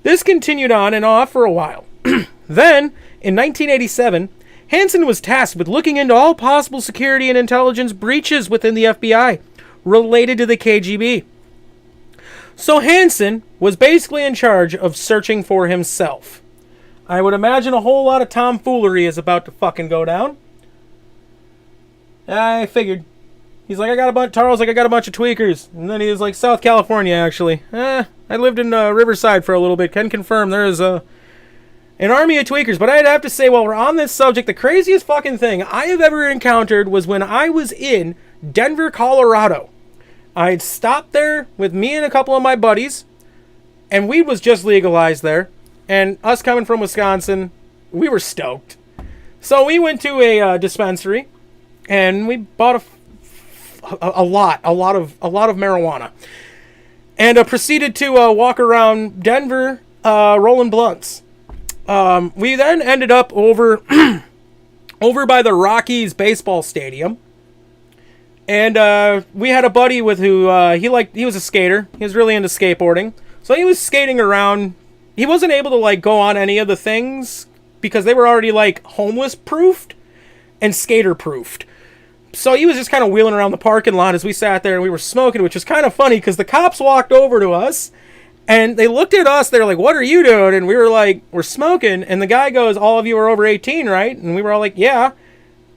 Speaker 1: This continued on and off for a while. Then, in 1987, Hansen was tasked with looking into all possible security and intelligence breaches within the FBI related to the KGB. So Hansen was basically in charge of searching for himself. I would imagine a whole lot of tomfoolery is about to fucking go down. I figured. He's like, Tarl's like, I got a bunch of tweakers. And then he was like, South California, actually. I lived in Riverside for a little bit. Can confirm there is an army of tweakers. But I'd have to say, while we're on this subject, the craziest fucking thing I have ever encountered was when I was in Denver, Colorado. I'd stopped there with me and a couple of my buddies, and weed was just legalized there. And us coming from Wisconsin, we were stoked. So we went to a dispensary, and we bought a lot of marijuana, and proceeded to walk around Denver rolling blunts. We then ended up over over by the Rockies baseball stadium. And we had a buddy with who he was a skater. He was really into skateboarding. So he was skating around. He wasn't able to like go on any of the things because they were already like homeless proofed and skater proofed. So he was just kind of wheeling around the parking lot as we sat there and we were smoking, which was kind of funny because the cops walked over to us and they looked at us. They were like, "What are you doing?" And we were like, "We're smoking." And the guy goes, "All of you are over 18, right?" And we were all like, "Yeah."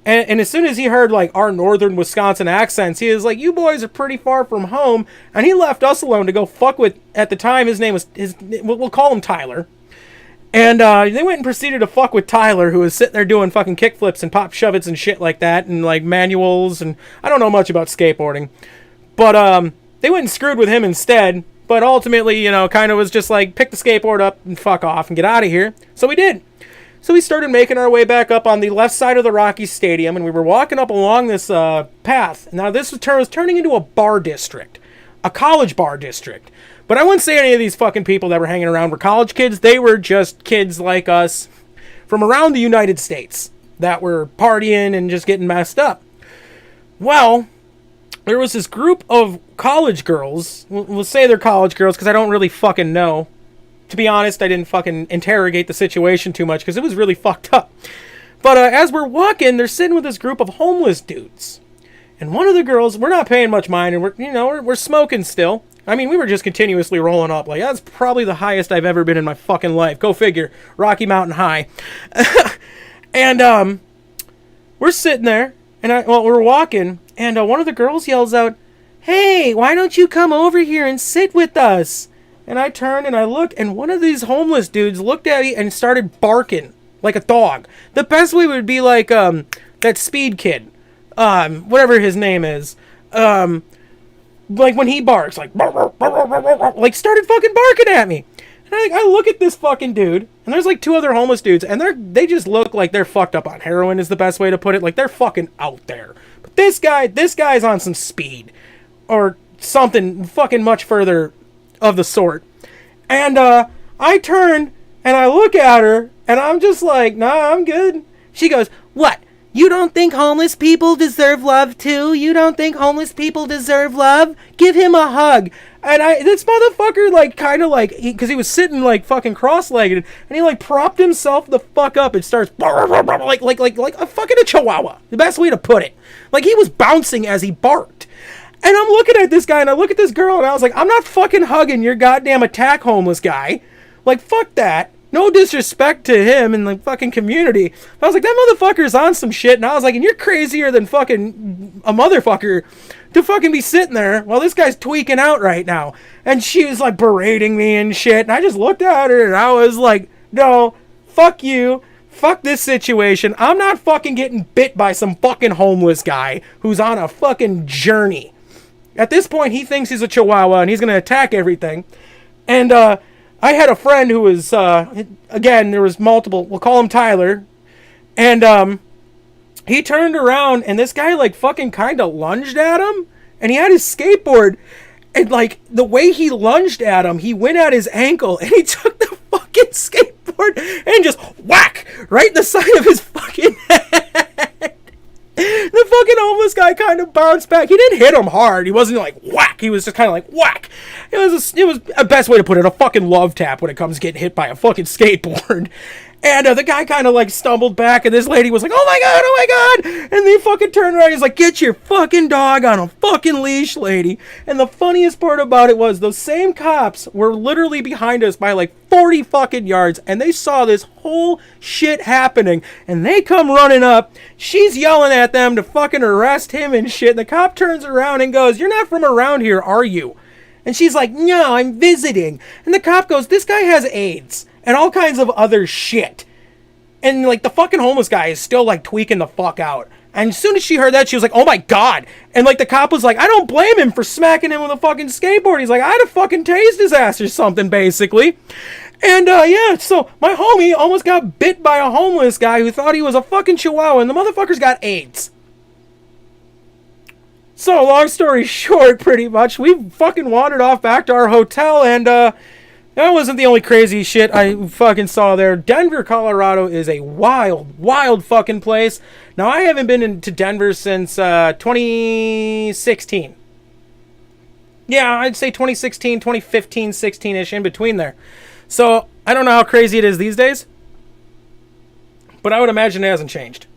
Speaker 1: And as soon as he heard like our northern Wisconsin accents, he was like, "You boys are pretty far from home." And he left us alone to go fuck with, at the time, his name was, we'll call him Tyler. And they went and proceeded to fuck with Tyler, who was sitting there doing fucking kickflips and pop shove-its and shit like that, and like manuals, and I don't know much about skateboarding. But they went and screwed with him instead. But ultimately, kind of was just like, pick the skateboard up and fuck off and get out of here. So we did. So we started making our way back up on the left side of the Rockies Stadium, and we were walking up along this path. Now, this was turning into a bar district, a college bar district. But I wouldn't say any of these fucking people that were hanging around were college kids. They were just kids like us from around the United States that were partying and just getting messed up. Well, there was this group of college girls. We'll say they're college girls because I don't really fucking know. To be honest, I didn't fucking interrogate the situation too much because it was really fucked up. But as we're walking, they're sitting with this group of homeless dudes. And one of the girls, we're not paying much mind, and we're smoking still. I mean, we were just continuously rolling up. Like, that's probably the highest I've ever been in my fucking life. Go figure. Rocky Mountain High. And we're sitting there, and we're walking, and one of the girls yells out, "Hey, why don't you come over here and sit with us?" And I turned and I looked, and one of these homeless dudes looked at me and started barking like a dog. The best way would be like that Speed kid, whatever his name is, like when he barks, like started fucking barking at me. And I look at this fucking dude, and there's like two other homeless dudes, and they just look like they're fucked up on heroin is the best way to put it. Like they're fucking out there. But this guy's on some speed or something fucking much further of the sort. And I turn and I look at her and I'm just like, "Nah, I'm good." She goes, "What? You don't think homeless people deserve love too? You don't think homeless people deserve love? Give him a hug." And this motherfucker like kind of like, because he was sitting like fucking cross-legged, and he like propped himself the fuck up and starts like a fucking a chihuahua. The best way to put it. Like he was bouncing as he barked. And I'm looking at this guy, and I look at this girl, and I was like, "I'm not fucking hugging your goddamn attack homeless guy. Like, fuck that. No disrespect to him and the fucking community." I was like, that motherfucker's on some shit. And I was like, and you're crazier than fucking a motherfucker to fucking be sitting there while this guy's tweaking out right now. And she was like berating me and shit. And I just looked at her, and I was like, "No, fuck you. Fuck this situation. I'm not fucking getting bit by some fucking homeless guy who's on a fucking journey." At this point, he thinks he's a chihuahua and he's going to attack everything. And I had a friend who was, again, there was multiple, we'll call him Tyler. And he turned around and this guy like fucking kind of lunged at him. And he had his skateboard. And like the way he lunged at him, he went at his ankle and he took the fucking skateboard and just whack right in the side of his fucking head. The fucking homeless guy kind of bounced back. He didn't hit him hard. He wasn't like whack. He was just kind of like whack. It was a best way to put it, a fucking love tap when it comes to getting hit by a fucking skateboard. And the guy kind of like stumbled back, and this lady was like, "Oh my god, oh my god!" And they fucking turned around. He's like, "Get your fucking dog on a fucking leash, lady." And the funniest part about it was those same cops were literally behind us by like 40 fucking yards, and they saw this whole shit happening, and they come running up. She's yelling at them to fucking arrest him and shit. And the cop turns around and goes, "You're not from around here, are you?" And she's like, "No, I'm visiting." And the cop goes, "This guy has AIDS and all kinds of other shit." And like the fucking homeless guy is still like tweaking the fuck out. And as soon as she heard that, she was like, "Oh my god." And like the cop was like, "I don't blame him for smacking him with a fucking skateboard." He's like, "I'd have fucking tased his ass or something," basically. And yeah, so my homie almost got bit by a homeless guy who thought he was a fucking chihuahua, and the motherfucker's got AIDS. So long story short, pretty much, we fucking wandered off back to our hotel, and That wasn't the only crazy shit I fucking saw there. Denver, Colorado is a wild, wild fucking place. Now, I haven't been to Denver since 2016. Yeah, I'd say 2016, 2015, 16-ish, in between there. So, I don't know how crazy it is these days, but I would imagine it hasn't changed.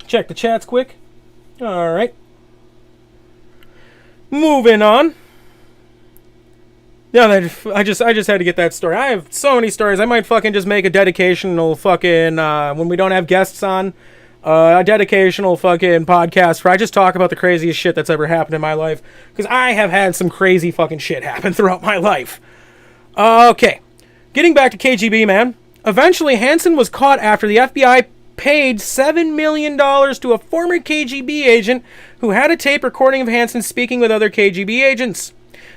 Speaker 1: Check the chats quick. Alright. Moving on. Yeah, I just had to get that story. I have so many stories. I might fucking just make a dedicational fucking, when we don't have guests on, a dedicational fucking podcast where I just talk about the craziest shit that's ever happened in my life. Because I have had some crazy fucking shit happen throughout my life. Okay. Getting back to KGB, man. Eventually, Hansen was caught after the FBI paid $7 million to a former KGB agent who had a tape recording of Hansen speaking with other KGB agents.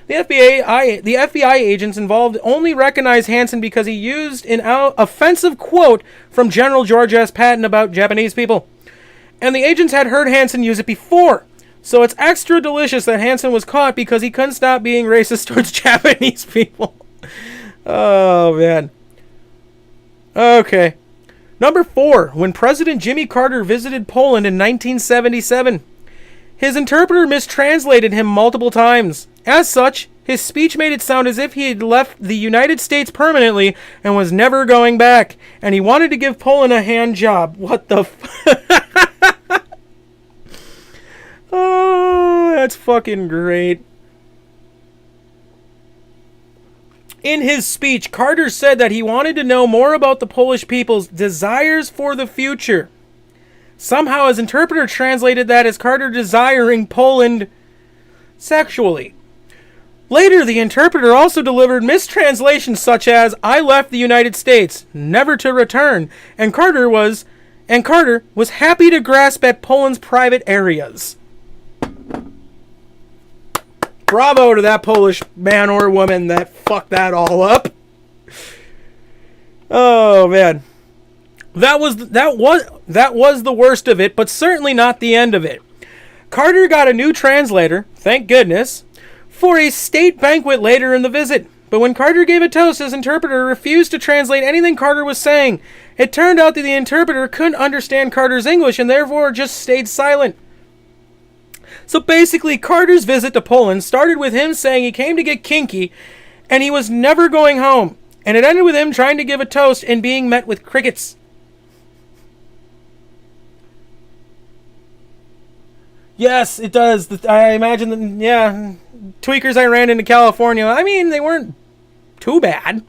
Speaker 1: The FBI agents involved only recognized Hansen because he used an offensive quote from General George S. Patton about Japanese people. And the agents had heard Hansen use it before. So it's extra delicious that Hansen was caught because he couldn't stop being racist towards Japanese people. Oh, man. Okay. Number 4. When President Jimmy Carter visited Poland in 1977. His interpreter mistranslated him multiple times. As such, his speech made it sound as if he had left the United States permanently and was never going back, and he wanted to give Poland a hand job. What the Oh, that's fucking great. In his speech, Carter said that he wanted to know more about the Polish people's desires for the future. Somehow his interpreter translated that as Carter desiring Poland sexually. Later, the interpreter also delivered mistranslations such as, I left the United States, never to return, and Carter was happy to grasp at Poland's private areas. Bravo to that Polish man or woman that fucked that all up. Oh, man. That was the worst of it, but certainly not the end of it. Carter got a new translator, thank goodness, for a state banquet later in the visit. But when Carter gave a toast, his interpreter refused to translate anything Carter was saying. It turned out that the interpreter couldn't understand Carter's English and therefore just stayed silent. So basically, Carter's visit to Poland started with him saying he came to get kinky and he was never going home. And it ended with him trying to give a toast and being met with crickets. Yes, it does. I imagine that, yeah, tweakers I ran into California, I mean, they weren't too bad.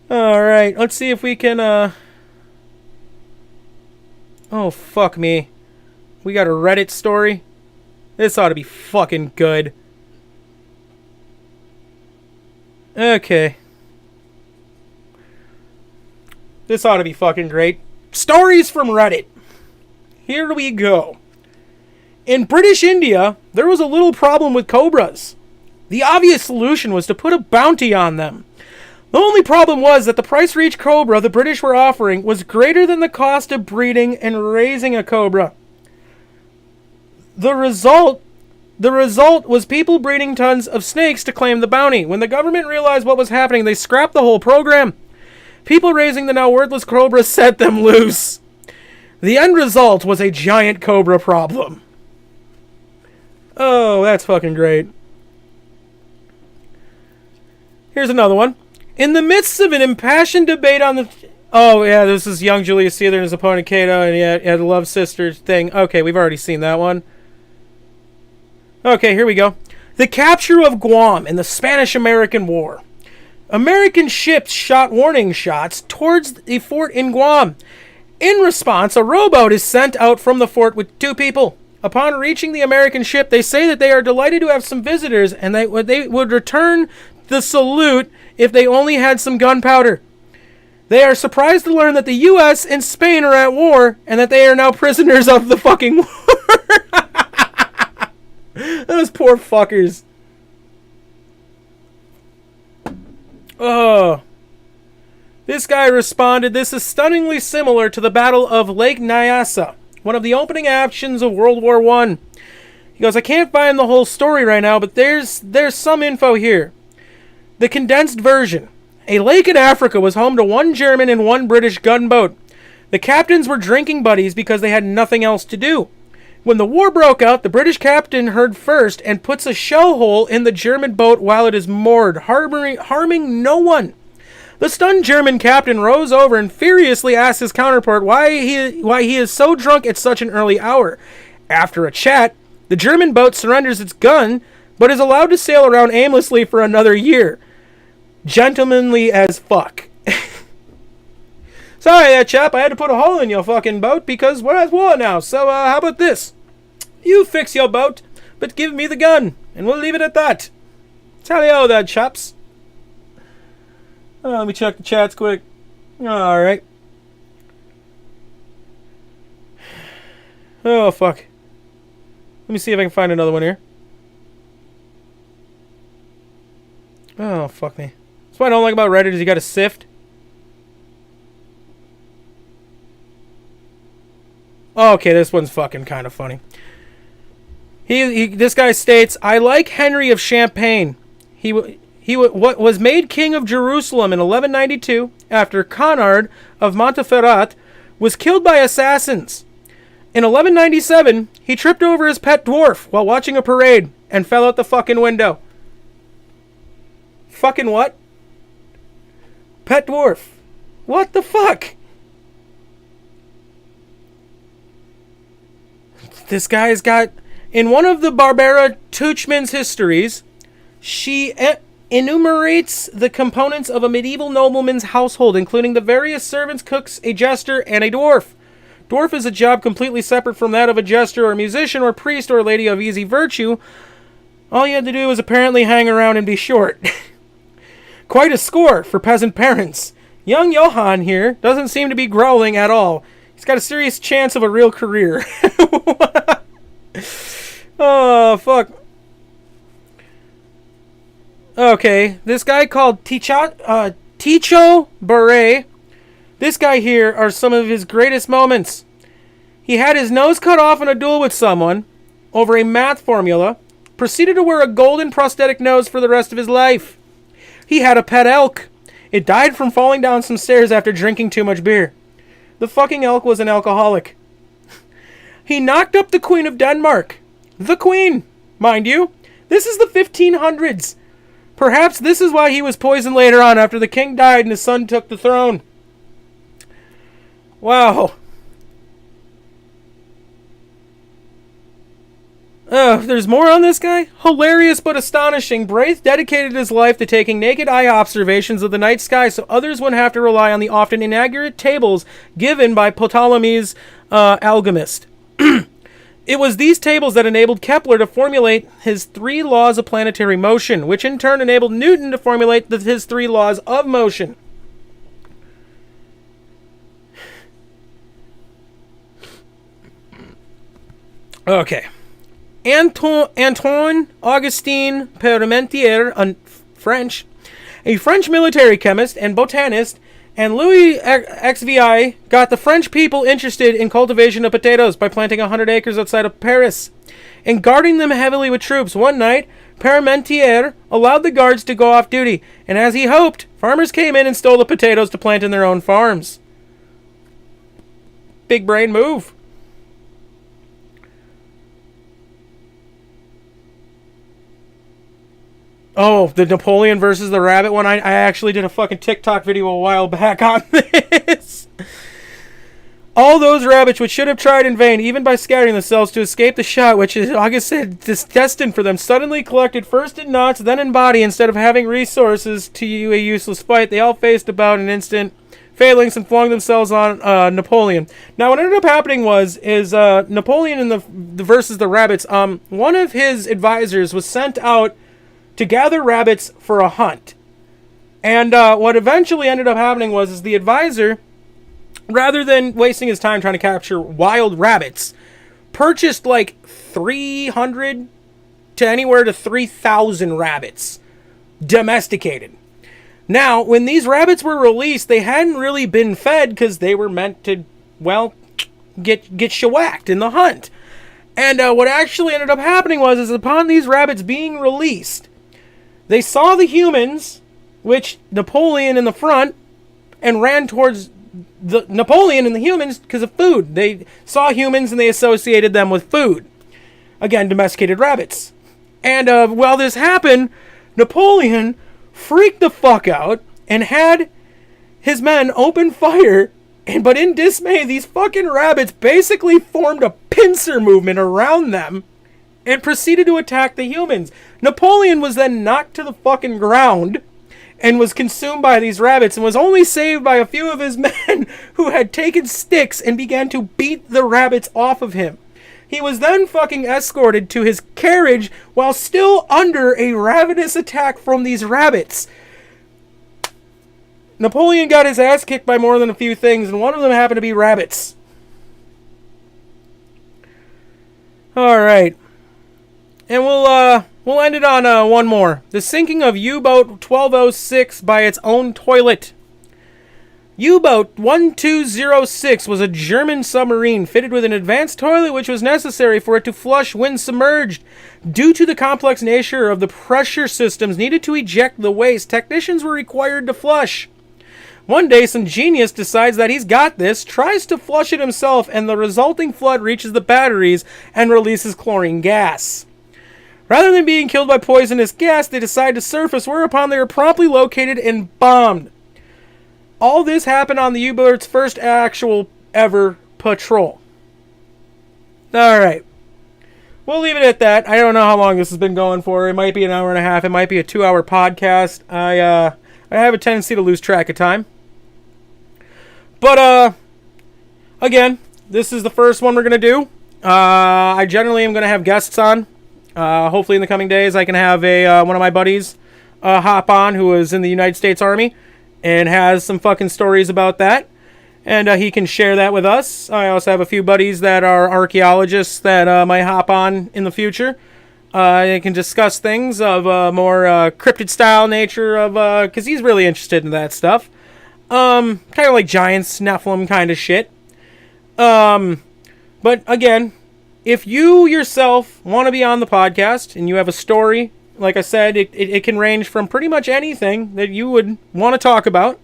Speaker 1: Alright, let's see if we can, oh, fuck me. We got a Reddit story. This ought to be fucking good. Okay. This ought to be fucking great. Stories from Reddit. Here we go. In British India, there was a little problem with cobras. The obvious solution was to put a bounty on them. The only problem was that the price for each cobra the British were offering was greater than the cost of breeding and raising a cobra. The result was people breeding tons of snakes to claim the bounty. When the government realized what was happening, they scrapped the whole program. People raising the now worthless cobra set them loose. The end result was a giant cobra problem. Oh, that's fucking great. Here's another one. In the midst of an impassioned debate on the... Oh, yeah, this is young Julius Caesar and his opponent Cato, and yeah, the love sisters thing. Okay, we've already seen that one. Okay, here we go. The capture of Guam in the Spanish-American War. American ships shot warning shots towards a fort in Guam. In response, a rowboat is sent out from the fort with 2 people. Upon reaching the American ship, they say that they are delighted to have some visitors and they would return the salute if they only had some gunpowder. They are surprised to learn that the U.S. and Spain are at war and that they are now prisoners of the fucking war. Those poor fuckers. Oh. This guy responded, this is stunningly similar to the Battle of Lake Nyasa, one of the opening actions of World War I. He goes, I can't find the whole story right now, but there's some info here. The condensed version. A lake in Africa was home to one German and one British gunboat. The captains were drinking buddies because they had nothing else to do. When the war broke out, the British captain heard first and puts a shell hole in the German boat while it is moored, harming no one. The stunned German captain rose over and furiously asked his counterpart why he is so drunk at such an early hour. After a chat, the German boat surrenders its gun, but is allowed to sail around aimlessly for another year. Gentlemanly as fuck. Sorry there, chap, I had to put a hole in your fucking boat because we're at war now, so how about this? You fix your boat, but give me the gun, and we'll leave it at that. Tally-o there, chaps. Let me check the chats quick. Alright. Oh, fuck. Let me see if I can find another one here. Oh, fuck me. That's what I don't like about Reddit is you gotta sift. Oh, okay, this one's fucking kind of funny. This guy states, I like Henry of Champagne. He was made king of Jerusalem in 1192 after Conrad of Montferrat was killed by assassins. In 1197, he tripped over his pet dwarf while watching a parade and fell out the fucking window. Fucking what? Pet dwarf. What the fuck? This guy's got... In one of the Barbara Tuchman's histories, she enumerates the components of a medieval nobleman's household, including the various servants, cooks, a jester, and a dwarf. Dwarf is a job completely separate from that of a jester or musician or priest or lady of easy virtue. All you had to do was apparently hang around and be short. Quite a score for peasant parents. Young Johann here doesn't seem to be growling at all. He's got a serious chance of a real career. Oh, fuck. Okay, this guy called Ticho Beret. This guy here are some of his greatest moments. He had his nose cut off in a duel with someone over a math formula, proceeded to wear a golden prosthetic nose for the rest of his life. He had a pet elk. It died from falling down some stairs after drinking too much beer. The fucking elk was an alcoholic. He knocked up the Queen of Denmark. The Queen, mind you. This is the 1500s. Perhaps this is why he was poisoned later on after the king died and his son took the throne. Wow. There's more on this guy? Hilarious but astonishing. Braith dedicated his life to taking naked eye observations of the night sky so others wouldn't have to rely on the often inaccurate tables given by Ptolemy's alchemist. It was these tables that enabled Kepler to formulate his 3 laws of planetary motion, which in turn enabled Newton to formulate his 3 laws of motion. Okay. Antoine Augustin Parmentier, a French military chemist and botanist, and Louis XVI got the French people interested in cultivation of potatoes by planting 100 acres outside of Paris and guarding them heavily with troops. One night, Parmentier allowed the guards to go off duty, and as he hoped, farmers came in and stole the potatoes to plant in their own farms. Big brain move. Oh, the Napoleon versus the rabbit one. I actually did a fucking TikTok video a while back on this. All those rabbits which should have tried in vain, even by scattering themselves to escape the shot, which is, August said, destined for them, suddenly collected first in knots, then in body, instead of having resources to a useless fight. They all faced about an instant phalanx and flung themselves on Napoleon. Now, what ended up happening was Napoleon in the versus the rabbits. One of his advisors was sent out to gather rabbits for a hunt. And what eventually ended up happening was the advisor, rather than wasting his time trying to capture wild rabbits, purchased like 300 to anywhere to 3,000 rabbits, domesticated. Now, when these rabbits were released, they hadn't really been fed because they were meant to, well, get shellacked in the hunt. And what actually ended up happening is upon these rabbits being released, they saw the humans, which Napoleon in the front, and ran towards the Napoleon and the humans because of food. They saw humans and they associated them with food. Again, domesticated rabbits. And while this happened, Napoleon freaked the fuck out and had his men open fire. But in dismay, these fucking rabbits basically formed a pincer movement around them and proceeded to attack the humans. Napoleon was then knocked to the fucking ground and was consumed by these rabbits and was only saved by a few of his men who had taken sticks and began to beat the rabbits off of him. He was then fucking escorted to his carriage while still under a ravenous attack from these rabbits. Napoleon got his ass kicked by more than a few things, and one of them happened to be rabbits. Alright. And we'll end it on one more. The sinking of U-Boat 1206 by its own toilet. U-Boat 1206 was a German submarine fitted with an advanced toilet which was necessary for it to flush when submerged. Due to the complex nature of the pressure systems needed to eject the waste, technicians were required to flush. One day, some genius decides that he's got this, tries to flush it himself, and the resulting flood reaches the batteries and releases chlorine gas. Rather than being killed by poisonous gas, they decide to surface, whereupon they are promptly located and bombed. All this happened on the U-Boat's first actual ever patrol. Alright. We'll leave it at that. I don't know how long this has been going for. It might be an hour and a half. It might be a 2-hour podcast. I have a tendency to lose track of time. But, again, this is the first one we're going to do. I generally am going to have guests on. Hopefully in the coming days I can have one of my buddies hop on who is in the United States Army and has some fucking stories about that. And he can share that with us. I also have a few buddies that are archaeologists that might hop on in the future. They can discuss things of more cryptid style nature of because he's really interested in that stuff. Kind of like giants, Nephilim kind of shit. But again, if you yourself want to be on the podcast and you have a story, like I said, it can range from pretty much anything that you would want to talk about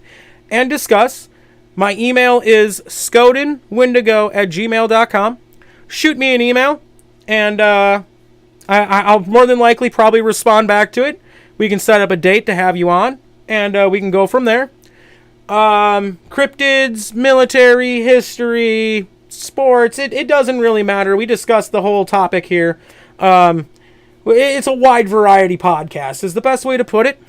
Speaker 1: and discuss. My email is scodenwindigo@gmail.com. Shoot me an email, and I'll more than likely probably respond back to it. We can set up a date to have you on, and we can go from there. Cryptids, military, history, sports, it doesn't really matter. We discuss the whole topic here. It's a wide variety podcast is the best way to put it.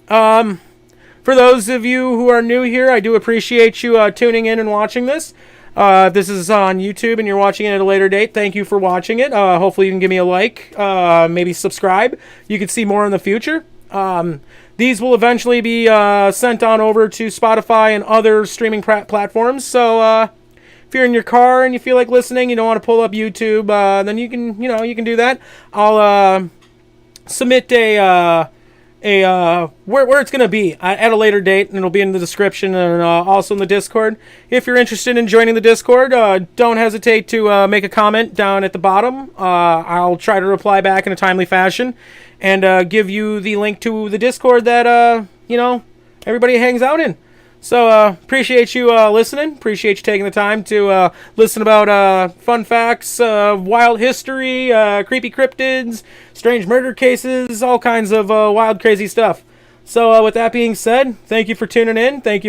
Speaker 1: For those of you who are new here, I do appreciate you tuning in and watching this. If this is on YouTube and you're watching it at a later date, thank you for watching it. Hopefully you can give me a like, maybe subscribe. You can see more in the future. These will eventually be sent on over to Spotify and other streaming platforms. So if you're in your car and you feel like listening, you don't want to pull up YouTube, then you can do that. I'll submit where it's going to be at a later date, and it'll be in the description and also in the Discord. If you're interested in joining the Discord, don't hesitate to make a comment down at the bottom. I'll try to reply back in a timely fashion and give you the link to the Discord that everybody hangs out in. So appreciate you listening. Appreciate you taking the time to listen about fun facts, wild history, creepy cryptids, strange murder cases, all kinds of wild, crazy stuff. So with that being said, thank you for tuning in. Thank you